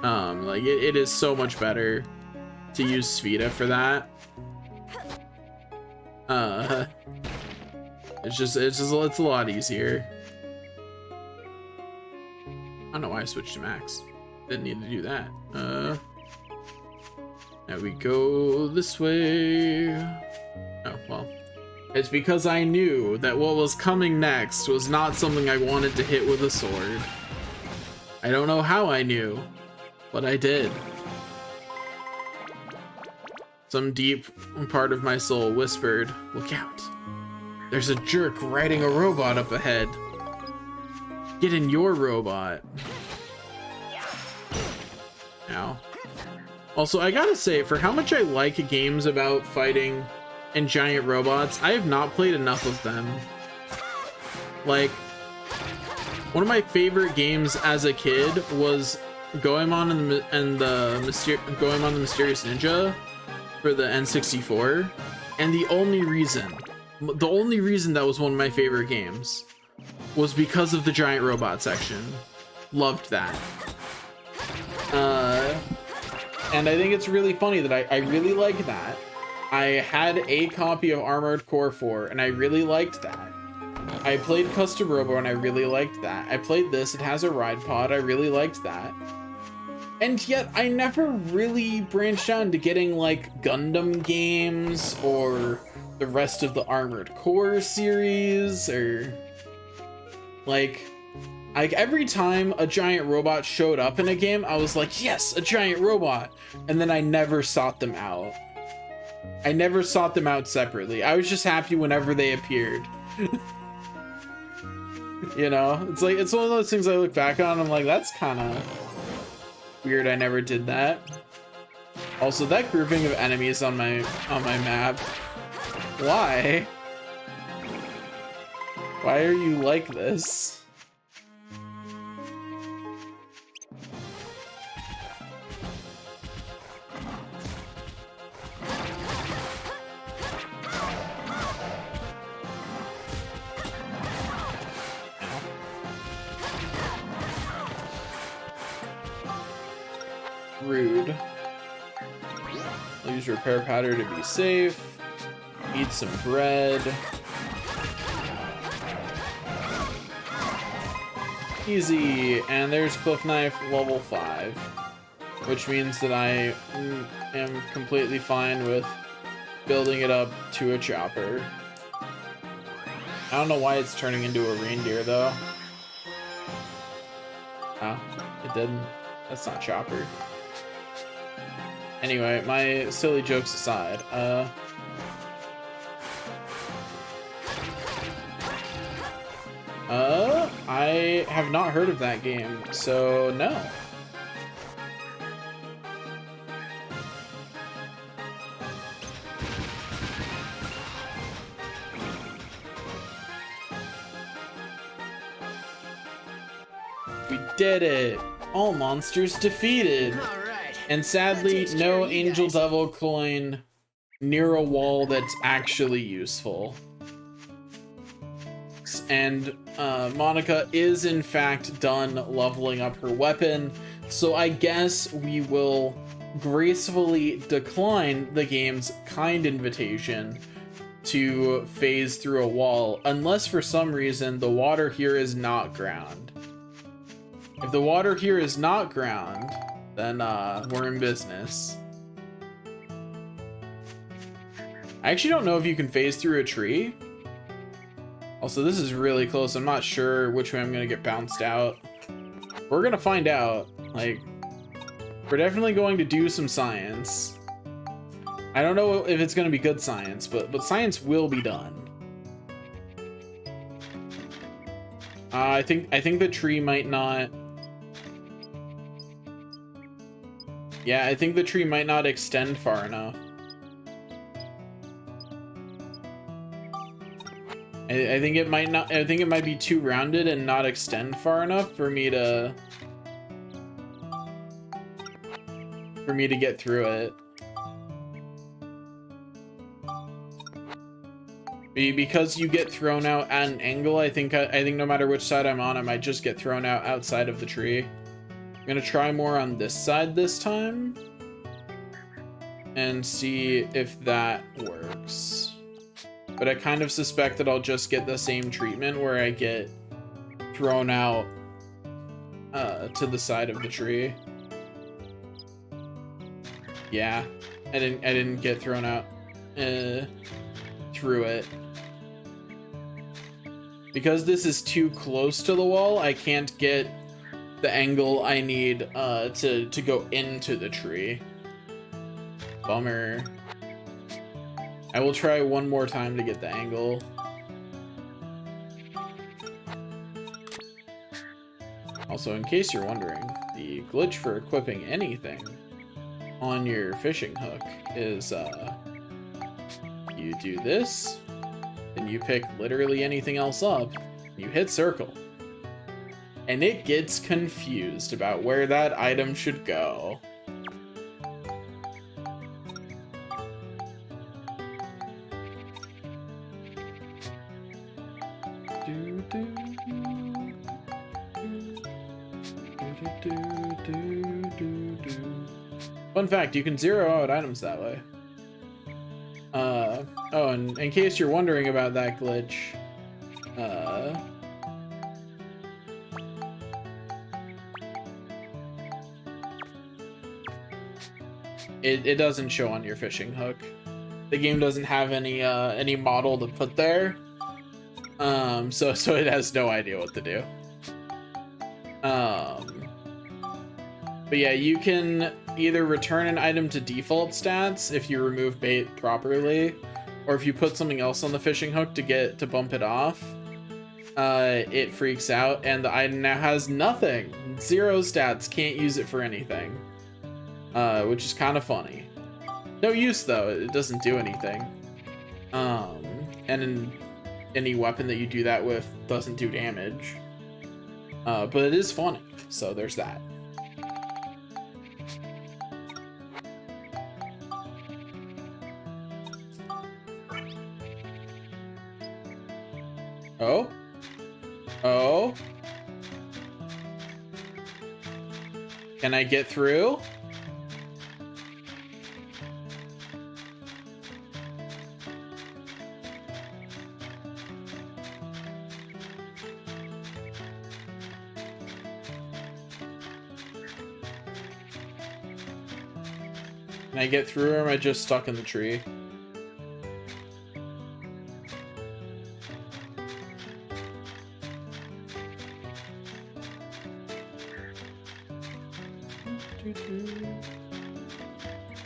Like it is so much better to use Sphida for that. It's a lot easier. I don't know why I switched to Max. Didn't need to do that. Now we go this way. Oh, well. It's because I knew that what was coming next was not something I wanted to hit with a sword. I don't know how I knew, but I did. Some deep part of my soul whispered, "Look out. There's a jerk riding a robot up ahead. Get in your robot." Ow. Also, I gotta say, for how much I like games about fighting and giant robots, I have not played enough of them. Like, one of my favorite games as a kid was Goemon and the Mysterious Ninja for the N64, and the only reason that was one of my favorite games was because of the giant robot section. Loved that. And I think it's really funny that I really like that. I had a copy of Armored Core 4 and I really liked that. I played Custom Robo and I really liked that. I played this, it has a ride pod, I really liked that. And yet I never really branched out into getting like Gundam games or the rest of the Armored Core series, or like every time a giant robot showed up in a game, I was like, yes, a giant robot. And then I never sought them out. I never sought them out separately. I was just happy whenever they appeared. You know, it's like, it's one of those things I look back on and I'm like, that's kind of weird. I never did that. Also, that grouping of enemies on my map. Why? Why are you like this? Rude. I'll use repair powder to be safe. Eat some bread. Easy. And there's Cliff Knife level 5, which means that I am completely fine with building it up to a chopper. I don't know why it's turning into a reindeer though. Oh, it didn't. That's not chopper. Anyway, my silly jokes aside, I have not heard of that game, so no. We did it! All monsters defeated! Alright. And sadly, That takes care no of you Angel guys. Devil coin near a wall that's actually useful. And Monica is in fact done leveling up her weapon, so I guess we will gracefully decline the game's kind invitation to phase through a wall, unless for some reason the water here is not ground. If the water here is not ground, then we're in business. I actually don't know if you can phase through a tree. Also, this is really close. I'm not sure which way I'm gonna get bounced out. We're gonna find out. Like, we're definitely going to do some science. I don't know if it's gonna be good science, but science will be done. I think the tree might not. Yeah, I think the tree might not extend far enough. I think it might not. I think it might be too rounded and not extend far enough for me to get through it. Because you get thrown out at an angle, I think no matter which side I'm on, I might just get thrown out outside of the tree. I'm gonna try more on this side this time and see if that works. But I kind of suspect that I'll just get the same treatment where I get thrown out to the side of the tree. Yeah, I didn't get thrown out through it. Because this is too close to the wall, I can't get the angle I need to go into the tree. Bummer. I will try one more time to get the angle. Also, in case you're wondering, the glitch for equipping anything on your fishing hook is you do this, then you pick literally anything else up, you hit circle, and it gets confused about where that item should go. Fun fact, you can zero out items that way. Oh, and in case you're wondering about that glitch, it doesn't show on your fishing hook. The game doesn't have any model to put there. So it has no idea what to do. But yeah, you can either return an item to default stats if you remove bait properly, or if you put something else on the fishing hook to bump it off, it freaks out and the item now has nothing. 0 stats, can't use it for anything. Which is kind of funny. No use though, it doesn't do anything. And any weapon that you do that with doesn't do damage. But it is funny, so there's that. Oh? Oh? Can I get through? Can I get through, or am I just stuck in the tree?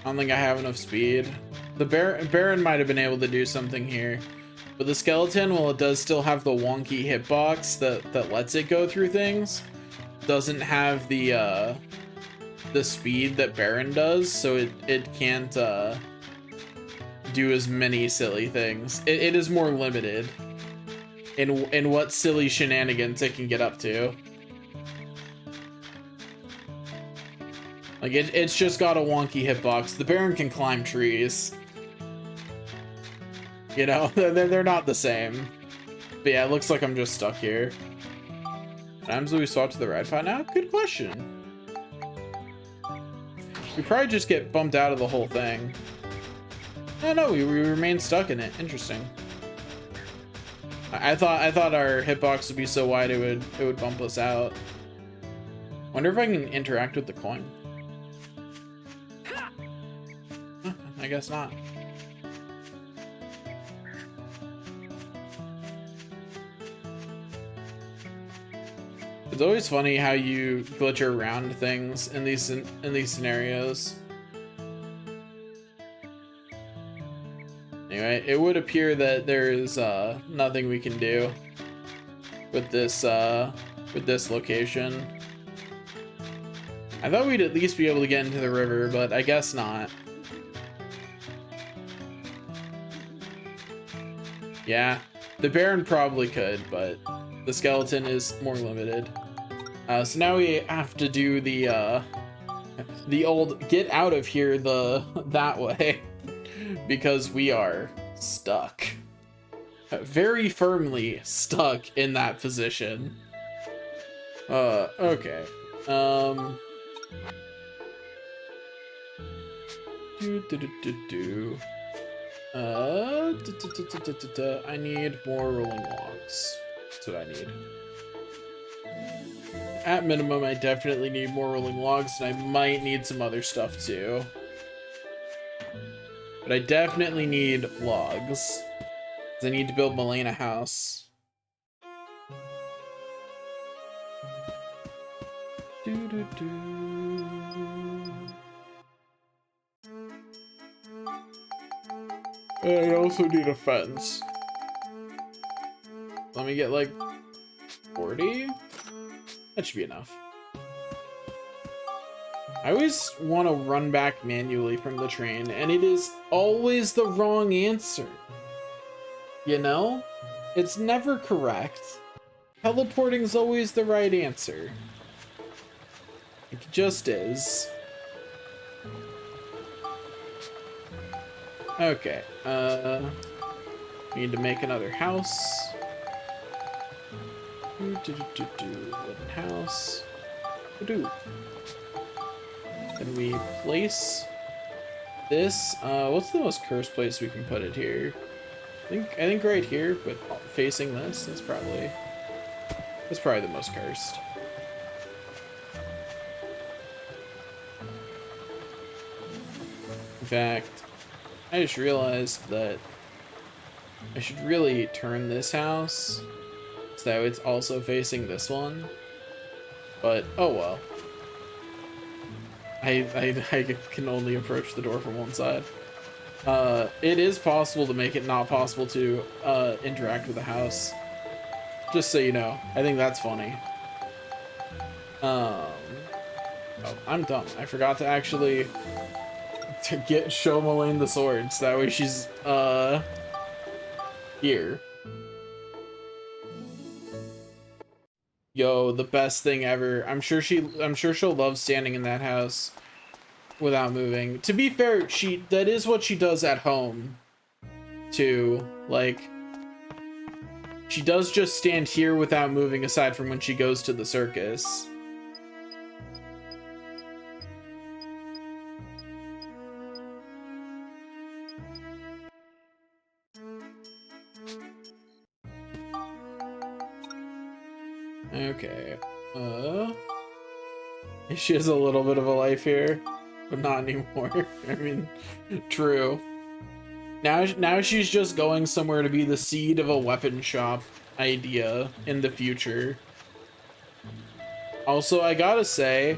I don't think I have enough speed. The Baron might have been able to do something here, but the skeleton, while it does still have the wonky hitbox that lets it go through things, doesn't have the speed that Baron does, so it can't do as many silly things. It is more limited in what silly shenanigans it can get up to. Like, it's just got a wonky hitbox. The Baron can climb trees. You know, they're not the same. But yeah, it looks like I'm just stuck here. Times we swap to the ride pod now? Good question. We probably just get bumped out of the whole thing. Oh no, we remain stuck in it. Interesting. I thought our hitbox would be so wide it would bump us out. Wonder if I can interact with the coin. Huh, I guess not. It's always funny how you glitch around things in these scenarios. Anyway, it would appear that there is nothing we can do with this location. I thought we'd at least be able to get into the river, but I guess not. Yeah, the Baron probably could, but the skeleton is more limited. So now we have to do the old get out of here that way because we are stuck. Very firmly stuck in that position. Okay. I need more rolling logs. That's what I need. At minimum, I definitely need more rolling logs, and I might need some other stuff too. But I definitely need logs. Because I need to build Malane a house. I also need a fence. Let me get like 40? That should be enough. I always want to run back manually from the train, and it is always the wrong answer. You know? It's never correct. Teleporting is always the right answer. It just is. Okay, we need to make another house. Wooden house. Then we place this. What's the most cursed place we can put it here? I think right here, but facing this. That's probably the most cursed. In fact, I just realized that I should really turn this house so it's also facing this one. But oh well. I can only approach the door from one side. It is possible to make it not possible to interact with the house. Just so you know. I think that's funny. Oh, I'm dumb. I forgot to actually show Malane the swords. That way she's here. Yo, the best thing ever. I'm sure she'll love standing in that house without moving. To be fair, that is what she does at home too. Like, she does just stand here without moving aside from when she goes to the circus. Okay, she has a little bit of a life here, but not anymore. I mean, true. Now she's just going somewhere to be the seed of a weapon shop idea in the future. Also, I gotta say,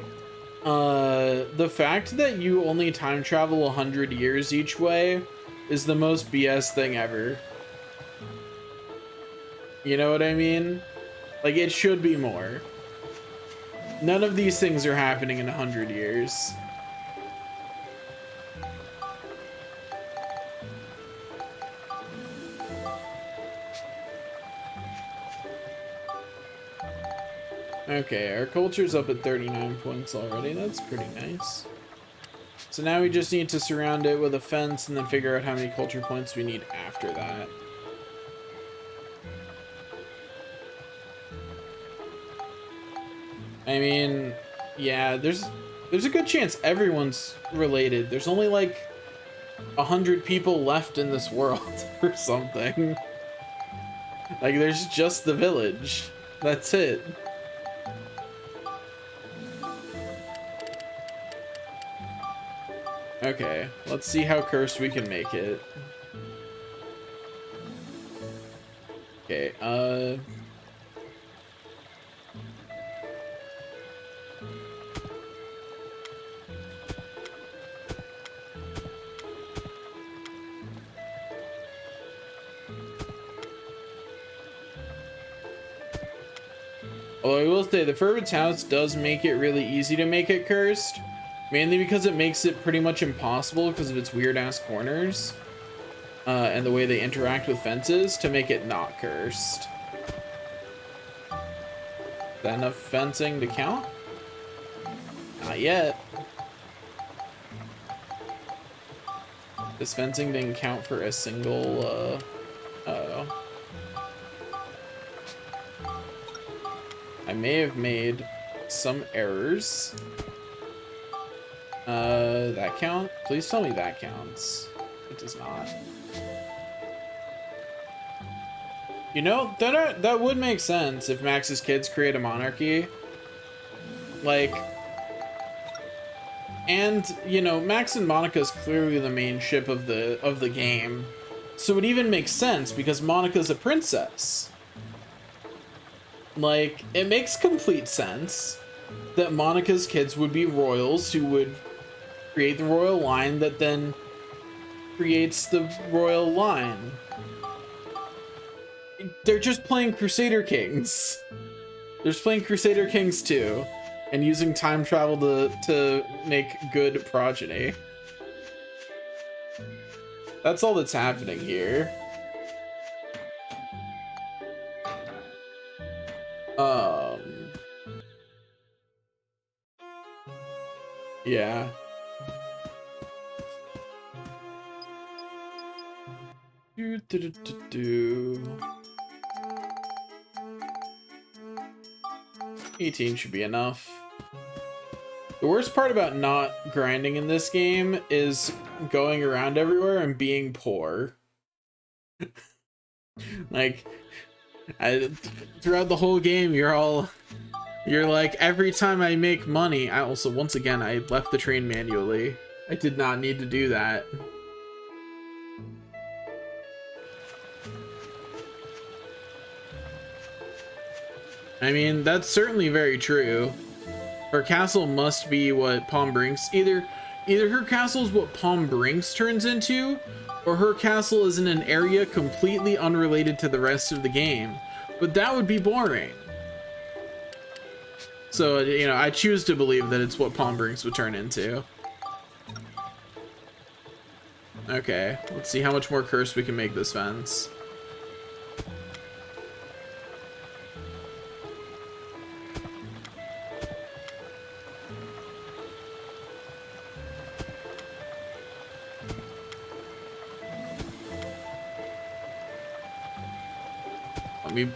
the fact that you only time travel 100 years each way is the most BS thing ever. You know what I mean? Like, it should be more. None of these things are happening in 100 years. Okay, our culture's up at 39 points already. That's pretty nice. So now we just need to surround it with a fence and then figure out how many culture points we need after that. I mean, yeah, there's a good chance everyone's related. There's only like 100 people left in this world or something. Like there's just the village. That's it. Okay, let's see how cursed we can make it. Okay, although I will say the Fervent's House does make it really easy to make it cursed. Mainly because it makes it pretty much impossible because of its weird ass corners. And the way they interact with fences to make it not cursed. Is that enough fencing to count? Not yet. This fencing didn't count for a single, uh-oh. I may have made some errors. That count? Please tell me that counts. It does not. You know, that would make sense if Max's kids create a monarchy. Like, and you know, Max and Monica is clearly the main ship of the game, so it even makes sense because Monica's a princess. Like, it makes complete sense that Monica's kids would be royals who would create the royal line that then creates the royal line. They're just playing Crusader Kings. They're just playing Crusader Kings 2 and using time travel to make good progeny. That's all that's happening here. Yeah. Do, do, do, do, do. 18 should be enough. The worst part about not grinding in this game is going around everywhere and being poor. Like, throughout the whole game, you're like, every time I make money, I also, once again, I left the train manually. I did not need to do that. I mean, that's certainly very true. Her castle must be what Palm Brinks, either her castle is what Palm Brinks turns into, or her castle is in an area completely unrelated to the rest of the game. But that would be boring. So, you know, I choose to believe that it's what Palm Brinks would turn into. Okay, let's see how much more cursed we can make this fence.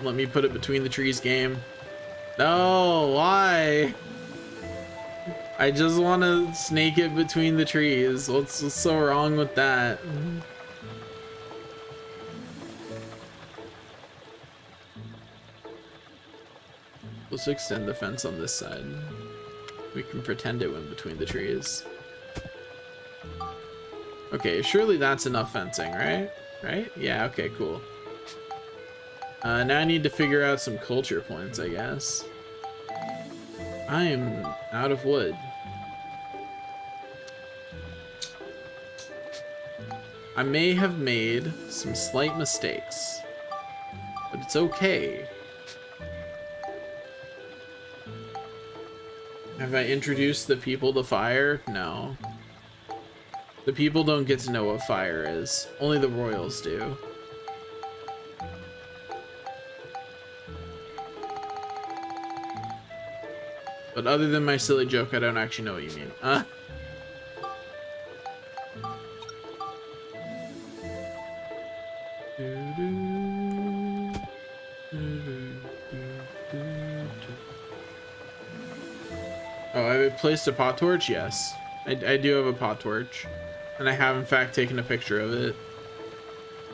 Let me put it between the trees, game. No, why? I just want to snake it between the trees. What's so wrong with that? Let's extend the fence on this side. We can pretend it went between the trees. Okay, surely that's enough fencing, right? Right? Yeah, okay, cool. Now I need to figure out some culture points, I guess. I am out of wood. I may have made some slight mistakes, but it's okay. Have I introduced the people to fire? No. The people don't get to know what fire is. Only the royals do. But other than my silly joke, I don't actually know what you mean. Oh, I placed a pot torch? Yes. I do have a pot torch. And I have, in fact, taken a picture of it.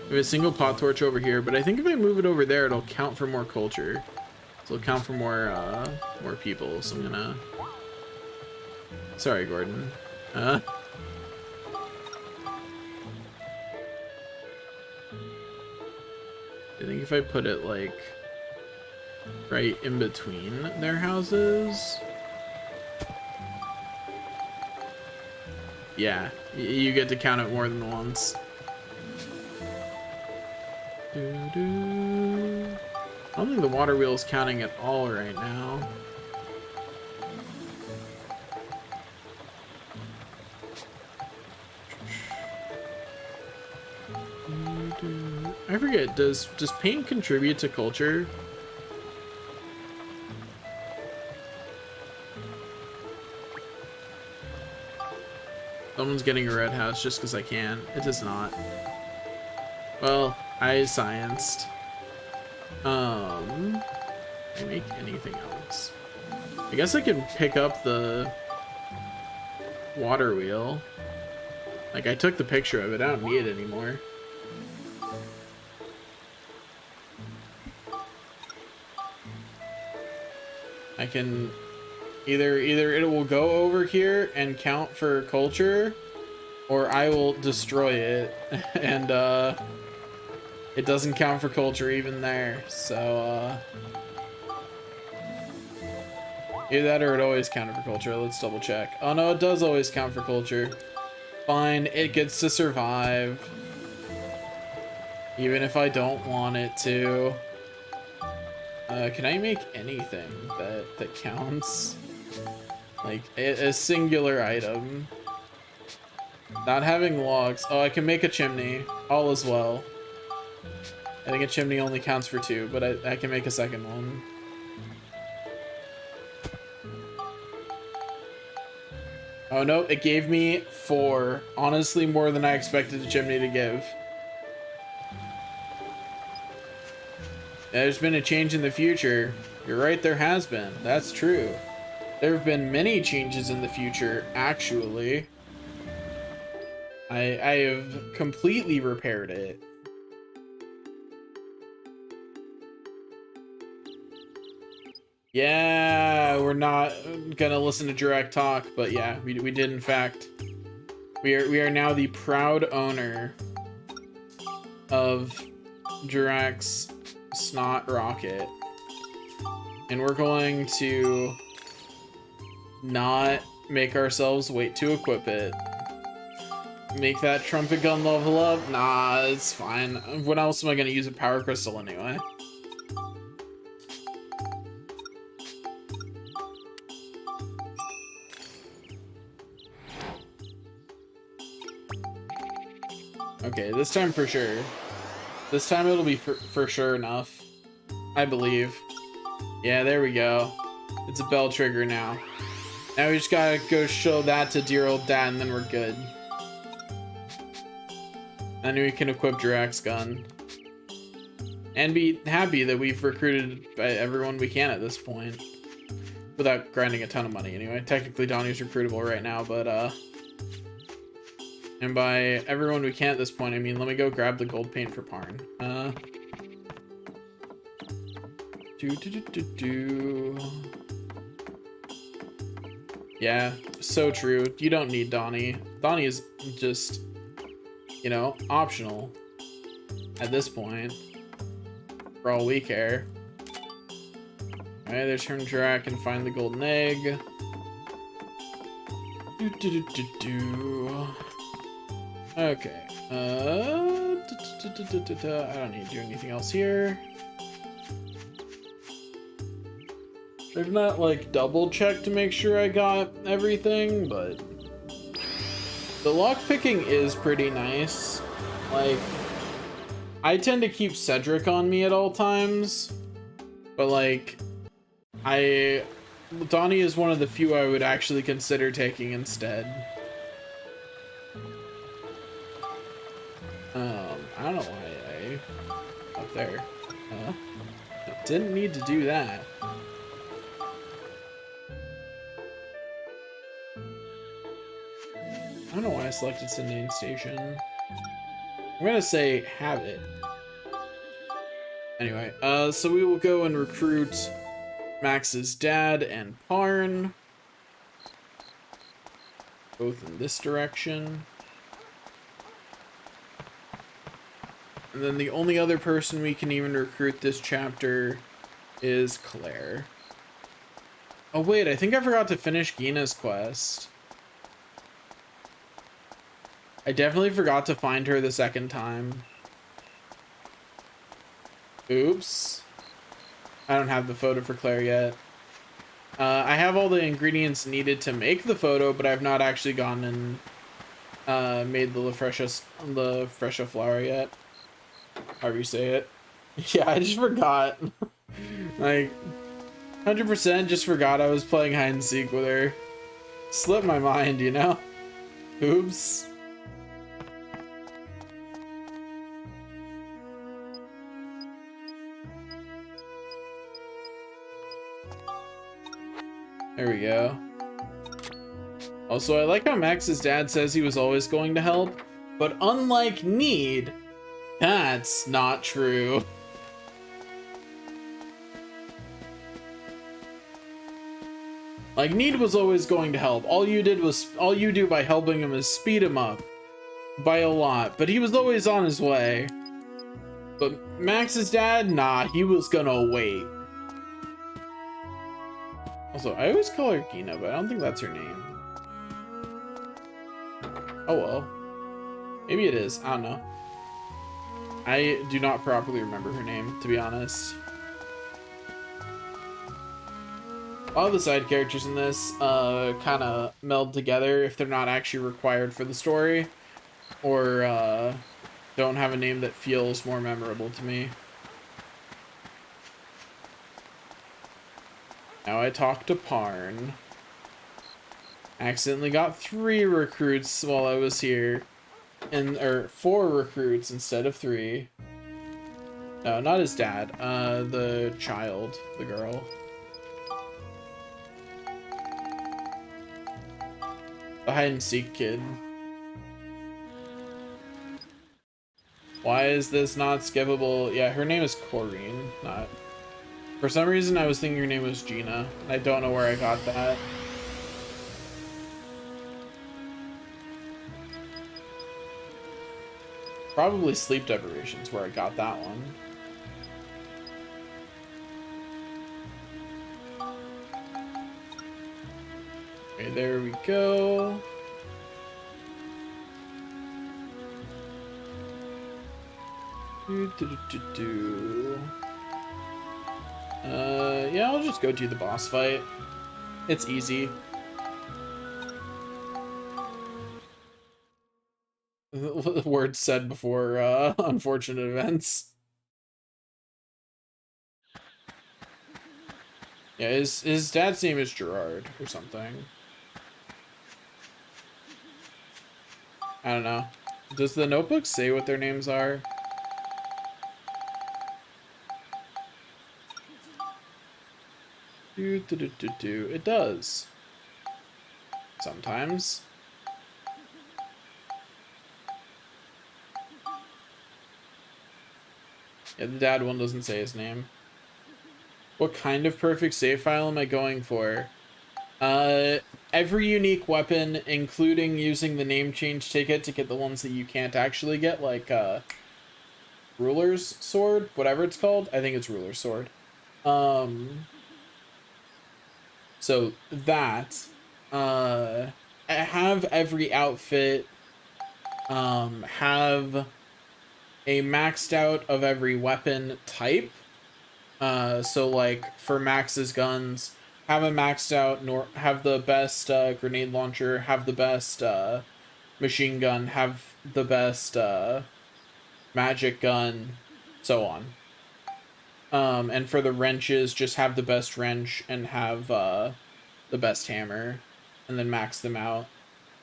We have a single pot torch over here, but I think if I move it over there, it'll count for more culture. So it'll count for more people, so I'm gonna... Sorry, Gordon. I think if I put it, like, right in between their houses... Yeah, you get to count it more than once. I don't think the water wheel is counting at all right now. I forget, does paint contribute to culture? Someone's getting a red house just because I can. It does not. Well, I scienced. Can I make anything else? I guess I can pick up the water wheel. Like, I took the picture of it. I don't need it anymore. I can either it will go over here and count for culture, or I will destroy it and it doesn't count for culture even there. So either that or it always counted for culture. Let's double check. Oh no, it does always count for culture. Fine, it gets to survive even if I don't want it to. Can I make anything that counts? Like a singular item. Not having logs. Oh, I can make a chimney. All as well. I think a chimney only counts for 2, but I can make a second one. Oh no, it gave me 4. Honestly, more than I expected a chimney to give. There's been a change in the future. You're right, there has been. That's true. There have been many changes in the future, actually. I have completely repaired it. Yeah, we're not gonna listen to Jurak talk, but yeah, we did in fact. We are now the proud owner of Jurak's Snot Rocket. And we're going to not make ourselves wait to equip it. Make that trumpet gun level up? Nah, it's fine. When else am I gonna use a power crystal anyway? Okay, this time for sure. This time it'll be for sure enough. I believe. Yeah, there we go. It's a bell trigger now. Now we just gotta go show that to dear old dad and then we're good. Then we can equip Jurak's gun. And be happy that we've recruited everyone we can at this point. Without grinding a ton of money anyway. Technically Donnie's recruitable right now, but and by everyone we can at this point, I mean, let me go grab the gold paint for Parn. Yeah, so true. You don't need Donnie. Donnie is just, you know, optional at this point. For all we care. Alright, there's Herm Jurak and find the golden egg. Okay. I don't need to do anything else here. I've not like double checked to make sure I got everything, but the lockpicking is pretty nice. Like, I tend to keep Cedric on me at all times, but like, Donnie is one of the few I would actually consider taking instead. I don't know why up there. Didn't need to do that. I don't know why I selected Sydney Station. I'm gonna say have it. Anyway, so we will go and recruit Max's dad and Parn. Both in this direction. And then the only other person we can even recruit this chapter is Claire. Oh wait, I think I forgot to finish Gina's quest. I definitely forgot to find her the second time. Oops. I don't have the photo for Claire yet. I have all the ingredients needed to make the photo, but I've not actually gone and made the Lafresha flower yet. However you say it. Yeah, I just forgot. Like, 100% just forgot I was playing hide and seek with her. Slipped my mind, you know? Oops. There we go. Also, I like how Max's dad says he was always going to help, but unlike Need, that's not true. Like, Need was always going to help. All you do by helping him is speed him up by a lot, but he was always on his way. But Max's dad, nah, he was gonna wait. Also, I always call her Gina, but I don't think that's her name. Oh well. Maybe it is. I don't know. I do not properly remember her name, to be honest. All the side characters in this kind of meld together if they're not actually required for the story, or don't have a name that feels more memorable to me. Now I talk to Parn. Accidentally got 3 recruits while I was here. Or 4 recruits instead of 3. No, not his dad. The child. The girl. The hide and seek kid. Why is this not skippable? Yeah, her name is Corrine, not... For some reason, I was thinking your name was Gina. I don't know where I got that. Probably sleep deprivation's where I got that one. Okay, there we go. Yeah, I'll just go do the boss fight. It's easy. The words said before unfortunate events. Yeah, his dad's name is Gerard or something. I don't know. Does the notebook say what their names are? It does. Sometimes. Yeah, the dad one doesn't say his name. What kind of perfect save file am I going for? Every unique weapon, including using the name change ticket to get the ones that you can't actually get, like, Ruler's Sword, whatever it's called. I think it's Ruler's Sword. So that, have every outfit, have a maxed out of every weapon type. So like for Max's guns, have a maxed out, have the best grenade launcher, have the best machine gun, have the best magic gun, so on. And for the wrenches, just have the best wrench and have the best hammer, and then max them out.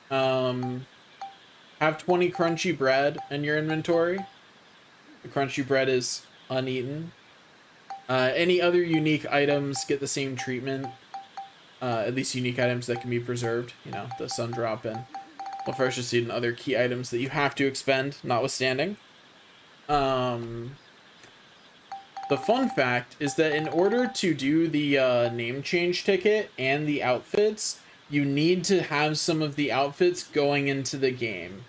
Have 20 crunchy bread in your inventory. The crunchy bread is uneaten. Any other unique items get the same treatment. At least unique items that can be preserved. You know, the sun drop and Lefresha seed and other key items that you have to expend, notwithstanding. The fun fact is that in order to do the name change ticket and the outfits, you need to have some of the outfits going into the game,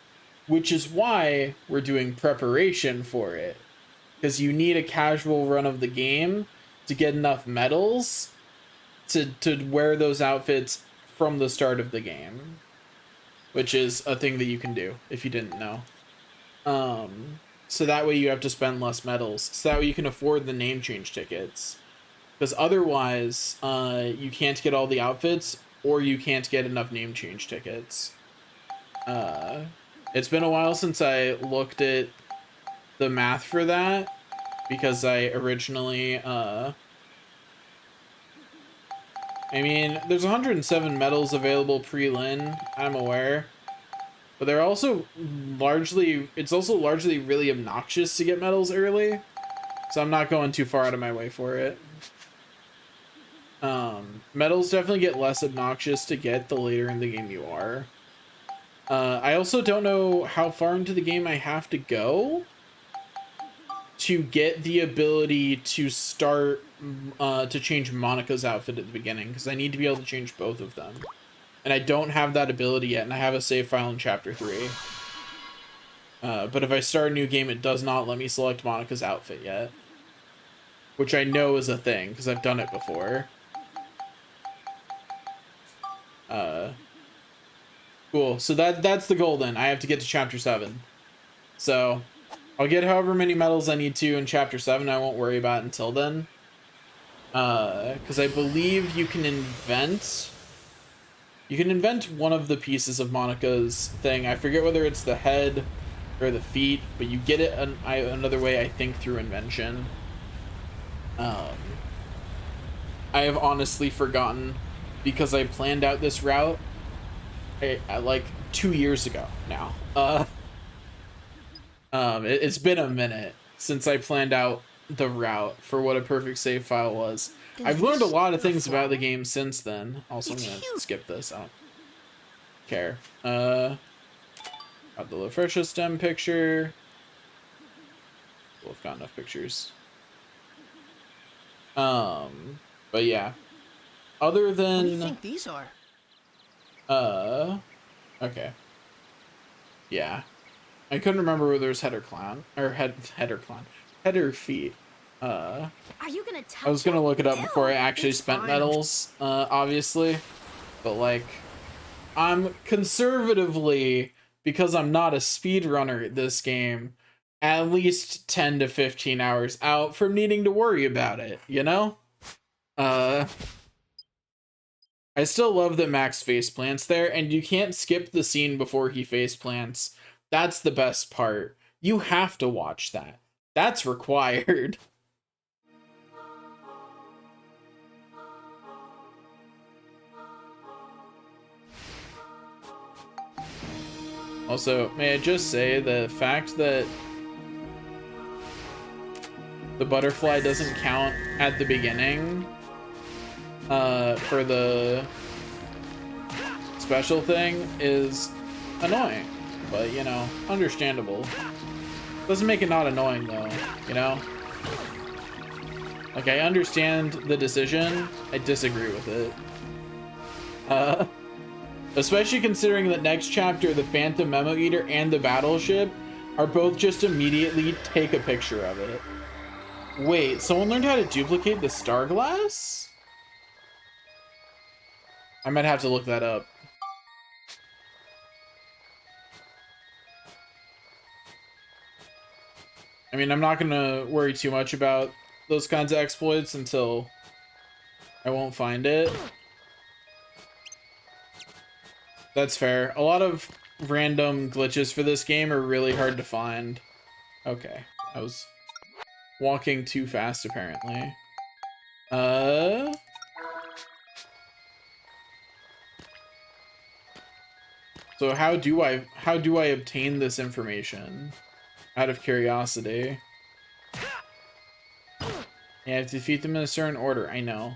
which is why we're doing preparation for it, because you need a casual run of the game to get enough medals to wear those outfits from the start of the game, which is a thing that you can do if you didn't know. So that way you have to spend less medals, so that way you can afford the name change tickets, because otherwise you can't get all the outfits, or you can't get enough name change tickets. It's been a while since I looked at the math for that, because I originally I mean, there's 107 medals available pre-Lin, I'm aware. But they're also it's also largely really obnoxious to get medals early. So I'm not going too far out of my way for it. Medals definitely get less obnoxious to get the later in the game you are. I also don't know how far into the game I have to go to get the ability to start to change Monika's outfit at the beginning, because I need to be able to change both of them. And I don't have that ability yet, and I have a save file in Chapter 3. But if I start a new game, it does not let me select Monika's outfit yet. Which I know is a thing, because I've done it before. Cool, so that's the goal then. I have to get to Chapter 7. So, I'll get however many medals I need to in Chapter 7. I won't worry about it until then. Because I believe you can invent... You can invent one of the pieces of Monika's thing. I forget whether it's the head or the feet, but you get it another way, I think, through invention. I have honestly forgotten, because I planned out this route like 2 years ago now. It's been a minute since I planned out the route for what a perfect save file was. I've learned a lot of things about the game since then. Also, I'm gonna skip this. I don't care. Got the Lefresha stem picture. We've got enough pictures. But yeah. Other than... What do you think these are? Okay. Yeah. I couldn't remember whether it was head or clown. Or head or clown. Head or feet. Are you gonna touch I was gonna look it up before I actually It's spent fine. medals, obviously. But, like, I'm conservatively, because I'm not a speedrunner at this game, at least 10 to 15 hours out from needing to worry about it, you know? I still love that Max face plants there, and you can't skip the scene before he face plants. That's the best part. You have to watch that. That's required. Also, may I just say the fact that the butterfly doesn't count at the beginning for the special thing is annoying, but you know, understandable. Doesn't make it not annoying though, you know? Like, I understand the decision, I disagree with it. Especially considering that next chapter, the Phantom Memo Eater and the Battleship are both just immediately take a picture of it. Wait, someone learned how to duplicate the star glass? I might have to look that up. I mean, I'm not gonna worry too much about those kinds of exploits until I won't find it. That's fair. A lot of random glitches for this game are really hard to find. Okay, I was walking too fast apparently. So how do I obtain this information? Out of curiosity. Yeah, I have to defeat them in a certain order, I know.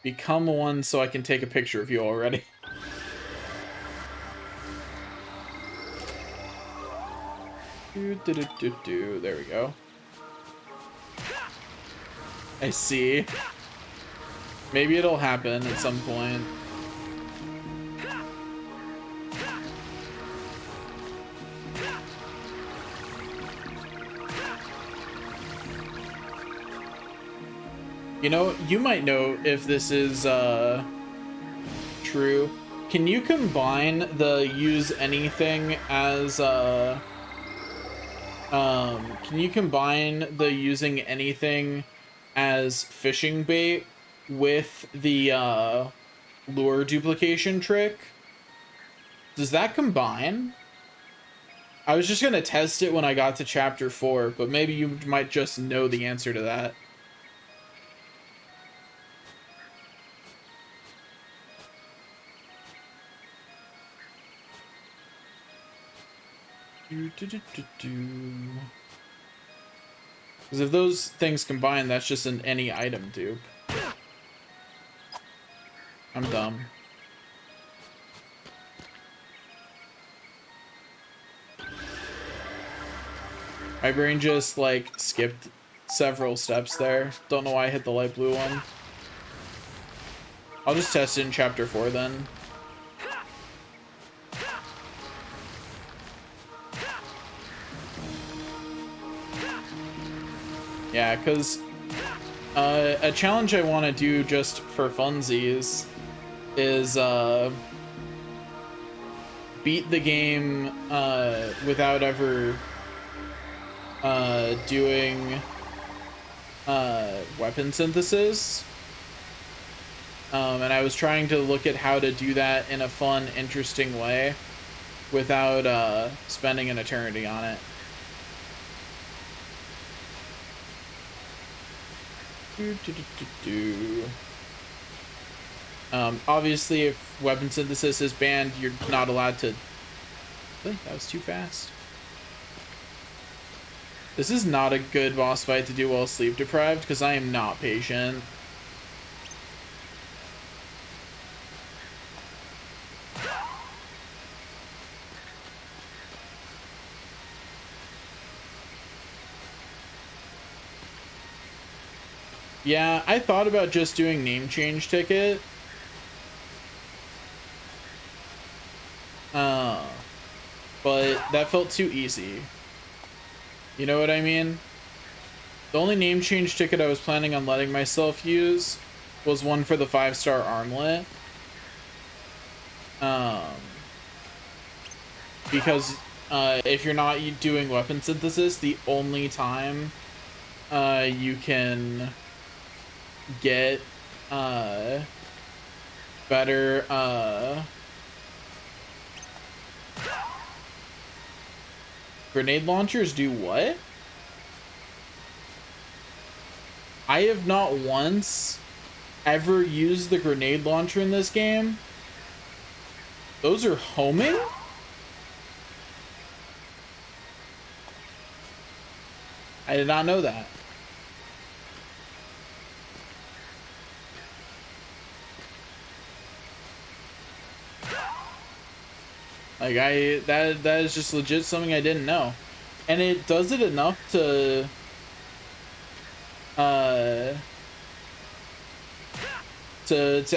Become one so I can take a picture of you already. There we go. I see. Maybe it'll happen at some point. You know, you might know if this is true. Can you combine the use anything as can you combine the using anything as fishing bait with the lure duplication trick? Does that combine? I was just gonna test it when I got to chapter 4, but maybe you might just know the answer to that. Because if those things combine, that's just an any item dupe. I'm dumb. My brain just like skipped several steps there. Don't know why I hit the light blue one. I'll just test it in chapter 4 then. Yeah, because a challenge I want to do just for funsies is beat the game without ever doing weapon synthesis. And I was trying to look at how to do that in a fun, interesting way without spending an eternity on it. Obviously, if weapon synthesis is banned, you're not allowed to... Really? That was too fast. This is not a good boss fight to do while sleep deprived, because I am not patient. Yeah, I thought about just doing name change ticket. But that felt too easy. You know what I mean? The only name change ticket I was planning on letting myself use was one for the 5-star armlet. Because if you're not doing weapon synthesis, the only time you can get better grenade launchers do what? I have not once ever used the grenade launcher in this game. Those are homing? I did not know that. Like that is just legit something I didn't know. And it does it enough to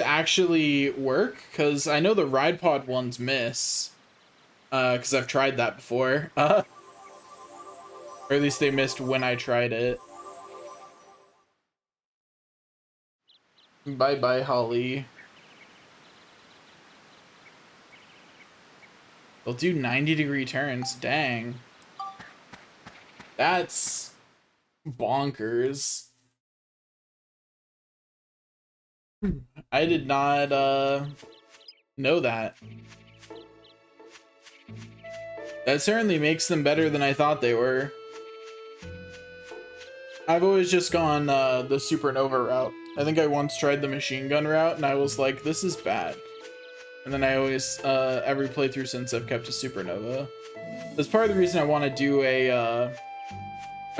actually work, because I know the ride pod ones miss. Because I've tried that before. Or at least they missed when I tried it. Bye bye, Holly. They'll do 90-degree turns. Dang. That's bonkers. I did not know that. That certainly makes them better than I thought they were. I've always just gone the supernova route. I think I once tried the machine gun route and I was like, this is bad. And then I always, every playthrough since, I've kept a supernova. That's part of the reason I want to do a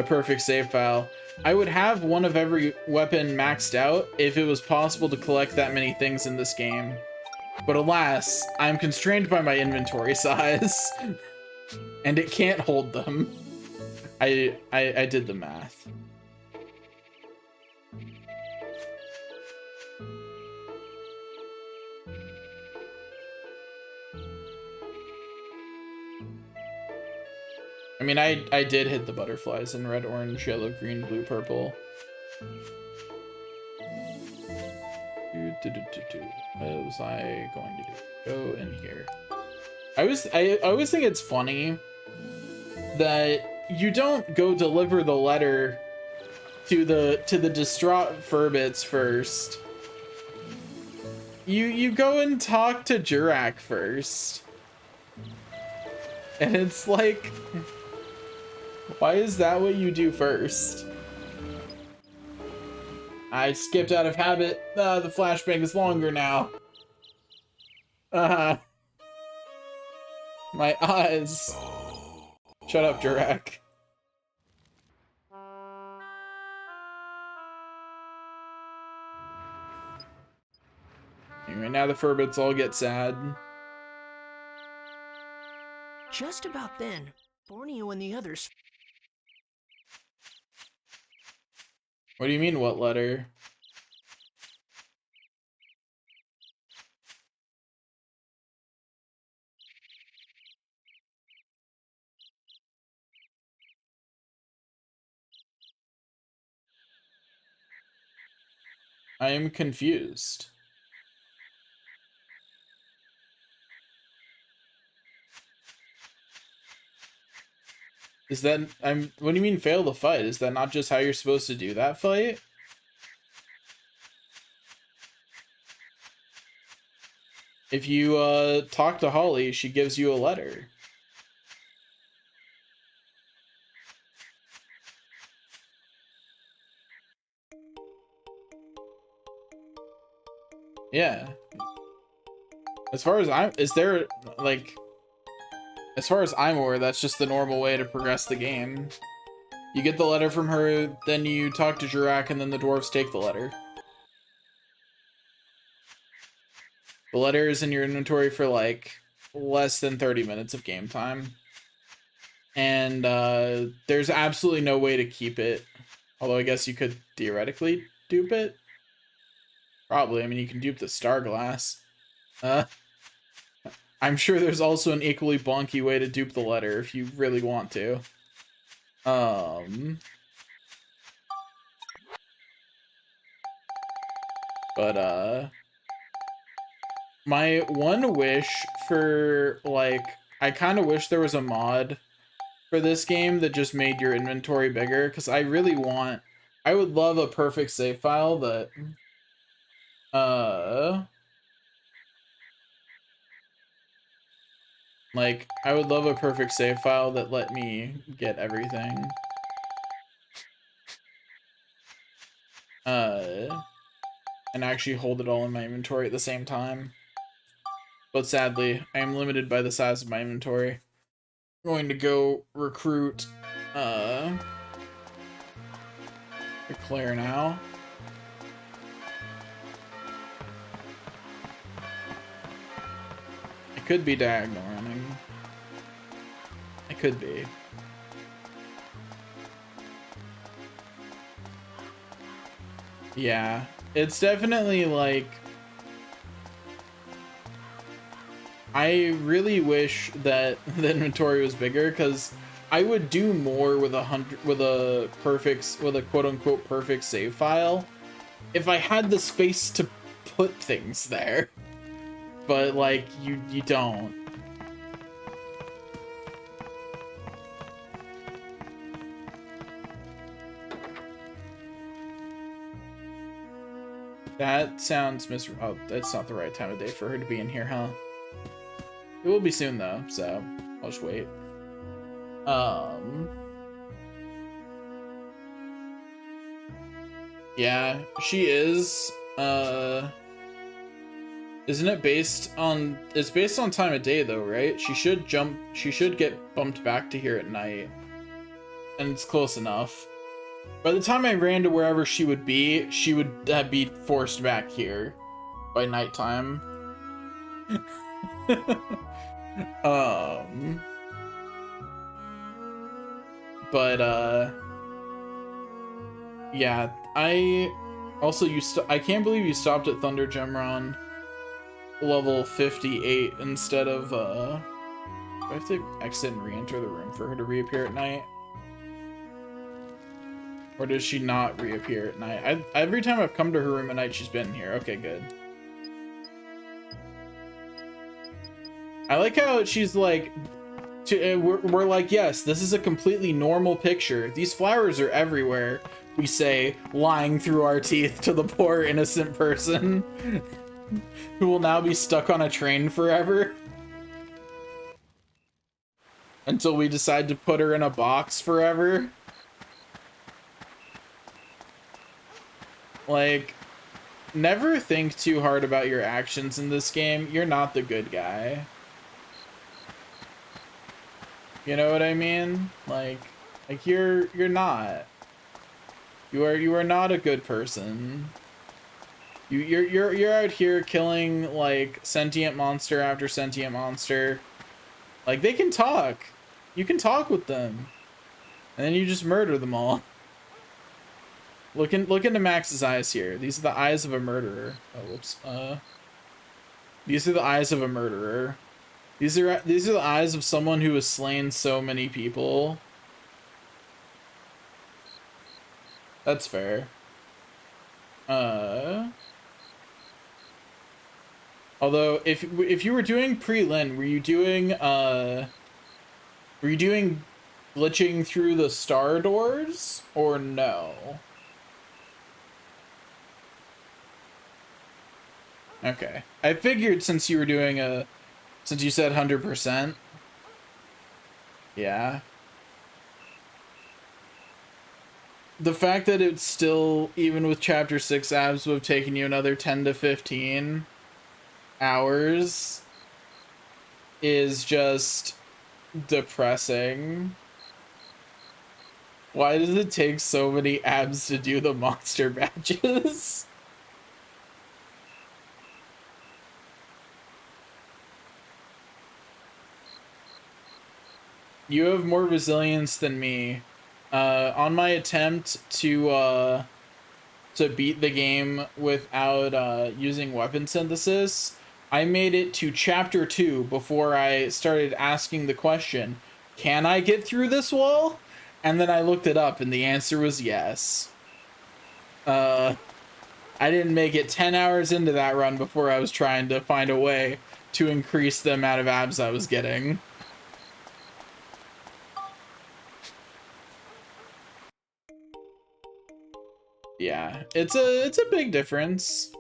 perfect save file. I would have one of every weapon maxed out if it was possible to collect that many things in this game. But alas, I'm constrained by my inventory size. And it can't hold them. I did the math. I mean, I did hit the butterflies in red, orange, yellow, green, blue, purple. What was I going to do? Go in here. I always think it's funny that you don't go deliver the letter to the distraught Furbits first. You go and talk to Jurak first. And it's like, why is that what you do first? I skipped out of habit. The flashbang is longer now. My eyes. Shut up, Jurak. Anyway, now the Furbits all get sad. Just about then, Borneo and the others. What do you mean, what letter? I am confused. Is that, what do you mean fail the fight? Is that not just how you're supposed to do that fight? If you, talk to Holly, she gives you a letter. Yeah. As far as as far as I'm aware, that's just the normal way to progress the game. You get the letter from her, then you talk to Jurak, and then the dwarves take the letter. The letter is in your inventory for like less than 30 minutes of game time. And there's absolutely no way to keep it. Although I guess you could theoretically dupe it. Probably. I mean, you can dupe the star glass. I'm sure there's also an equally bonky way to dupe the letter if you really want to. But my one wish for, like, I kind of wish there was a mod for this game that just made your inventory bigger, because I would love a perfect save file that, like, I would love a perfect save file that let me get everything. And actually hold it all in my inventory at the same time. But sadly, I am limited by the size of my inventory. I'm going to go recruit, Claire now. I could be diagonal running. I could be. Yeah, it's definitely like, I really wish that the inventory was bigger, because I would do more with a quote unquote perfect save file if I had the space to put things there. But like, you don't. That sounds oh, that's not the right time of day for her to be in here, huh? It will be soon though, so I'll just wait. Yeah, she is. Isn't it based on, it's based on time of day though, right? She should get bumped back to here at night. And it's close enough. By the time I ran to wherever she would be be forced back here by nighttime. But yeah, I also I can't believe you stopped at Thunder Gemron level 58 instead of do I have to exit and re-enter the room for her to reappear at night? Or does she not reappear at night? Every time I've come to her room at night, she's been here. Okay, good. I like how she's like, we're like, yes, this is a completely normal picture. These flowers are everywhere, we say, lying through our teeth to the poor innocent person who will now be stuck on a train forever until we decide to put her in a box forever. Like, never think too hard about your actions in this game. You're not the good guy. You know what I mean? Like you're not. You are not a good person. You're out here killing like sentient monster after sentient monster. Like, they can talk. You can talk with them. And then you just murder them all. Look into Max's eyes here. These are the eyes of a murderer. Oh, whoops. These are the eyes of a murderer. These are the eyes of someone who has slain so many people. That's fair. Although if you were doing pre-Lin, were you doing glitching through the star doors or no? Okay. I figured since you were doing since you said 100%. Yeah. The fact that it's still, even with chapter 6 abs, would have taken you another 10 to 15 hours is just depressing. Why does it take so many abs to do the monster badges? You have more resilience than me. On my attempt to beat the game without using weapon synthesis, I made it to chapter 2 before I started asking the question, can I get through this wall? And then I looked it up and the answer was yes. I didn't make it 10 hours into that run before I was trying to find a way to increase the amount of abs I was getting. Yeah, it's a big difference.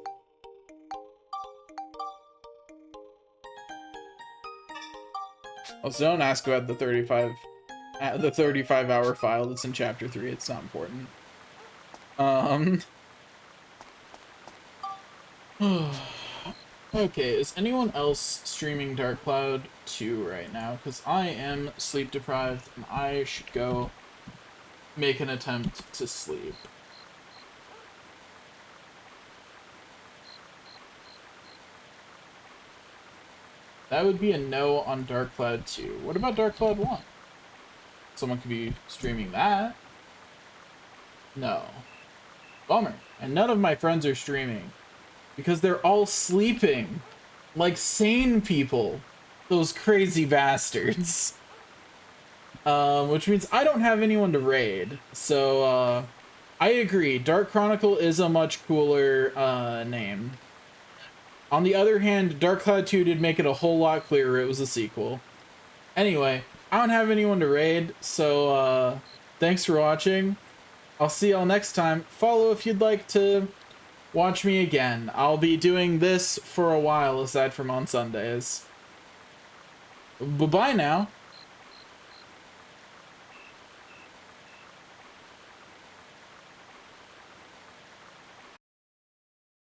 Also, don't ask about the 35-hour file that's in chapter 3. It's not important. Okay, is anyone else streaming Dark Cloud 2 right now? Because I am sleep deprived and I should go make an attempt to sleep. That would be a no on Dark Cloud 2. What about Dark Cloud 1? Someone could be streaming that. No. Bummer. And none of my friends are streaming. Because they're all sleeping. Like sane people. Those crazy bastards. Which means I don't have anyone to raid. So, I agree. Dark Chronicle is a much cooler, name. On the other hand, Dark Cloud 2 did make it a whole lot clearer it was a sequel. Anyway, I don't have anyone to raid, so thanks for watching. I'll see y'all next time. Follow if you'd like to watch me again. I'll be doing this for a while, aside from on Sundays. Bye-bye now.